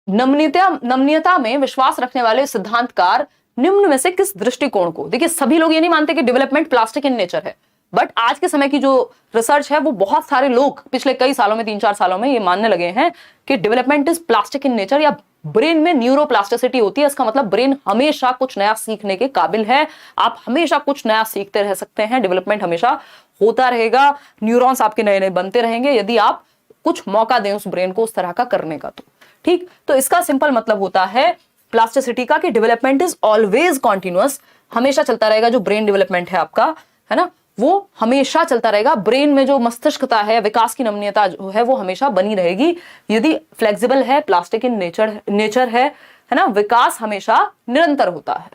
नमनीयता में विश्वास रखने वाले सिद्धांतकार निम्न में से किस दृष्टिकोण को, देखिए सभी लोग ये नहीं मानते कि डेवलपमेंट प्लास्टिक इन नेचर है, बट आज के समय की जो रिसर्च है वो बहुत सारे लोग पिछले कई सालों में, 3-4 सालों में ये मानने लगे हैं कि development is plastic in nature, या ब्रेन में न्यूरोप्लास्टिसिटी होती है। इसका मतलब ब्रेन हमेशा कुछ नया सीखने के काबिल है, आप हमेशा कुछ नया सीखते रह सकते हैं, डेवलपमेंट हमेशा होता रहेगा, न्यूरॉन्स आपके नए नए बनते रहेंगे यदि आप कुछ मौका दें उस ब्रेन को उस तरह का करने का। तो ठीक, तो इसका सिंपल मतलब होता है प्लास्टिसिटी का कि डेवलपमेंट इज ऑलवेज कॉन्टिन्यूअस, हमेशा चलता रहेगा। जो ब्रेन डेवलपमेंट है आपका, है ना, वो हमेशा चलता रहेगा। ब्रेन में जो मस्तिष्कता है, विकास की नमनीयता जो है वो हमेशा बनी रहेगी यदि फ्लेक्सिबल है, प्लास्टिक इन नेचर है ना, विकास हमेशा निरंतर होता है।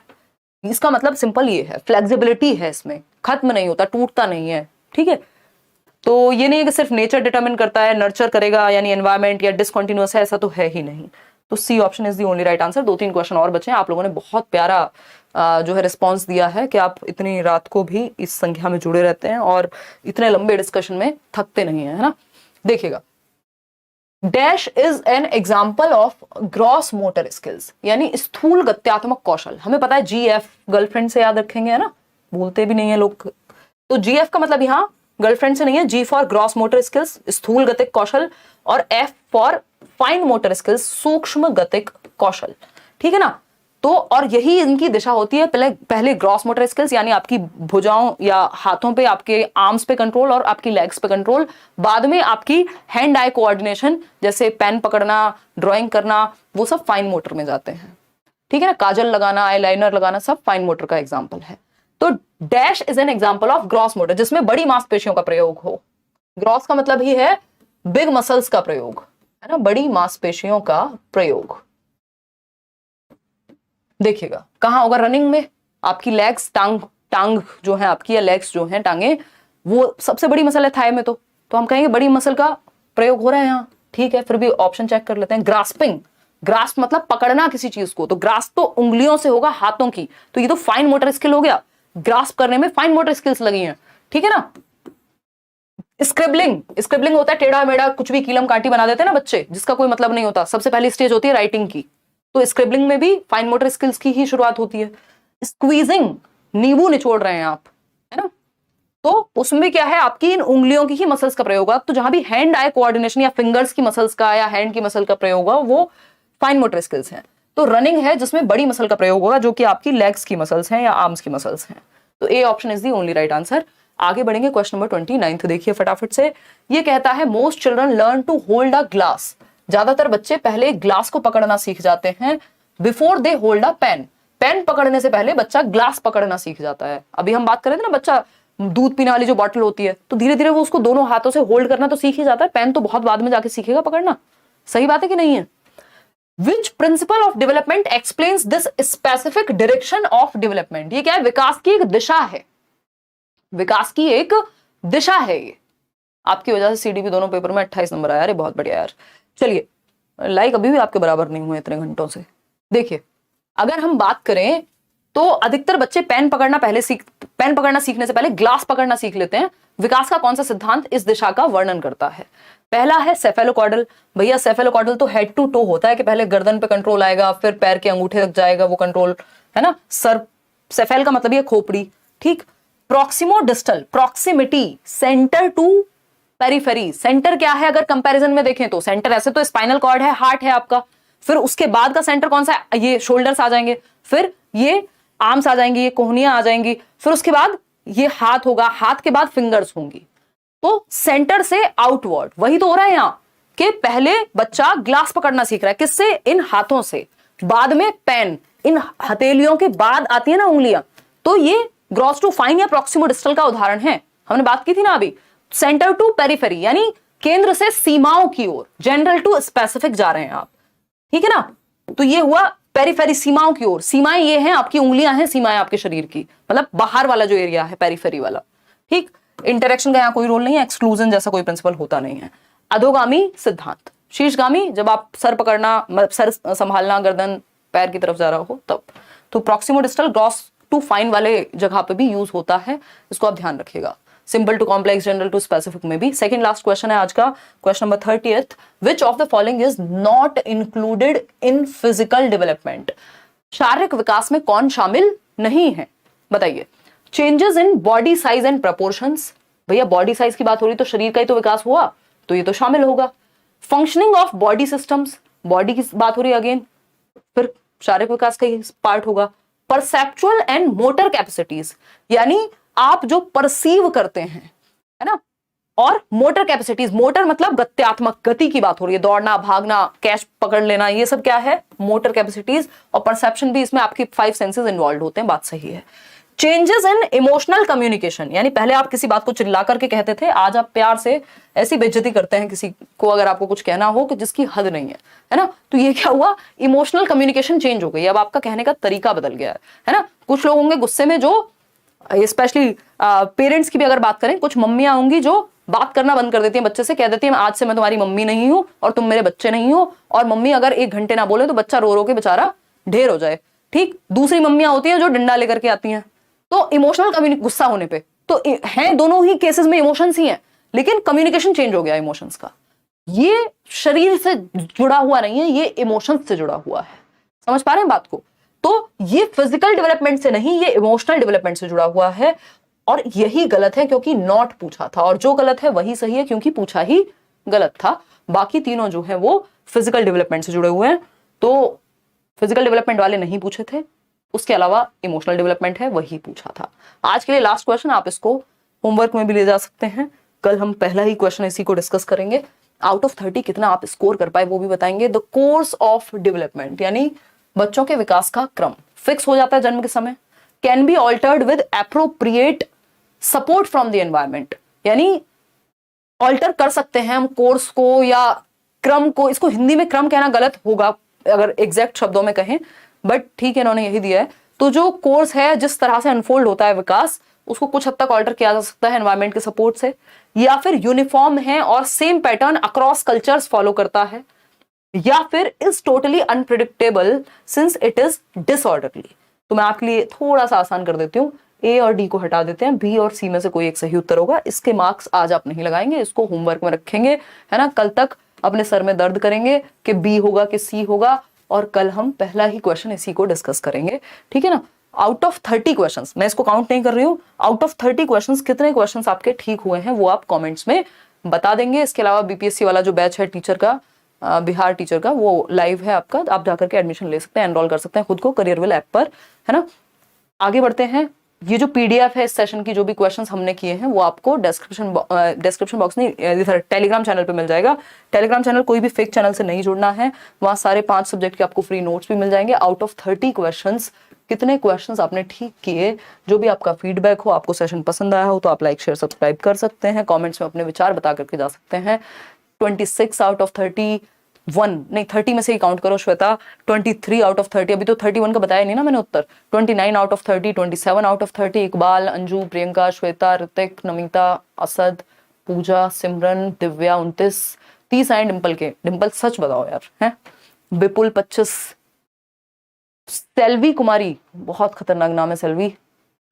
इसका मतलब सिंपल ये है, फ्लेक्सिबिलिटी है इसमें, खत्म नहीं होता, टूटता नहीं है, ठीक है। तो ये नहीं है कि सिर्फ नेचर डिटरमिन करता है, नर्चर करेगा यानी एनवायरमेंट, या डिसकंटिन्यूअस है, ऐसा तो है ही नहीं। तो C option is the only right answer. 2-3 question और बचे हैं। आप लोगों ने बहुत प्यारा जो है रिस्पांस दिया है कि आप इतनी रात को भी इस संख्या में जुड़े रहते हैं और इतने लंबे डिस्कशन में थकते नहीं है ना। देखिएगा, dash is an example of gross motor skills, यानी स्थूल गत्यात्मक कौशल। हमें पता है GF गर्लफ्रेंड से याद रखेंगे, है ना, भूलते भी नहीं है लोग। तो GF का मतलब यहाँ गर्लफ्रेंड से नहीं है, G for gross motor skills, स्थूल गतिक कौशल, और F for fine motor skills, सूक्ष्म गतिक कौशल, ठीक है ना। तो और यही इनकी दिशा होती है, पहले ग्रॉस मोटर स्किल्स यानी आपकी भुजाओं या हाथों पे, आपके आर्म्स पे कंट्रोल और आपकी लेग्स पे कंट्रोल, बाद में आपकी हैंड आई कोऑर्डिनेशन, जैसे पेन पकड़ना, ड्राइंग करना, वो सब फाइन मोटर में जाते हैं, ठीक है ना। काजल लगाना, आईलाइनर लगाना, सब फाइन मोटर का एग्जाम्पल है। तो dash is an example of gross motor, जिसमें बड़ी मांसपेशियों का प्रयोग हो। ग्रॉस का मतलब ही है बिग मसल्स का प्रयोग, है ना, बड़ी मांसपेशियों का प्रयोग। देखिएगा कहां होगा, रनिंग में। आपकी लेग्स, टांग जो है आपकी, या लेग्स जो है, टांगे, वो सबसे बड़ी मसल है थाई में, तो हम कहेंगे बड़ी मसल का प्रयोग हो रहा है यहाँ, ठीक है। फिर भी ऑप्शन चेक कर लेते हैं। ग्रास्पिंग, ग्रास्प मतलब पकड़ना किसी चीज को, तो ग्रास्प तो उंगलियों से होगा, हाथों की, तो ये तो फाइन मोटर स्किल हो गया। ग्रास्प करने में फाइन मोटर स्किल्स लगी हैं, ठीक है ना। स्क्रिबलिंग होता है टेढ़ा मेढ़ा कुछ भी, कीलम कांटी बना देते हैं ना बच्चे, जिसका कोई मतलब नहीं होता। सबसे पहली स्टेज होती है राइटिंग की, तो स्क्रिबलिंग में भी फाइन मोटर स्किल्स की ही शुरुआत होती है। स्क्वीजिंग, नींबू निचोड़ रहे हैं आप, है ना, तो उसमें क्या है, आपकी इन उंगलियों की ही मसल्स का प्रयोग होगा। तो जहां भी हैंड आई कोऑर्डिनेशन या फिंगर्स की मसल्स का या हैंड की मसल का प्रयोग होगा, वो फाइन मोटर स्किल्स हैं। तो रनिंग है जिसमें बड़ी मसल का प्रयोग होगा, जो कि आपकी लेग्स की मसल्स हैं या आर्म्स की मसल्स हैं। तो A option is the only right answer. आगे बढ़ेंगे क्वेश्चन नंबर 29 देखिए फटाफट से। ये कहता है most children learn to hold a glass, ज्यादातर बच्चे पहले ग्लास को पकड़ना सीख जाते हैं before they hold a pen, pen पकड़ने से पहले बच्चा ग्लास पकड़ना सीख जाता है। अभी हम बात कर रहे थे ना, बच्चा दूध पीने वाली जो बॉटल होती है तो धीरे धीरे वो उसको दोनों हाथों से होल्ड करना तो सीख ही जाता है, पेन तो बहुत बाद में जाके सीखेगा पकड़ना। सही बात है कि नहीं है? Which principle of development explains this specific direction of development? ये क्या है? विकास की एक दिशा है, विकास की एक दिशा है ये। आपकी वजह से सीडीपी दोनों पेपर में 28 नंबर आया, अरे बहुत बढ़िया यार। चलिए, लाइक अभी भी आपके बराबर नहीं हुए इतने घंटों से। देखिए, अगर हम बात करें तो अधिकतर बच्चे पेन पकड़ना सीखने से पहले ग्लास पकड़ना सीख लेते हैं। विकास का कौन सा सिद्धांत इस दिशा का वर्णन करता है? पहला है सेफेलोकॉर्डल। भैया सेफेलोकॉर्डल तो हेड टू टो होता है कि पहले गर्दन पे कंट्रोल आएगा, फिर पैर के अंगूठे तक जाएगा वो कंट्रोल, है ना। सर, सेफेल का मतलब ये खोपड़ी, ठीक। Proximodistal, proximity, centre to periphery. Centre क्या है अगर कंपैरिजन में देखें तो? सेंटर ऐसे तो स्पाइनल कॉर्ड है, हार्ट है आपका, फिर उसके बाद का सेंटर कौन सा है? ये शोल्डर्स आ जाएंगे, फिर ये आर्म्स आ जाएंगी, ये कोहनियां आ जाएंगी, फिर उसके बाद ये हाथ होगा, हाथ के बाद फिंगर्स होंगी। तो सेंटर से आउटवर्ड वही तो हो रहा है यहां कि पहले बच्चा ग्लास पकड़ना सीख रहा है, किससे? इन हाथों से, बाद में पेन, इन हथेलियों के बाद आती है ना उंगलियां। तो ये ग्रॉस टू फाइन या प्रॉक्सिमो डिस्टल का उदाहरण है, हमने बात की थी ना अभी। सेंटर टू पेरिफेरी यानी केंद्र से सीमाओं की ओर, जनरल टू स्पेसिफिक जा रहे हैं आप, ठीक है ना। तो ये हुआ पेरिफेरी, सीमाओं की ओर। सीमाएं ये हैं, आपकी उंगलियां हैं सीमाएं आपके शरीर की, मतलब बाहर वाला जो एरिया है पेरिफेरी वाला, ठीक। इंटरेक्शन का यहां कोई रोल नहीं है, एक्सक्लूजन जैसा कोई प्रिंसिपल होता नहीं है। अधोगामी सिद्धांत, शीर्षगामी जब आप सर पकड़ना, सर संभालना, गर्दन पैर की तरफ जा रहा हो तब। तो proximodistal gross to fine वाले जगह पे भी यूज होता है, इसको आप ध्यान रखिएगा। Simple to complex, general to specific में भी। सेकंड लास्ट क्वेश्चन है आज का, question number 30th। Which of the following is not included in physical development? शारीरिक विकास में कौन शामिल नहीं है? बताइए। Changes in body size and proportions, भैया बॉडी साइज की बात हो रही तो शरीर का ही तो विकास हुआ, तो ये तो शामिल होगा। Functioning of body systems, body की बात हो रही है अगेन, फिर शारीरिक विकास का ही पार्ट होगा। परसेप्चुअल एंड मोटर कैपेसिटीज, यानी आप जो परसीव करते हैं, है ना, और मोटर कैपेसिटीज, मोटर मतलब गत्यात्मक, गति की बात हो रही है, दौड़ना, भागना, कैच पकड़ लेना, ये सब क्या है? Motor capacities. और परसेप्शन भी, इसमें आपकी 5 सेंसेस इन्वॉल्व होते हैं, बात सही है। चेंजेस इन इमोशनल कम्युनिकेशन, यानी पहले आप किसी बात को चिल्ला करके कहते थे, आज आप प्यार से ऐसी बेइज्जती करते हैं किसी को अगर आपको कुछ कहना हो कि जिसकी हद नहीं है ना। तो ये क्या हुआ? इमोशनल कम्युनिकेशन चेंज हो गई, अब आपका कहने का तरीका बदल गया है ना। कुछ लोग होंगे गुस्से में, जो स्पेशली पेरेंट्स की भी अगर बात करें, कुछ मम्मियां होंगी जो बात करना बंद कर देती हैं बच्चे से, कह देती हैं आज से मैं तुम्हारी मम्मी नहीं हूं और तुम मेरे बच्चे नहीं हो। और मम्मी अगर 1 घंटे ना बोले तो बच्चा रो रो के बेचारा ढेर हो जाए, ठीक। दूसरी मम्मियां होती हैं जो डंडा लेकर के आती हैं। तो इमोशनल गुस्सा होने पे तो हैं, दोनों ही केसेस में इमोशंस ही हैं, लेकिन कम्युनिकेशन चेंज हो गया इमोशंस का। ये शरीर से जुड़ा हुआ नहीं है, ये इमोशंस से जुड़ा हुआ है। समझ पा रहे हैं बात को? तो ये फिजिकल डेवलपमेंट से नहीं, ये इमोशनल डेवलपमेंट से जुड़ा हुआ है। और यही गलत है क्योंकि नॉट पूछा था, और जो गलत है वही सही है क्योंकि पूछा ही गलत था। बाकी तीनों जो है वो फिजिकल डेवलपमेंट से जुड़े हुए हैं, तो फिजिकल डेवलपमेंट वाले नहीं पूछे थे। उसके अलावा इमोशनल डेवलपमेंट है, वही पूछा था। आज के लिए लास्ट क्वेश्चन, आप इसको होमवर्क में भी ले जा सकते हैं। कल हम पहला ही क्वेश्चन इसी को डिस्कस करेंगे। आउट ऑफ 30 कितना आप स्कोर कर पाए वो भी बताएंगे। द कोर्स ऑफ डेवलपमेंट यानी बच्चों के विकास का क्रम फिक्स हो जाता है जन्म के समय। Can be altered with appropriate support from the environment, यानी ऑल्टर कर सकते हैं हम कोर्स को या क्रम को। इसको हिंदी में क्रम कहना गलत होगा अगर एग्जैक्ट शब्दों में कहें, बट ठीक है, इन्होंने यही दिया है। तो जो कोर्स है, जिस तरह से अनफोल्ड होता है विकास, उसको कुछ हद तक ऑल्टर किया जा सकता है एनवायरमेंट के सपोर्ट से, या फिर यूनिफॉर्म है और same pattern across cultures follow करता है, या फिर is totally unpredictable since it is disorderly. तो मैं आपके लिए थोड़ा सा आसान कर देती हूँ, ए और डी को हटा देते हैं, बी और सी में से कोई एक सही उत्तर होगा। इसके मार्क्स आज आप नहीं लगाएंगे, इसको होमवर्क में रखेंगे, है ना। कल तक अपने सर में दर्द करेंगे कि बी होगा कि सी होगा, और कल हम पहला ही क्वेश्चन इसी को डिस्कस करेंगे, ठीक है ना। आउट ऑफ 30 क्वेश्चंस, मैं इसको काउंट नहीं कर रही हूँ, आउट ऑफ 30 क्वेश्चंस कितने क्वेश्चंस आपके ठीक हुए हैं वो आप कमेंट्स में बता देंगे। इसके अलावा बीपीएससी वाला जो बैच है टीचर का, बिहार टीचर का, वो लाइव है आपका, आप जाकर के एडमिशन ले सकते हैं, एनरोल कर सकते हैं खुद को करियरविल ऐप पर, है ना। आगे बढ़ते हैं, ये जो पीडीएफ है इस सेशन की, जो भी क्वेश्चंस हमने किए हैं वो आपको डिस्क्रिप्शन बॉक्स नहीं, इधर टेलीग्राम चैनल पे मिल जाएगा। टेलीग्राम चैनल कोई भी फेक चैनल से नहीं जुड़ना है, वहाँ सारे 5 सब्जेक्ट के आपको फ्री नोट्स भी मिल जाएंगे। आउट ऑफ 30 क्वेश्चंस कितने क्वेश्चंस आपने ठीक किए, जो भी आपका फीडबैक हो, आपको सेशन पसंद आया हो तो आप लाइक शेयर सब्सक्राइब कर सकते हैं, कॉमेंट्स में अपने विचार बता करके जा सकते हैं। 26 आउट ऑफ 31 नहीं 30 में से ही काउंट करो श्वेता, 23 आउट ऑफ 30, अभी तो 31 का बताया नहीं ना मैंने उत्तर। 29 out of 30, 27 out of 30, Iqbal, Anju, Priyanka, Shweta, Hrithik, Namita, Asad, Pooja, Simran, Divya 29, 30 आए डिम्पल के। डिम्पल सच बताओ यार, हैं? विपुल 25, सेल्वी कुमारी, बहुत खतरनाक नाम है Selvi,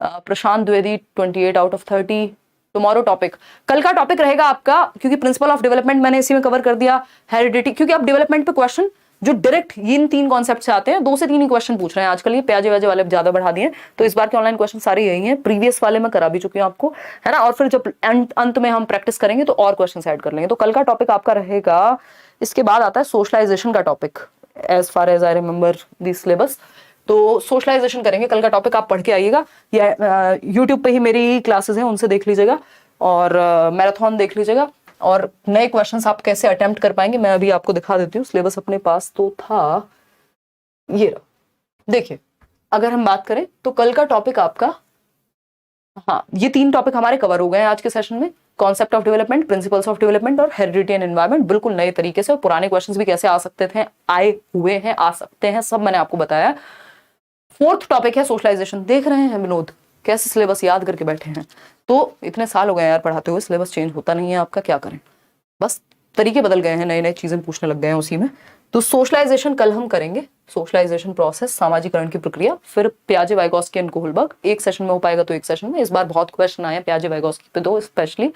Prashant Dwivedi 28 out of 30। Tomorrow topic, कल का टॉपिक रहेगा आपका, क्योंकि प्रिंसिपल ऑफ डेवलपमेंट मैंने इसी में कवर कर दिया, हेरिडिटी, क्योंकि आप डेवलपमेंट पे क्वेश्चन जो डायरेक्ट इन 3 कॉन्सेप्ट से आते हैं, 2 से 3 ही क्वेश्चन पूछ रहे हैं आजकल, ये प्याजे व्याजे वाले ज्यादा बढ़ा दिए, तो इस बार के ऑनलाइन क्वेश्चन सारे यही हैं। प्रीवियस वाले में करा भी चुकी हूं आपको, है ना, और फिर जब अंत में हम प्रैक्टिस करेंगे तो और क्वेश्चन ऐड कर लेंगे। तो कल का टॉपिक आपका रहेगा, इसके बाद आता है सोशलाइजेशन का topic, as far as I remember this syllabus. तो सोशलाइजेशन करेंगे कल का टॉपिक, आप पढ़ के आइएगा, या यूट्यूब पे ही मेरी क्लासेस हैं उनसे देख लीजिएगा, और मैराथन देख लीजिएगा, और नए क्वेश्चंस आप कैसे अटेम्प्ट कर पाएंगे मैं अभी आपको दिखा देती हूँ। सिलेबस अपने पास तो था, ये रहा, देखिए। अगर हम बात करें तो कल का टॉपिक आपका, हाँ, ये 3 टॉपिक हमारे कवर हो गए हैं आज के सेशन में, concept of development, principles of development और हेरिडिटी एंड एनवायरनमेंट, बिल्कुल नए तरीके से। और पुराने क्वेश्चंस भी कैसे आ सकते थे, आए हुए हैं, आ सकते हैं, सब मैंने आपको बताया। 4th टॉपिक है सोशलाइजेशन। देख रहे हैं विनोद कैसे सिलेबस याद करके बैठे हैं, तो इतने साल हो गए यार पढ़ाते हुए, सिलेबस चेंज होता नहीं है आपका, क्या करें, बस तरीके बदल गए हैं, नई नई चीजें पूछने लग गए हैं उसी में। तो सोशलाइजेशन कल हम करेंगे, सोशलाइजेशन प्रोसेस, सामाजिकरण की प्रक्रिया, फिर प्याजे वाइगॉस्की एंड कोहलबर्ग। एक सेशन में हो पाएगा तो एक सेशन में, इस बार बहुत क्वेश्चन आए हैं प्याजे वाइगॉस्की पे 2 स्पेशली,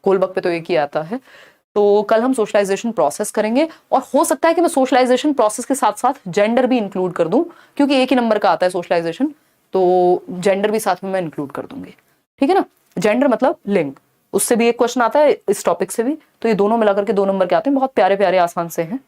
कोहलबर्ग पे तो एक ही आता है। तो कल हम सोशलाइजेशन प्रोसेस करेंगे, और हो सकता है कि मैं सोशलाइजेशन प्रोसेस के साथ साथ जेंडर भी इंक्लूड कर दूं, क्योंकि एक ही नंबर का आता है सोशलाइजेशन, तो जेंडर भी साथ में मैं इंक्लूड कर दूंगी, ठीक है ना। जेंडर मतलब लिंग, उससे भी एक क्वेश्चन आता है, इस टॉपिक से भी, तो ये दोनों मिलाकर के 2 नंबर के आते हैं, बहुत प्यारे प्यारे आसान से हैं,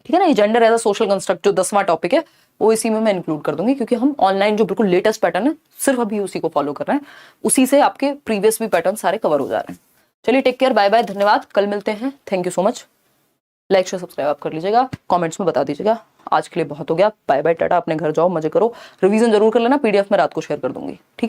ठीक है ना। ये gender as a social construct जो 10वां टॉपिक है, वो इसी में मैं इंक्लूड कर दूंगी, क्योंकि हम ऑनलाइन जो बिल्कुल लेटेस्ट पैटर्न है सिर्फ अभी उसी को फॉलो कर रहे हैं, उसी से आपके प्रीवियस भी पैटर्न सारे कवर हो जा रहे हैं। चलिए टेक केयर, बाय बाय, धन्यवाद, कल मिलते हैं, thank you so much. Like share subscribe आप कर लीजिएगा, कमेंट्स में बता दीजिएगा। आज के लिए बहुत हो गया, बाय बाय, टाटा, अपने घर जाओ, मजे करो, रिवीजन जरूर कर लेना, पीडीएफ में रात को शेयर कर दूंगी, ठीक है।